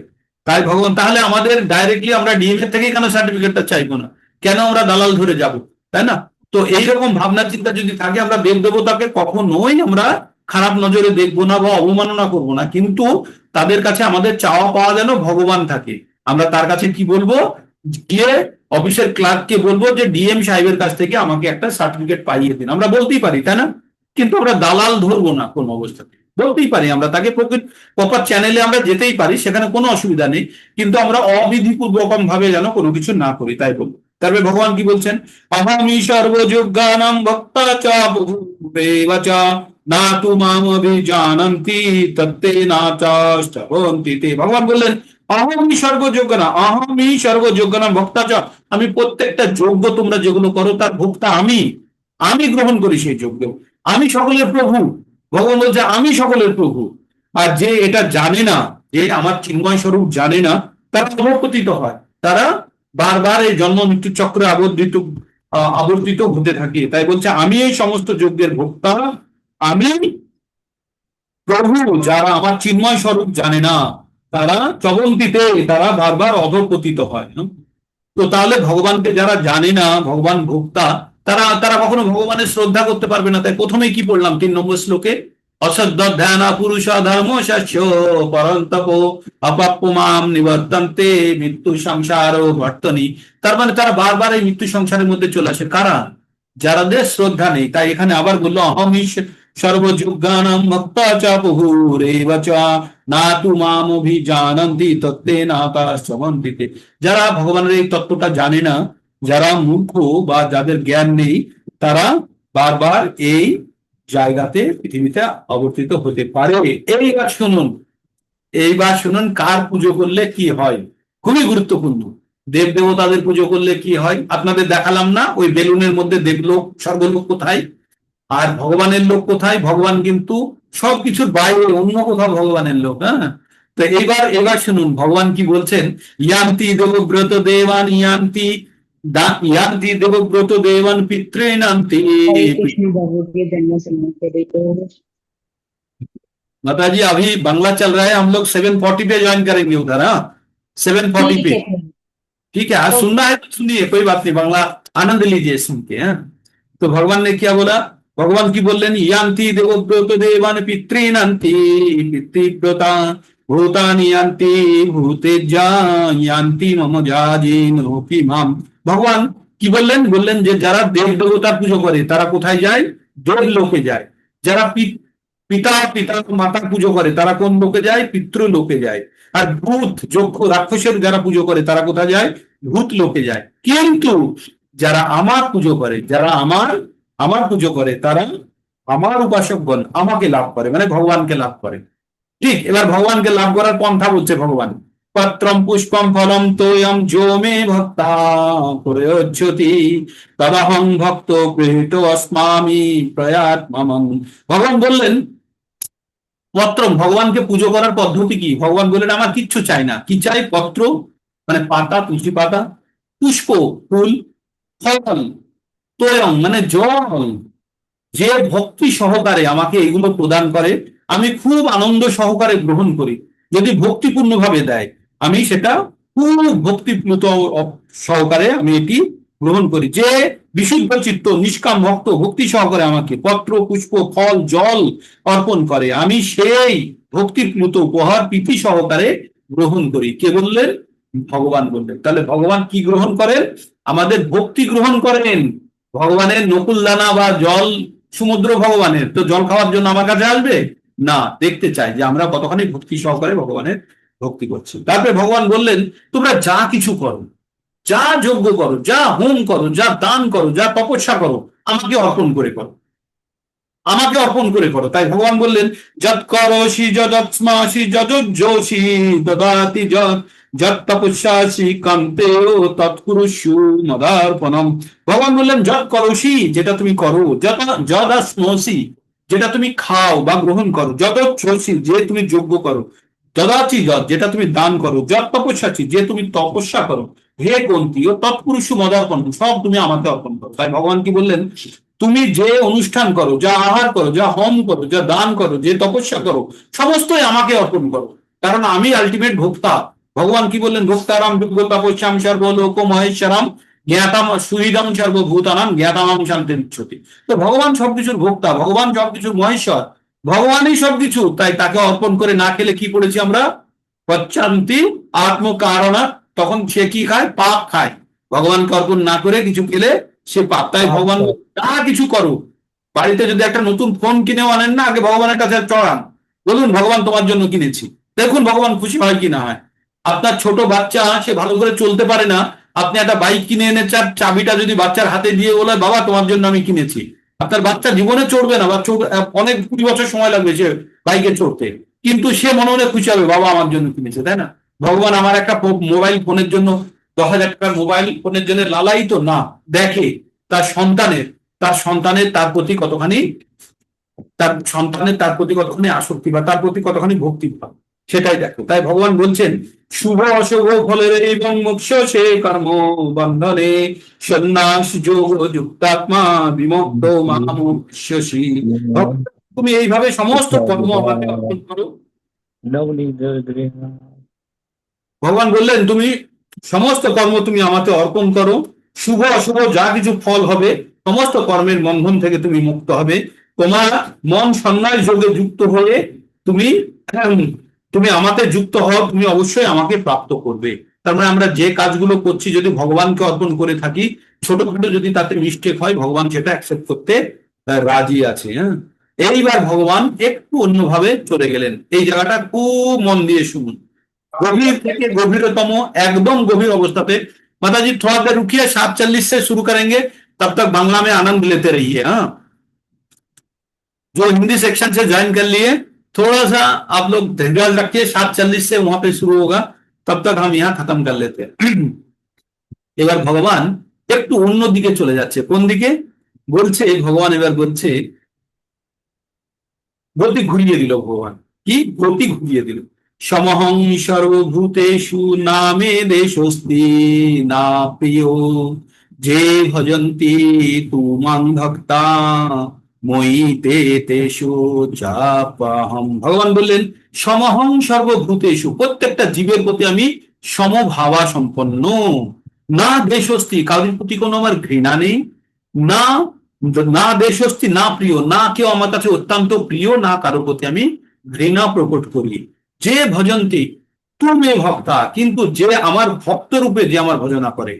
Speaker 1: তাই ভগবান, তাহলে আমাদের ডাইরেক্টলি আমরা ডিএম এর থেকে কেন সার্টিফিকেটটা চাইবো না? কেন আমরা দালাল ধরে যাব? তাই না? তো এইরকম ভাবনা চিন্তা যদি থাকে, আমরা দেব দেবতাকে কখনোই আমরা খারাপ নজরে দেখবো না বা অবমাননা করব না, কিন্তু তাদের কাছে আমাদের চাওয়া পাওয়া যেন ভগবান থাকে। আমরা তার কাছে কি বলবো? গিয়ে অফিসের ক্লার্ককে বলবো যে ডিএম সাহেবের কাছ থেকে আমাকে একটা সার্টিফিকেট পাইয়ে দিন, আমরা বলতেই পারি, তাই না? কিন্তু আমরা দালাল ধরবো না কোন অবস্থাতে, বলতেই পারি, আমরা তাকে প্রপার চ্যানেলে আমরা যেতেই পারি, সেখানে কোনো অসুবিধা নেই, কিন্তু আমরা অবিধি পূর্বকম ভাবে যেন কোনো কিছু না করি, তাই বলবো। তারপরে ভগবান কি বলছেন? অহমি সর্বযোগ্যানাম ভক্তা চ বহুরেব চ না তু মাম অভিজানন্তি তত্তে না চাস্তবন্তি তে। ভগবান বললেন অহমি সর্বযোগ্য না, অহমি সর্বযোগ্য না ভক্তা চ, আমি প্রত্যেকটা যোগ্য তোমরা যেগুলো করো তার ভোক্তা আমি, আমি গ্রহণ করি সেই যোগ্য, আমি সকলের প্রভু। ভগবান বলছে আমি সকলের প্রভু। আর যে এটা জানে না, যে আমার চিন্ময় স্বরূপ জানে না, তারা অবপতিত হয়, তারা বারবার এই জন্ম মৃত্যু চক্রে আবর্তিত হতে থাকে। তাই বলছে আমি এই সমস্ত যজ্ঞের ভোক্তা, আমি প্রভু। যারা আমার চিন্ময় স্বরূপ জানে না তারা চবন্তিতে, তারা বারবার অধঃপতিত হয়। তো তাহলে ভগবানকে যারা জানে না, ভগবান ভোক্তা, তারা তারা কখনো ভগবানের শ্রদ্ধা করতে পারবে না। তাই প্রথমেই কি পড়লাম 3 নম্বর শ্লোকে? অশ্রদ্ধ ধ্যান পুরুষ ধর্ম শাস্য পরন্তপ অপাপ্যমাম নিবর্তন্তে মৃত্যু সংসার বর্তনী। তার মানে তারা বারবার এই মৃত্যু সংসারের মধ্যে চলে আসে। কারা? যারাদের শ্রদ্ধা নেই। তাই এখানে আবার বললো অহমিষ সর্বযোগ্যানাম ভক্তা চ বহুরেব চ না তু মাম অভিজানন্তি তত্তে না তাস্তবন্তি তে। যারা ভগবানের এই তত্ত্বটা জানে না, যারা মূর্খ বা যাদের জ্ঞান নেই, তারা বারবার এই জায়গাতে পৃথিবীতে অবতীর্ণ হতে পারে। এইবার শুনুন কার পুজো করলে কি হয়, খুবই গুরুত্বপূর্ণ। দেব দেবতাদের পুজো করলে কি হয় আপনাদের দেখালাম না? ওই বেলুনের মধ্যে দেবলোক স্বর্গলোক কোথায় আর ভগবানের লোক কোথায়? ভগবান কিন্তু সবকিছুর বাইরে, অন্য কোথাও ভগবানের লোক। হ্যাঁ, তো এবার শুনুন ভগবান কি বলছেন। ইয়ান্তি দেবব্রত দেবান ইয়ান্তি ইয়ান্তি দেবব্রত দেবান পিতৃণান্তি।
Speaker 4: हरे कृष्ण बाबू के जन्म समय करे तो
Speaker 1: माता जी अभी बांग्ला चल रहा है, हम लोग 7:40 पे ज्वाइन करेंगे उधर। हाँ, 7:40 पे। ठीक है, आज सुनना है तो सुनिए, कोई बात नहीं, बांग्ला आनंद लीजिए सुन के। हाँ, तो भगवान ने क्या बोला? भगवान की बोल रहे यान्ति देवव्रत देवान पितृणान्ति पितृव्रता भूतानि यान्ति भूतेज्जा यान्ति मम जाजिन রূপী মাম। ভগবান কি বললেন? বললেন যে যারা দেব দেবতার পুজো করে তারা কোথায় যায়? দেব লোকে যায়। যারা পিতা মাতার পুজো করে তারা কোন লোকে যায়? পিতৃ লোকে যায়। আর ভূত যক্ষ রাক্ষসের যারা পুজো করে তারা কোথায় যায়? ভূত লোকে যায়। কিন্তু যারা আমার পুজো করে, যারা আমার আমার পুজো করে, তারা আমার উপাসকগণ আমাকে লাভ করে, মানে ভগবানকে লাভ করে। ঠিক, এবার ভগবানকে লাভ করার পন্থা বলছে ভগবান, পত্রম পুষ্পম ফলম তোয়ম যো মে ভক্তা প্রয়োজ্যতি তদহং ভক্ত গৃহীত অস্মামি প্রয়াত্মম। ভগবান বললেন পত্রম, ভগবানকে পুজো করার পদ্ধতি কি? ভগবান বললেন আমার কিচ্ছু চাই না। কি চাই? পত্র মানে পাতা, তুলসী পাতা, পুষ্প ফুল, ফল তোয়ং মানে জল। যে ভক্তি সহকারে আমাকে এগুলো প্রদান করে আমি খুব আনন্দ সহকারে গ্রহণ করি। যদি ভক্তিপূর্ণ ভাবে দেয় আমি সেটা খুব ভক্তিপ্লুত সহকারে আমি এটি গ্রহণ করি। যে বিশুদ্ধ চিত্ত নিষ্কাম ভক্ত ভক্তি সহকারে আমাকে পত্র পুষ্প ফল জল অর্পণ করে, আমি সেই ভক্তিপ্লুত উপহার প্রীতি সহকারে গ্রহণ করি। কে বললেন? ভগবান বললেন। তাহলে ভগবান কি গ্রহণ করেন? আমাদের ভক্তি গ্রহণ করেন। ভগবানের নকুল দানা বা জল সমুদ্র ভগবানের, তো জল খাওয়ার জন্য আমার কাছে আসবে না, দেখতে চাই যে আমরা কতখানি ভক্তি সহকারে ভগবানের ভক্তি করছি। তারপরে ভগবান বললেন তোমরা যা কিছু করো, যা যজ্ঞ করো, যা হোম করো, যা দান করো, যা তপস্যা করো, আমাকে অর্পণ করে করো, আমাকে অর্পণ করে করো। তাই ভগবান বললেন যৎ করোষি যৎস্মাসি যজোষি দদাতি যৎ যৎ তপস্যাসি কান্তেও তৎকুরুষু মদার্পণম। ভগবান বললেন যৎ করোষি, যেটা তুমি করো, যদাস্মসি, যেটা তুমি খাও বা গ্রহণ করো, যজোষি, যে তুমি যজ্ঞ করো, দদাচি যৎ, যেটা তুমি দান করো, যৎ তপস্যাসি, যে তুমি তপস্যা করো, হে কুন্তী ও তৎপুরুষ মদার্পণ, সব তুমি আমাকে অর্পণ করো। তাই ভগবান কি বললেন? তুমি যে অনুষ্ঠান করো, যা আহার করো, যা হোম করো, যা দান করো, যে তপস্যা করো, সমস্তই আমাকে অর্পণ করো, কারণ আমি আলটিমেট ভোক্তা। ভগবান কি বললেন? ভোক্তারাম যোগ্য তপস্যাম সর্বলোক মহেশ্বরম জ্ঞাতাম সুহৃদম সর্বভূতানাম জ্ঞাতামাম শান্তি উচ্চতি। তো ভগবান সবকিছুর ভোক্তা, ভগবান সবকিছুর মহেশ্বর, ভগবানই সবকিছু। তাই তাকে অর্পণ করে না খেলে কি করেছি আমরা? পচ্চান্তি আত্মকারণা, তখন সে কি খায়? পাপ খায়। ভগবানকে অর্পণ না করে কিছু খেলে সে পাপ। তাই ভগবান যা কিছু করো, বাড়িতে যদি একটা নতুন ফোন কিনেও আনেন না, আগে ভগবানের কাছে চড়ান, বলুন ভগবান তোমার জন্য কিনেছি, দেখুন ভগবান খুশি হয় কি না হয়। আপনার ছোট বাচ্চা সে ভালো করে চলতে পারে না, আপনি একটা বাইক কিনে এনে চাবিটা যদি বাচ্চার হাতে দিয়ে বলে বাবা তোমার জন্য আমি কিনেছি, আপনার বাচ্চা জীবনে চড়বে না বা অনেক 20 বছর সময় লাগবে সে বাইকে চড়তে, কিন্তু সে মনে মনে খুশি হবে বাবা আমার জন্য কিনেছে, তাই না? ভগবান আমার একটা মোবাইল ফোনের জন্য 10,000 টাকার মোবাইল ফোনের জন্য লালায়িত না, দেখে তার সন্তানের তার প্রতি কতখানি, তার সন্তানের তার প্রতি কতখানি আসক্তি বা তার প্রতি কতখানি ভক্তি ভাব, সেটাই দেখো। তাই ভগবান বলছেন শুভ অশুভ ফলের এবং মোক্ষ সে কর্ম বন্ধনে সন্ন্যাস যোগ যুক্তাত্মা বিমুক্ত মামুষ্যসি। তুমি এইভাবে সমস্ত কর্ম আমাকে অর্পণ করো। ভগবান বললেন তুমি সমস্ত কর্ম তুমি আমাকে অর্পণ করো, শুভ অশুভ যা কিছু ফল হবে সমস্ত কর্মের বন্ধন থেকে তুমি মুক্ত হবে। তোমার মন সন্ন্যাস যোগে যুক্ত হয়ে তুমি তুমি আমাতে যুক্ত হও, তুমি অবশ্যই আমাকে প্রাপ্ত করবে। তার মানে আমরা যে কাজগুলো করছি যদি ভগবানকে অর্পণ করে থাকি, ছোটখাটো যদি তাতে মিস্টেক হয় ভগবান সেটা অ্যাকসেপ্ট করতে রাজি আছে। হ্যাঁ, এইবার ভগবান একটু অন্যভাবে চলে গেলেন। এই জায়গাটা খুব মন দিয়ে শুনুন। गंभीर থেকে गंभीरतम एकदम गंभीर अवस्था पे माता जी थोड़ा देर रुकिए, 7:40 से शुरू करेंगे, तब तक बांग्ला में आनंद लेते रहिए। हाँ, जो हिंदी सेक्शन से ज्वाइन कर लिए थोड़ा सा आप लोग धैर्य रखिए, 7:40 से वहां पे शुरू होगा, तब तक हम यहाँ खत्म कर लेते हैं। এবার ভগবান একটু অন্য দিকে চলে যাচ্ছে। কোন দিকে? বলছে ভগবান, এবার বলছে গতি ঘুরিয়ে দিল ভগবান। কি গতি ঘুরিয়ে দিল? সমহং সর্বভূতেষু নামে দেশস্তি না প্রিয় যে ভজন্তি তুমাং ভক্তা মই তে তেষু চাপাহম। ভগবান বললেন সমহং সর্বভূতেষু, প্রত্যেকটা জীবের প্রতি আমি সমভাবা সম্পন্ন, না দেশস্তি, কারোর প্রতি কোনো আমার ঘৃণা নেই, না না দেশস্তি না প্রিয়, না কেউ আমার কাছে অত্যন্ত প্রিয়, না কারোর প্রতি আমি ঘৃণা প্রকট করি। যে ভজন্তি তুমি ভক্তা, কিন্তু যে আমার ভক্ত রূপে যে আমার ভজনা করে।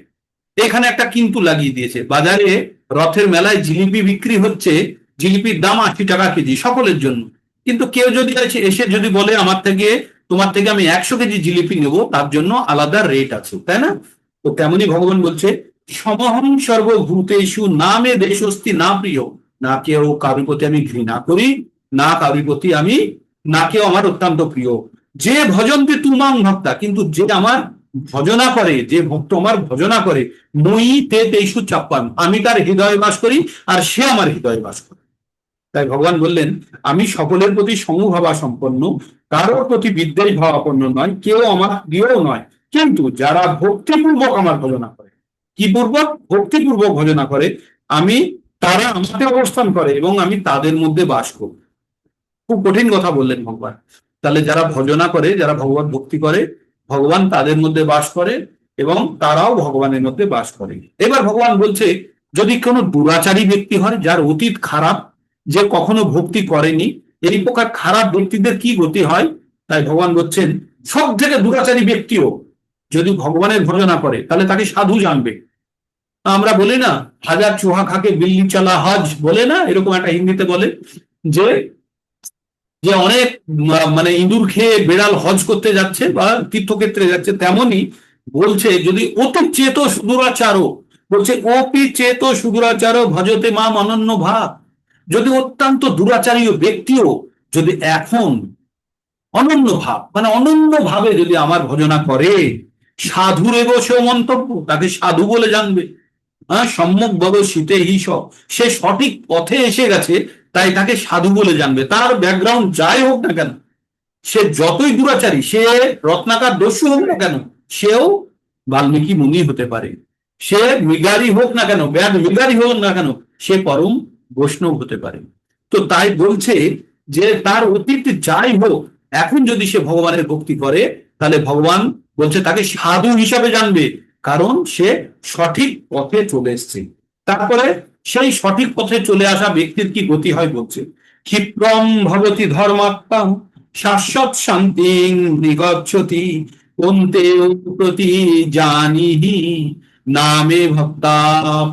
Speaker 1: এখানে একটা কিন্তু লাগিয়ে দিয়েছে। বাজারে রথের মেলায় জিলিপি বিক্রি হচ্ছে, জিলিপির দাম 80 টাকা কেজি সকলের জন্য, কিন্তু কেউ যদি এসে যদি বলে তোমার থেকে আমি 100 কেজি জিলিপি নেবো, তার জন্য আলাদা রেট আছে, তাই না? তো তেমনি ভগবান বলছে সমহং সর্বভূতেষু না মে দেশস্তি না প্রিয়, না কেউ কারোর প্রতি আমি ঘৃণা করি, না কারোর প্রতি আমি, না কেউ আমার অত্যন্ত প্রিয়। যে ভজন্তি তুমাং ভক্তা, কিন্তু যে আমার ভজনা করে, যে ভক্ত আমার ভজনা করে, মই তে তেষু চাপ্পান, আমি তার হৃদয়ে বাস করি আর সে আমার হৃদয়ে বাস করে। তাই ভগবান বললেন আমি সকলের প্রতি সমভাবা সম্পন্ন, কারোর প্রতি বিদ্বেষ ভাবাপন্ন নয়, কেউ আমার প্রিয় নয়, কিন্তু যারা ভক্তিপূর্বক আমার ভজনা করে, কি পূর্বক? ভক্তিপূর্বক ভজনা করে, আমি, তারা আমাতে অবস্থান করে এবং আমি তাদের মধ্যে বাস করি। খুব কঠিন কথা বললেন ভগবান। তাহলে যারা ভজনা করে, যারা ভগবত ভক্তি করে, ভগবান তাদের মধ্যে বাস করে এবং তারাও ভগবানের মধ্যে বাস করে। এবার ভগবান বলছে যদি কোনো দুরাচারী ব্যক্তি হয়, যার অতীত খারাপ, যে কখনো ভক্তি করেনি, এই প্রকার খারাপ ব্যক্তিদের কি গতি হয়? তাই ভগবান বলছেন সব থেকে দুরাচারী ব্যক্তিও যদি ভগবানের ভজনা করে তাহলে তাকে সাধু জানবে। আমরা বলি না হাজার চুহা খাকে বিল্লি চালা হজ, বলে না, এরকম একটা হিন্দিতে বলে যে যে অনেক মানে ইঁদুর খেয়ে বেড়াল হজ করতে যাচ্ছে বা তীর্থক্ষেত্রে যাচ্ছে, তেমনি বলছে যদি অতি চেত সুদূরাচারও, বলছে অপি চেত সুদূরাচারও ভজতে মা অনন্য ভাব, যদি অত্যন্ত দুরাচারী ব্যক্তিও যদি এখন অনন্য ভাব মানে অনন্য ভাবে যদি আমার ভজনা করে, সাধুর এবসেও মন্তব্য, তাকে সাধু বলে জানবে। হ্যাঁ, সম্যক ভব শীতে হিস, সে সঠিক পথে এসে গেছে তাই তাকে সাধু বলে জানবে। তার ব্যাকগ্রাউন্ড যাই হোক না কেন, সে যতই দুরাচারী, সে রত্নাকার দস্যু হোক না কেন, সেও বাল্মীকি মুনি হতে পারে। সে মৃগারী হোক না কেন, ব্যাগ মৃগারী হোক না কেন, সে পরম বৈষ্ণব হতে পারে। তো তাই বলছে যে তার অতীত যাই হোক, এখন যদি সে ভগবানের ভক্তি করে তাহলে ভগবান বলছে তাকে সাধু হিসাবে জানবে, কারণ সে সঠিক পথে চলে এসছে। তারপরে সেই সঠিক পথে চলে আসা ব্যক্তির কি গতি হয় বলছে, ক্ষিপ্রম ভবতি ধর্মাত্মা শাশ্বত শান্তি নিগচ্ছতি কোন্তে প্রতি জানিহি নামে ভক্তা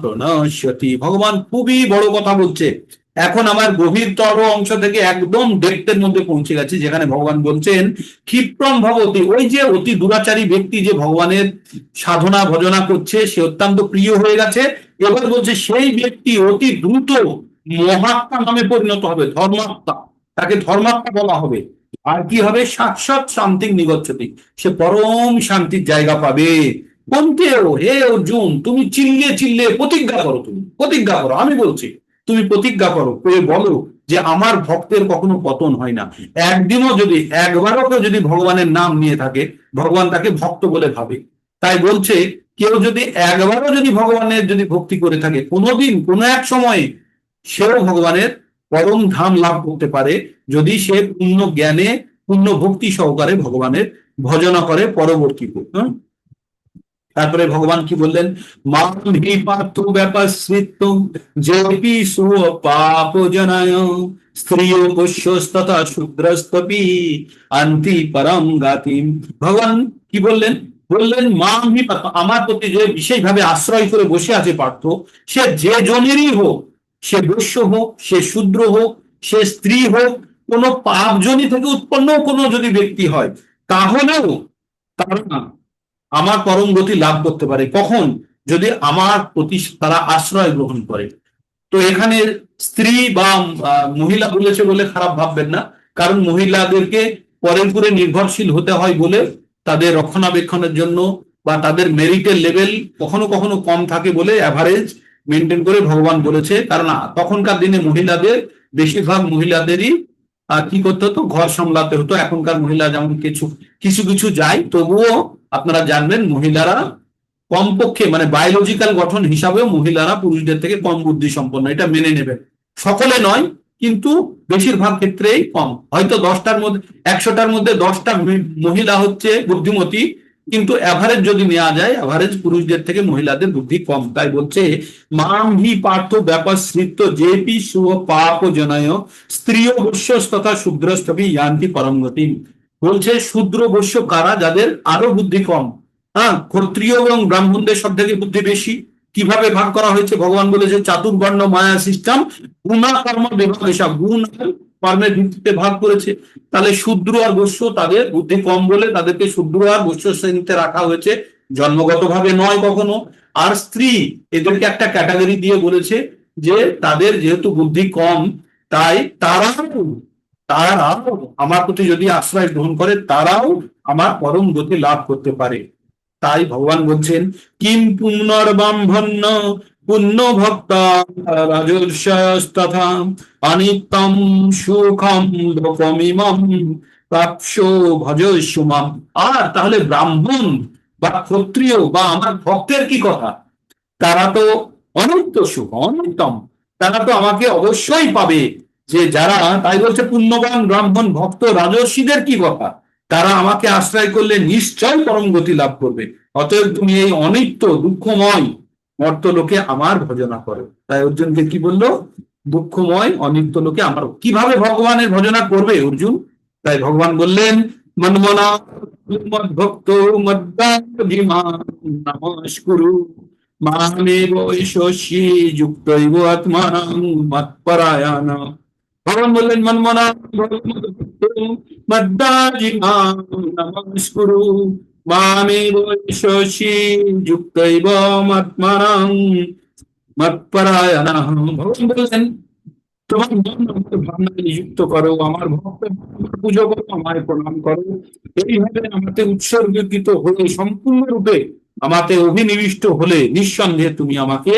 Speaker 1: প্রণশ্যতি। ভগবান খুবই বড় কথা বলছে। এখন আমার গভীরতর অংশ থেকে একদম ডেপ্থের মধ্যে পৌঁছে গেছে, যেখানে ভগবান বলছেন ক্ষিপ্রম ভবতি, ওই যে অতি দুরাচারী ব্যক্তি যে ভগবানের সাধনা ভজনা করছে, সে অত্যন্ত প্রিয় হয়ে গেছে। এবার বলছে সেই ব্যক্তি অতি দ্রুত মহাত্মা নামে পরিণত হবে, ধর্মাত্মা, তাকে ধর্মাত্মা বলা হবে। আর কি হবে? শাশ্বত শান্তি নিগচ্ছতি, সে পরম শান্তির জায়গা পাবে। কোনতেও, হে অর্জুন, তুমি চিল্লে চিল্লে প্রতিজ্ঞা করো, তুমি প্রতিজ্ঞা করো, আমি বলছি তুমি প্রতিজ্ঞা করো, করে বলো যে আমার ভক্তের কখনো পতন হয় না। একদিনও যদি, একবারও কেউ যদি ভগবানের নাম নিয়ে থাকে, ভগবান তাকে ভক্ত বলে ভাবে। তাই বলছে কেউ যদি একবারও যদি ভগবানের যদি ভক্তি করে থাকে, কোনোদিন কোনো এক সময়ে সেও ভগবানের পরম ধাম লাভ করতে পারে, যদি সে পূর্ণ জ্ঞানে পূর্ণ ভক্তি সহকারে ভগবানের ভজনা করে পরবর্তীতে। তারপরে ভগবান কি বললেন, মাহি পার্থ ব্যাপার স্মৃত যেপি পাপ জনায় স্ত্রীয় পোষ্যস্তথা শূদ্রস্তপি আন্তি পরম গাতিম। ভগবান কি বললেন? বললেন মাহি পার্থ, আমার প্রতি যে বিশেষভাবে আশ্রয় করে বসে আছে পার্থ, সে যে জনেরই হোক, সে বৈশ্য হোক, সে শূদ্র হোক, সে স্ত্রী হোক, কোনো পাপজনী থেকে উৎপন্ন কোনো যদি ব্যক্তি হয়, তাহলেও তারা আমার পরম গতি লাভ করতে পারে। কখন? যদি আমার প্রতি তারা আশ্রয় গ্রহণ করে। তো এখানে স্ত্রী বা মহিলা বলেছে বলে খারাপ ভাববেন না, কারণ মহিলাদেরকে পরের উপরে নির্ভরশীল হতে হয় বলে তাদের রক্ষণাবেক্ষণের জন্য বা তাদের মেরিটের লেভেল কখনো কখনো কম থাকে বলে অ্যাভারেজ মেনটেন করে ভগবান বলেছে। কারণ তখনকার দিনে মহিলাদের, বেশিরভাগ মহিলাদেরই কি করতে হতো, ঘর সামলাতে হতো। এখনকার মহিলা যেমন কিছু কিছু কিছু যায়, তবুও আপনারা জানবেন মহিলারা কমপক্ষে মানে বায়োলজিক্যাল গঠন হিসাবেও মহিলারা পুরুষদের থেকে কম বুদ্ধি সম্পন্ন, এটা মেনে নেবেন। সকলে নয়, কিন্তু বেশিরভাগ ক্ষেত্রেই কম। হয়তো 10টার মধ্যে 100টার মধ্যে 10টা মহিলা হচ্ছে বুদ্ধিমতী, কিন্তু অ্যাভারেজ যদি নেওয়া যায়, অ্যাভারেজ পুরুষদের থেকে মহিলাদের বুদ্ধি কম। তাই বলছে মাম হি পার্থ ব্যাপার স্মৃত যেপি শুভ পাপ জনায় স্ত্রীয় বৈশ্য তথা শূদ্রস্তভি ইয়ান্তি পরম গতি। বলছে শূদ্র বৈশ্য কারা? যাদের আরো বুদ্ধি কম। হ্যাঁ, ক্ষত্রিয় এবং ব্রাহ্মণদের সব থেকে বুদ্ধি বেশি। কিভাবে ভাগ করা হয়েছে? ভগবান বলেছে চাতুর্বর্ণ মায়া সিস্টেম, গুণা কর্ম বিভাগ, এসব গুণ কর্মের ভিত্তিতে ভাগ করেছে। তাহলে শূদ্র আর বৈশ্য, তাদের বুদ্ধি কম বলে তাদেরকে শূদ্র আর বৈশ্য শ্রেণীতে রাখা হয়েছে, জন্মগতভাবে নয় কখনো। আর স্ত্রী, এদেরকে একটা ক্যাটাগরি দিয়ে বলেছে যে তাদের যেহেতু বুদ্ধি কম, তাই তারাও আমার প্রতি যদি আশ্রয় গ্রহণ করে, তারাও আমার পরম গতি লাভ করতে পারে। তাই ভগবান বলছেন, কিম পুনর্ব্রহ্মণ্য পুণ্য ভক্তা রাজর্ষয়স্তথা অনিত্যম সুখম লোকমিমম প্রাপ্স্য ভজস্যমাম। আর তাহলে ব্রাহ্মণ বা ক্ষত্রিয় বা আমার ভক্তের কি কথা? তারা তো অনন্ত সুখ, অনন্তম, তারা তো আমাকে অবশ্যই পাবে। যে যারা, তাই বলছে পুণ্যবান ব্রাহ্মণ ভক্ত রাজর্ষিদের কি কথা? তারা আমাকে আশ্রয় করলে নিশ্চয় পরম গতি লাভ করবে। অতএব তুমি এই অনিত্য দুঃখময় মর্তলোকে আমার ভজনা করো। তাই অর্জুনকে কি বললো? দুঃখময় অনিত্য লোকে আমার। কিভাবে ভগবানের ভজনা করবে অর্জুন? তাই ভগবান বললেন, মন্মনা মদ্ভক্ত মদ্দাভিমান নমস্কুরু মামেব শশী যুক্তৈব আত্মানাং মৎপরায়ণ। ভগবান বললেন, মন্মনা মদ্দাজিমাং নমস্কুরু মামেব শশী যুক্তৈব আত্মানাং মৎপরায়ণ। ভগবান বললেন, তোমার মন আমাকে ভাবনায় নিযুক্ত করো, আমার ভক্ত পুজো করো, আমায় প্রণাম করো। এইভাবে আমাকে উৎসর্গীকৃত হয়ে সম্পূর্ণরূপে আমাতে অভিনিবিষ্ট হলে নিঃসন্দেহে তুমি আমাকে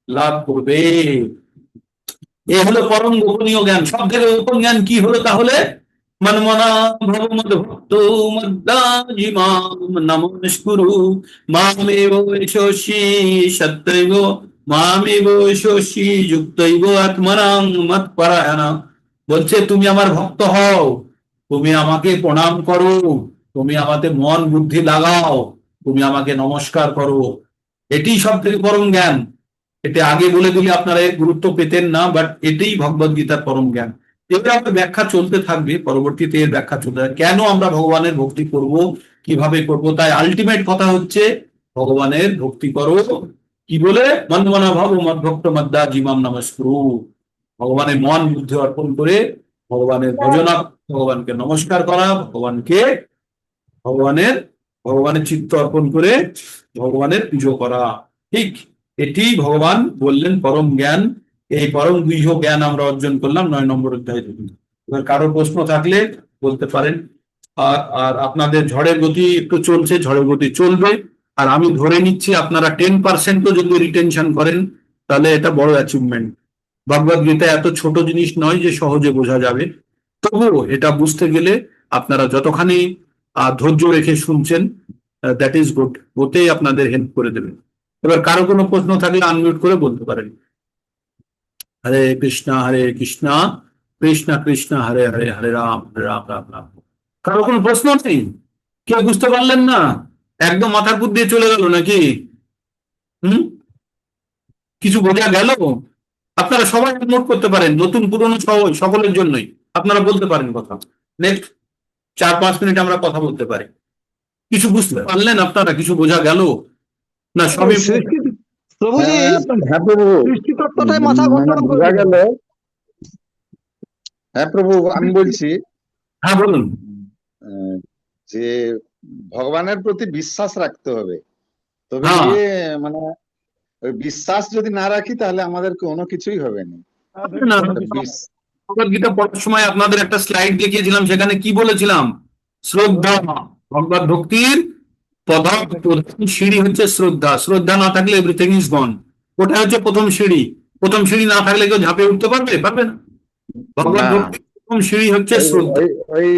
Speaker 1: লাভ করবে। এ হলো পরম গোপনীয় জ্ঞান। সব থেকে গোপন জ্ঞান কি হলো তাহলে? মন্মনা ভগবদ ভক্ত মদ্দাজিমাম নমস্কুরু মামেব শশী সত্যৈব মামেব শশী যুক্তৈব আত্মনাং মৎপরায়ণ। বলছে, তুমি আমার ভক্ত হও, তুমি আমাকে প্রণাম করো, তুমি আমাকে মন বুদ্ধি লাগাও, তুমি আমাকে নমস্কার করো। এটি সব থেকে পরম জ্ঞান। এটা আগে বলে দিলে আপনারা এর গুরুত্ব পেতেন না, বাট এটাই ভগবদ গীতার পরম জ্ঞান। এবার আমাদের ব্যাখ্যা চলতে থাকবে, পরবর্তীতে এর ব্যাখ্যা চলতে থাকবে কেন আমরা ভগবানের ভক্তি করব, কিভাবে করব। তাই আলটিমেট কথা হচ্ছে, ভগবানের ভক্তি করো কি বলে? মন্মনা ভাব মদ্ভক্ত মদ্দা জিমাম নমস্কুরু। ভগবানের মন বুদ্ধি অর্পণ করে ভগবানের ভজনা, ভগবানকে নমস্কার করা, ভগবানের ভগবানের চিত্ত অর্পণ করে ভগবানের পুজো করা। ঠিক এটি ভগবান বললেন পরম জ্ঞান। এই পরম গুহ্য জ্ঞান আমরা অর্জন করলাম 9 নম্বর অধ্যায় থেকে। এবার কারো প্রশ্ন থাকলে বলতে পারেন। আর আপনাদের ঝড়ের গতি একটু চলছে, ঝড়ের গতি চলবে। আর আমি ধরে নিচ্ছি আপনারা 10%ও যদি রিটেনশন করেন, তাহলে এটা বড় অ্যাচিভমেন্ট। ভগবদ গীতা এত ছোট জিনিস নয় যে সহজে বোঝা যাবে। তবুও এটা বুঝতে গেলে আপনারা যতখানি ধৈর্য রেখে শুনছেন, দ্যাট ইজ গুড, ওতেই আপনাদের হেল্প করে দেবে। এবার কারো কোনো প্রশ্ন থাকলে আনমিউট করে বলতে পারেন। হরে কৃষ্ণ কৃষ্ণ কৃষ্ণ হরে হরে, হরে রাম রাম রাম। কারো কোনো প্রশ্ন নেই? কেউ বুঝতে পারলেন না? একদম মাথার উপর দিয়ে চলে গেল নাকি? কিছু বোঝা গেল? আপনারা সবাই নোট করতে পারেন, নতুন পুরনো সকলের জন্যই। আপনারা বলতে পারেন কথা। নেক্সট 4-5 মিনিট আমরা কথা বলতে পারি। কিছু বুঝতে পারলেন আপনারা? কিছু বোঝা গেল না? সবই
Speaker 2: প্রভুজি,
Speaker 3: হ্যাঁ প্রভু,
Speaker 2: সৃষ্টিতত্ত্বটাই মাথা
Speaker 3: মানে
Speaker 2: গন্ডগোল করে
Speaker 3: বোঝা
Speaker 2: দিল।
Speaker 3: গেল। হ্যাঁ প্রভু, আমি বলছি
Speaker 1: হ্যাঁ বলুন।
Speaker 3: যে ভগবানের প্রতি বিশ্বাস রাখতে হবে, তবে
Speaker 1: হ্যাঁ।
Speaker 3: গিয়ে মানে ওই বিশ্বাস যদি না রাখি তাহলে আমাদের কোনো কিছুই হবে না।
Speaker 1: ভগবদ গীতা পড়ার সময় আপনাদের একটা স্লাইড দেখিয়েছিলাম, সেখানে কি বলেছিলাম? শ্রদ্ধা। ভগবত ভক্তির প্রধান সিঁড়ি হচ্ছে শ্রদ্ধা। শ্রদ্ধা না থাকলে এভরিথিং ইজ গন। ওটা হচ্ছে প্রথম সিঁড়ি। প্রথম সিঁড়ি না থাকলে কেউ ঝাঁপে উঠতে পারবে না। ভগবত ভক্তির প্রথম সিঁড়ি হচ্ছে শ্রদ্ধা।
Speaker 3: ওই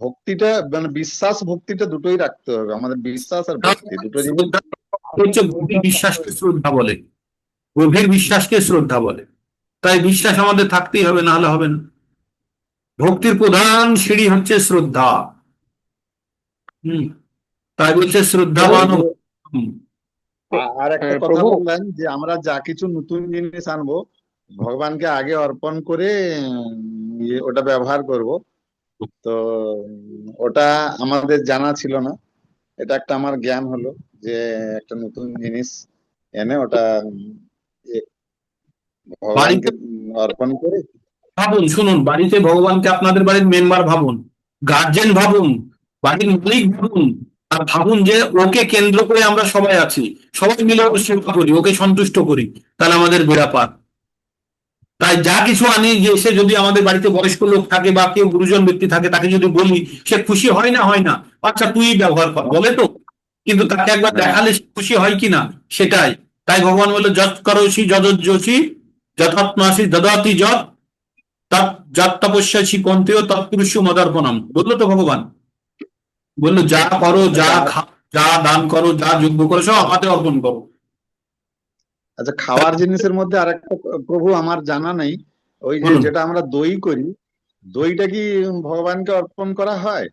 Speaker 3: ভক্তিটা মানে বিশ্বাস ভক্তিটা দুটোই রাখতে হবে আমাদের। বিশ্বাস আর ভক্তি দুটো জিনিস
Speaker 1: হচ্ছে গভীর বিশ্বাসকে শ্রদ্ধা বলে, গভীর বিশ্বাসকে শ্রদ্ধা বলে। তাই বিশ্বাস আমাদের থাকতেই হবে, না হলে হবে না। ভক্তির প্রধান সিঁড়ি হচ্ছে শ্রদ্ধা। তাই বলছে শ্রদ্ধাবান।
Speaker 3: আর একটা কথা বললেন যে আমরা যা কিছু নতুন জিনিস আনবো ভগবানকে আগে অর্পণ করে ওটা ব্যবহার করব। তো ওটা আমাদের জানা ছিল না, এটা একটা আমার জ্ঞান হলো যে একটা নতুন জিনিস এনে ওটা ভগবানকে অর্পণ করে।
Speaker 1: ভাবুন, শুনুন, বাড়িতে ভগবানকে আপনাদের বাড়ির মেম্বার ভাবুন, গার্জেন ভাবুন, বাড়ির মালিক ভাবুন, আর ভাবুন যে ওকে কেন্দ্র করে আমরা সবাই আছি, সবাই মিলে ওকে সেবা করি, ওকে সন্তুষ্ট করি, তাহলে আমাদের বেড়া পার। তাই যা কিছু আনি, যে এসে যদি আমাদের বাড়িতে বয়স্ক লোক থাকে বা কেউ গুরুজন ব্যক্তি থাকে, তাকে যদি বলি, সে খুশি হয় না হয় না, আচ্ছা তুই ব্যবহার কর বলে তো, কিন্তু তাকে একবার দেখালে সে খুশি হয় কিনা সেটাই। তাই ভগবান বললো যৎ করোসি যদজ্জসি যথাত্মাসি দদাতি যৎ তৎ যৎ তপস্যাসি কন্তেয় তৎপুরুষ মদার্পণম, বললো তো ভগবান, বললো যা করো, যা
Speaker 3: আচ্ছা
Speaker 1: খাও, যা দান করো, যা যজ্ঞ করো, সব আমাকে অর্পণ করো।
Speaker 3: আচ্ছা, খাওয়ার জিনিসের মধ্যে আরেকটা প্রভু আমার জানা নেই, ওই যে
Speaker 1: বলুন।
Speaker 3: যেটা আমরা দই করি, দইটা কি ভগবানকে অর্পণ করা হয়?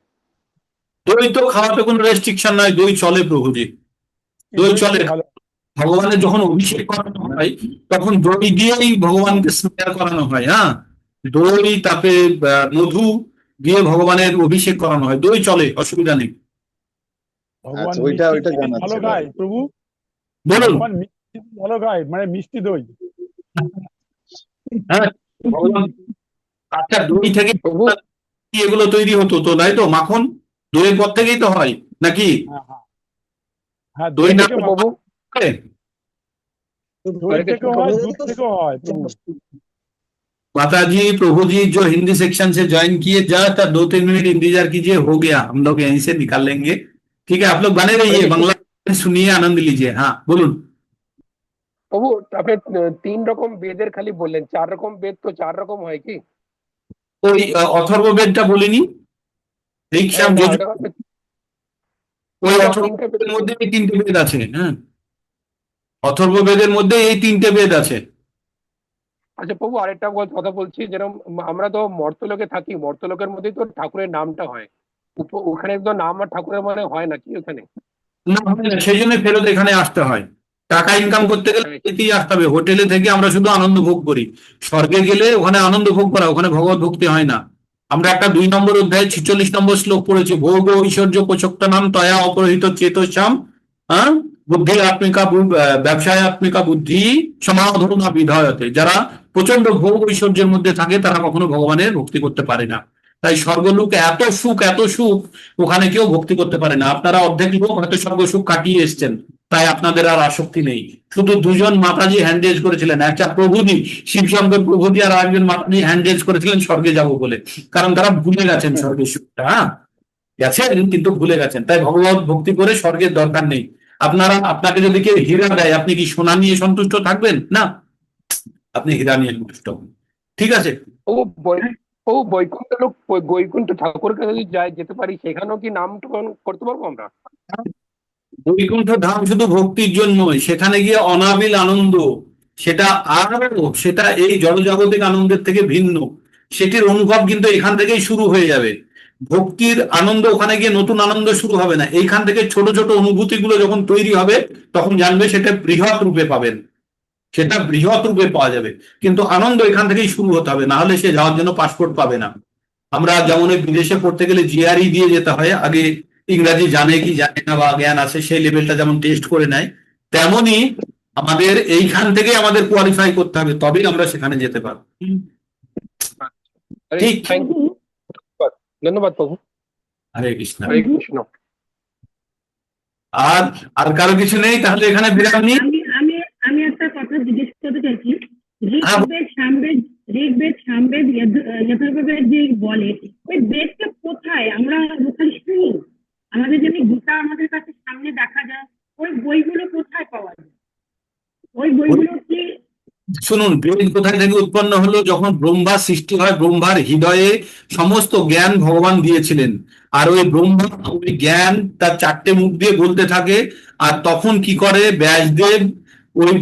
Speaker 1: দই তো খাওয়াতে কোনো রেস্ট্রিকশন নাই, দই চলে প্রভুজি, দই
Speaker 5: দই
Speaker 1: চলে।
Speaker 5: খেলে ভালো।
Speaker 1: ভগবানের যখন অভিষেক করানো হয় তখন দই দিয়েই ভগবানকে স্মেয়ার করানো হয়। হ্যাঁ, দই তাতে মধু দিয়ে ভগবানের অভিষেক করানো হয়, দই চলে, অসুবিধা নেই।
Speaker 5: ভগবান
Speaker 3: আচ্ছা, ওইটা
Speaker 5: মিষ্টি
Speaker 3: ওইটা
Speaker 5: জিনিস
Speaker 3: জানার
Speaker 5: ভালো
Speaker 3: ছিল।
Speaker 5: খায় প্রভু,
Speaker 1: বলুন।
Speaker 5: ভগবান মিষ্টি জিনিস ভালো খায়, মানে মিষ্টি দই।
Speaker 1: হ্যাঁ, ভগবান। আচ্ছা, দই থেকে
Speaker 6: প্রভু
Speaker 1: কি এগুলো তৈরি হতো তো, তাই তো? মাখন দইয়ের পর থেকেই তো হয় নাকি?
Speaker 5: হ্যাঁ হ্যাঁ হ্যাঁ,
Speaker 1: দই
Speaker 5: দই
Speaker 1: না
Speaker 5: থেকে
Speaker 6: প্রভু
Speaker 1: হয়?
Speaker 5: দই থেকেও হয়, দুধ থেকেও হয় প্রভু।
Speaker 1: माताजी प्रभु जी जो हिंदी सेक्शन से ज्वाइन किए जस्ट 2-3 मिनट इंतजार कीजिए, हो गया, हम लोग यहीं से निकाल लेंगे। ठीक है, आप लोग बने रहिए, बांग्ला सुनिए, आनंद लीजिए। हाँ बोलून।
Speaker 6: প্রভু আপনি 3 রকম বেদের খালি বললেন, 4 রকম বেদ তো 4 রকম হয় কি?
Speaker 1: ওই অথর্ববেদটা বলিনি, ঋক্সাম
Speaker 6: না,
Speaker 1: যজুর,
Speaker 6: ওটা আপনি-
Speaker 1: ওই
Speaker 6: তিনটা
Speaker 1: অথর্ববেদের
Speaker 6: বেদ
Speaker 1: মধ্যে এই 3টে বেদ আছে। হ্যাঁ, অথর্ববেদের মধ্যে এই 3টে বেদ আছে।
Speaker 6: আচ্ছা প্রভু, আরেকটা কথা বলছি, যেরকম আমরা তো মর্তলোকে থাকি, মর্তলোকের মধ্যেই তো ঠাকুরের নামটা হয়, ওখানে তো নাম আর ঠাকুরের মানে হয় নাকি ওখানে?
Speaker 1: না হয় না, সেই জন্য ফেরত এখানে আসতে হয়। টাকা ইনকাম করতে গেলে এতেই আসতে হবে। হোটেলে থেকে আমরা শুধু আনন্দ ভোগ করি, স্বর্গে গেলে ওখানে আনন্দ ভোগ করা, ওখানে ভগবত ভক্তি হয় না। আমরা একটা 2 নম্বর অধ্যায় 46 নম্বর শ্লোক পড়েছি, ভোগ ঐশ্বর্য পোষক্ত নাম তয়া অপরহিত চেতশ্যাম, হ্যাঁ, বুদ্ধি আত্মিকা ব্যবসায় আত্মিকা বুদ্ধি সমাধনা বিধয়তে, যারা প্রচন্ড ভোগ ঐশ্বর্যের মধ্যে থাকে তারা কখনো ভগবানের ভক্তি করতে পারে না। তাই স্বর্গলোক এত সুখ, এত সুখ, ওখানে কেউ ভক্তি করতে পারে না। আপনারা অর্ধেক লোক হয়তো স্বর্গ সুখ কাটিয়ে এসছেন, তাই আপনাদের আর আসক্তি নেই। শুধু 2জন মাতাজি হ্যান্ডেজ করেছিলেন, একটা প্রভুজি, শিবশঙ্কর প্রভুজি, আর একজন মাতাজি হ্যান্ডেজ করেছিলেন স্বর্গে যাব বলে, কারণ তারা ভুলে গেছেন স্বর্গের সুখটা। হ্যাঁ, গেছেন কিন্তু ভুলে গেছেন, তাই ভগবত ভক্তি করে স্বর্গের দরকার নেই। আপনাকে যদি কেউ হীরা দেয়, আপনি কি সোনা নিয়ে সন্তুষ্ট থাকবেন? না, আপনি হীরা নিয়ে সন্তুষ্ট হন। ঠিক আছে।
Speaker 6: ও বৈকুণ্ঠ লোক, বৈকুণ্ঠ ঠাকুরের কাছে যদি যেতে পারি, সেখানেও কি নাম করতে পারবো আমরা?
Speaker 1: বৈকুণ্ঠ ধাম শুধু ভক্তির জন্যই, সেখানে গিয়ে অনাবিল আনন্দ, সেটা আরো, সেটা এই জড়জাগতিক আনন্দের থেকে ভিন্ন। সেটির অনুভব কিন্তু এখান থেকেই শুরু হয়ে যাবে। ভক্তির আনন্দ ওখানে গিয়ে নতুন আনন্দ শুরু হবে না, এইখান থেকে ছোট ছোট অনুভূতিগুলো যখন তৈরি হবে তখন জানবে সেটা বৃহৎ রূপে পাবেন, সেটা বৃহৎ রূপে পাওয়া যাবে। কিন্তু আনন্দ এখান থেকেই শুরু হতে হবে, না হলে সে যাওয়ার জন্য পাসপোর্ট পাবে না। আমরা যেমন ওই বিদেশে পড়তে গেলে জিআরই দিয়ে যেতে হয়, আগে ইংরাজি জানে কি জানে না বা জ্ঞান আছে সেই লেভেলটা যেমন টেস্ট করে নেয়, তেমনি আমাদের এইখান থেকে আমাদের কোয়ালিফাই করতে হবে, তবেই আমরা সেখানে যেতে পারবো। ঠিক।
Speaker 6: থ্যাংক ইউ, ধন্যবাদ প্রভু।
Speaker 1: হরে কৃষ্ণ।
Speaker 6: হরে কৃষ্ণ।
Speaker 1: আর আর কারো কিছু নেই, তাহলে এখানে বিরাম নিই।
Speaker 4: আমি আমি আমি একটা কথা জিজ্ঞেস করতে চাইছি।
Speaker 1: হ্যাঁ।
Speaker 4: ঋগ্বেদ সামবেদ যথর্ববেদ যে বলে, ওই বেদটা কোথায়? আমরা ওখানে শুনি, আমাদের যেমনি গীতা আমাদের কাছে সামনে দেখা যায়, ওই বইগুলো কোথায় পাওয়া যায়? ওই বইগুলো কি?
Speaker 1: শুনুন, বেদ কোথায় থেকে উৎপন্ন হলো? যখন ব্রহ্মার সৃষ্টি হয়, ব্রহ্মার হৃদয়ে সমস্ত জ্ঞান ভগবান দিয়েছিলেন, আর ওই ব্রহ্মা ওই জ্ঞান তার 4টে মুখ দিয়ে বলতে থাকে, আর তখন কি করে ব্যাসদেব ওই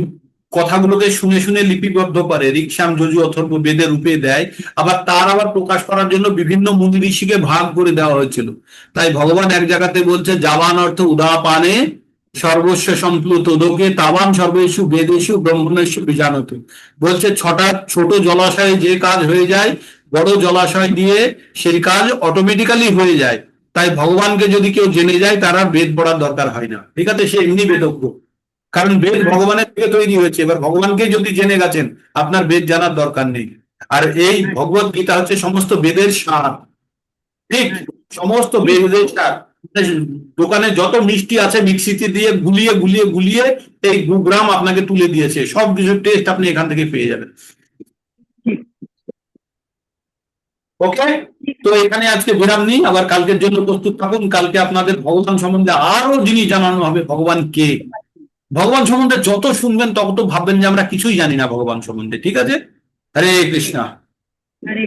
Speaker 1: কথাগুলোকে শুনে শুনে লিপিবদ্ধ করে, ঋক্সাম যজু অথর্ব বেদে রূপে দেয়। আবার প্রকাশ করার জন্য বিভিন্ন মুনি ঋষিকে ভাগ করে দেওয়া হয়েছিল। তাই ভগবান এক জায়গাতে বলছে, জাবান অর্থ উদাপানে সর্বস্ব সম্প্লুত দোকে তাবান সর্বেষু বেদেশু ব্রহ্মণেশু বিজানত। বলছে 6টা ছোট জলাশয়ে যে কাজ হয়ে যায়, বড় জলাশয় দিয়ে সেই কাজ অটোমেটিক্যালি হয়ে যায়। তাই ভগবানকে যদি কেউ জেনে যায়, তার আর বেদ পড়ার দরকার হয় না। ঠিক আছে, সে এমনি বেদজ্ঞ, কারণ বেদ ভগবানের থেকে তৈরি হয়েছে। এবার ভগবানকে যদি জেনে গেছেন, আপনার বেদ জানার দরকার নেই। আর এই ভগবত গীতা হচ্ছে সমস্ত বেদের সার। ঠিক, সমস্ত বেদের সার। দোকানে যত মিষ্টি আছে মিক্সিতে দিয়ে গুলিয়ে গুলিয়ে গুলিয়ে এই গুগ্রাম আপনাকে তুলে দিয়েছে, সব কিছু টেস্ট আপনি এখান থেকে পেয়ে যাবেন। ওকে, তো এখানে আজকে বিরাম নিই, আবার কালকের জন্য প্রস্তুত থাকুন। কালকে আপনাদের ভগবান সম্বন্ধে আরো জিনিস জানানো হবে। ভগবান কে, ভগবান সম্বন্ধে যত শুনবেন তত ভাববেন যে আমরা কিছুই জানি না ভগবান সম্বন্ধে। ঠিক আছে, হরে কৃষ্ণা।
Speaker 4: হরে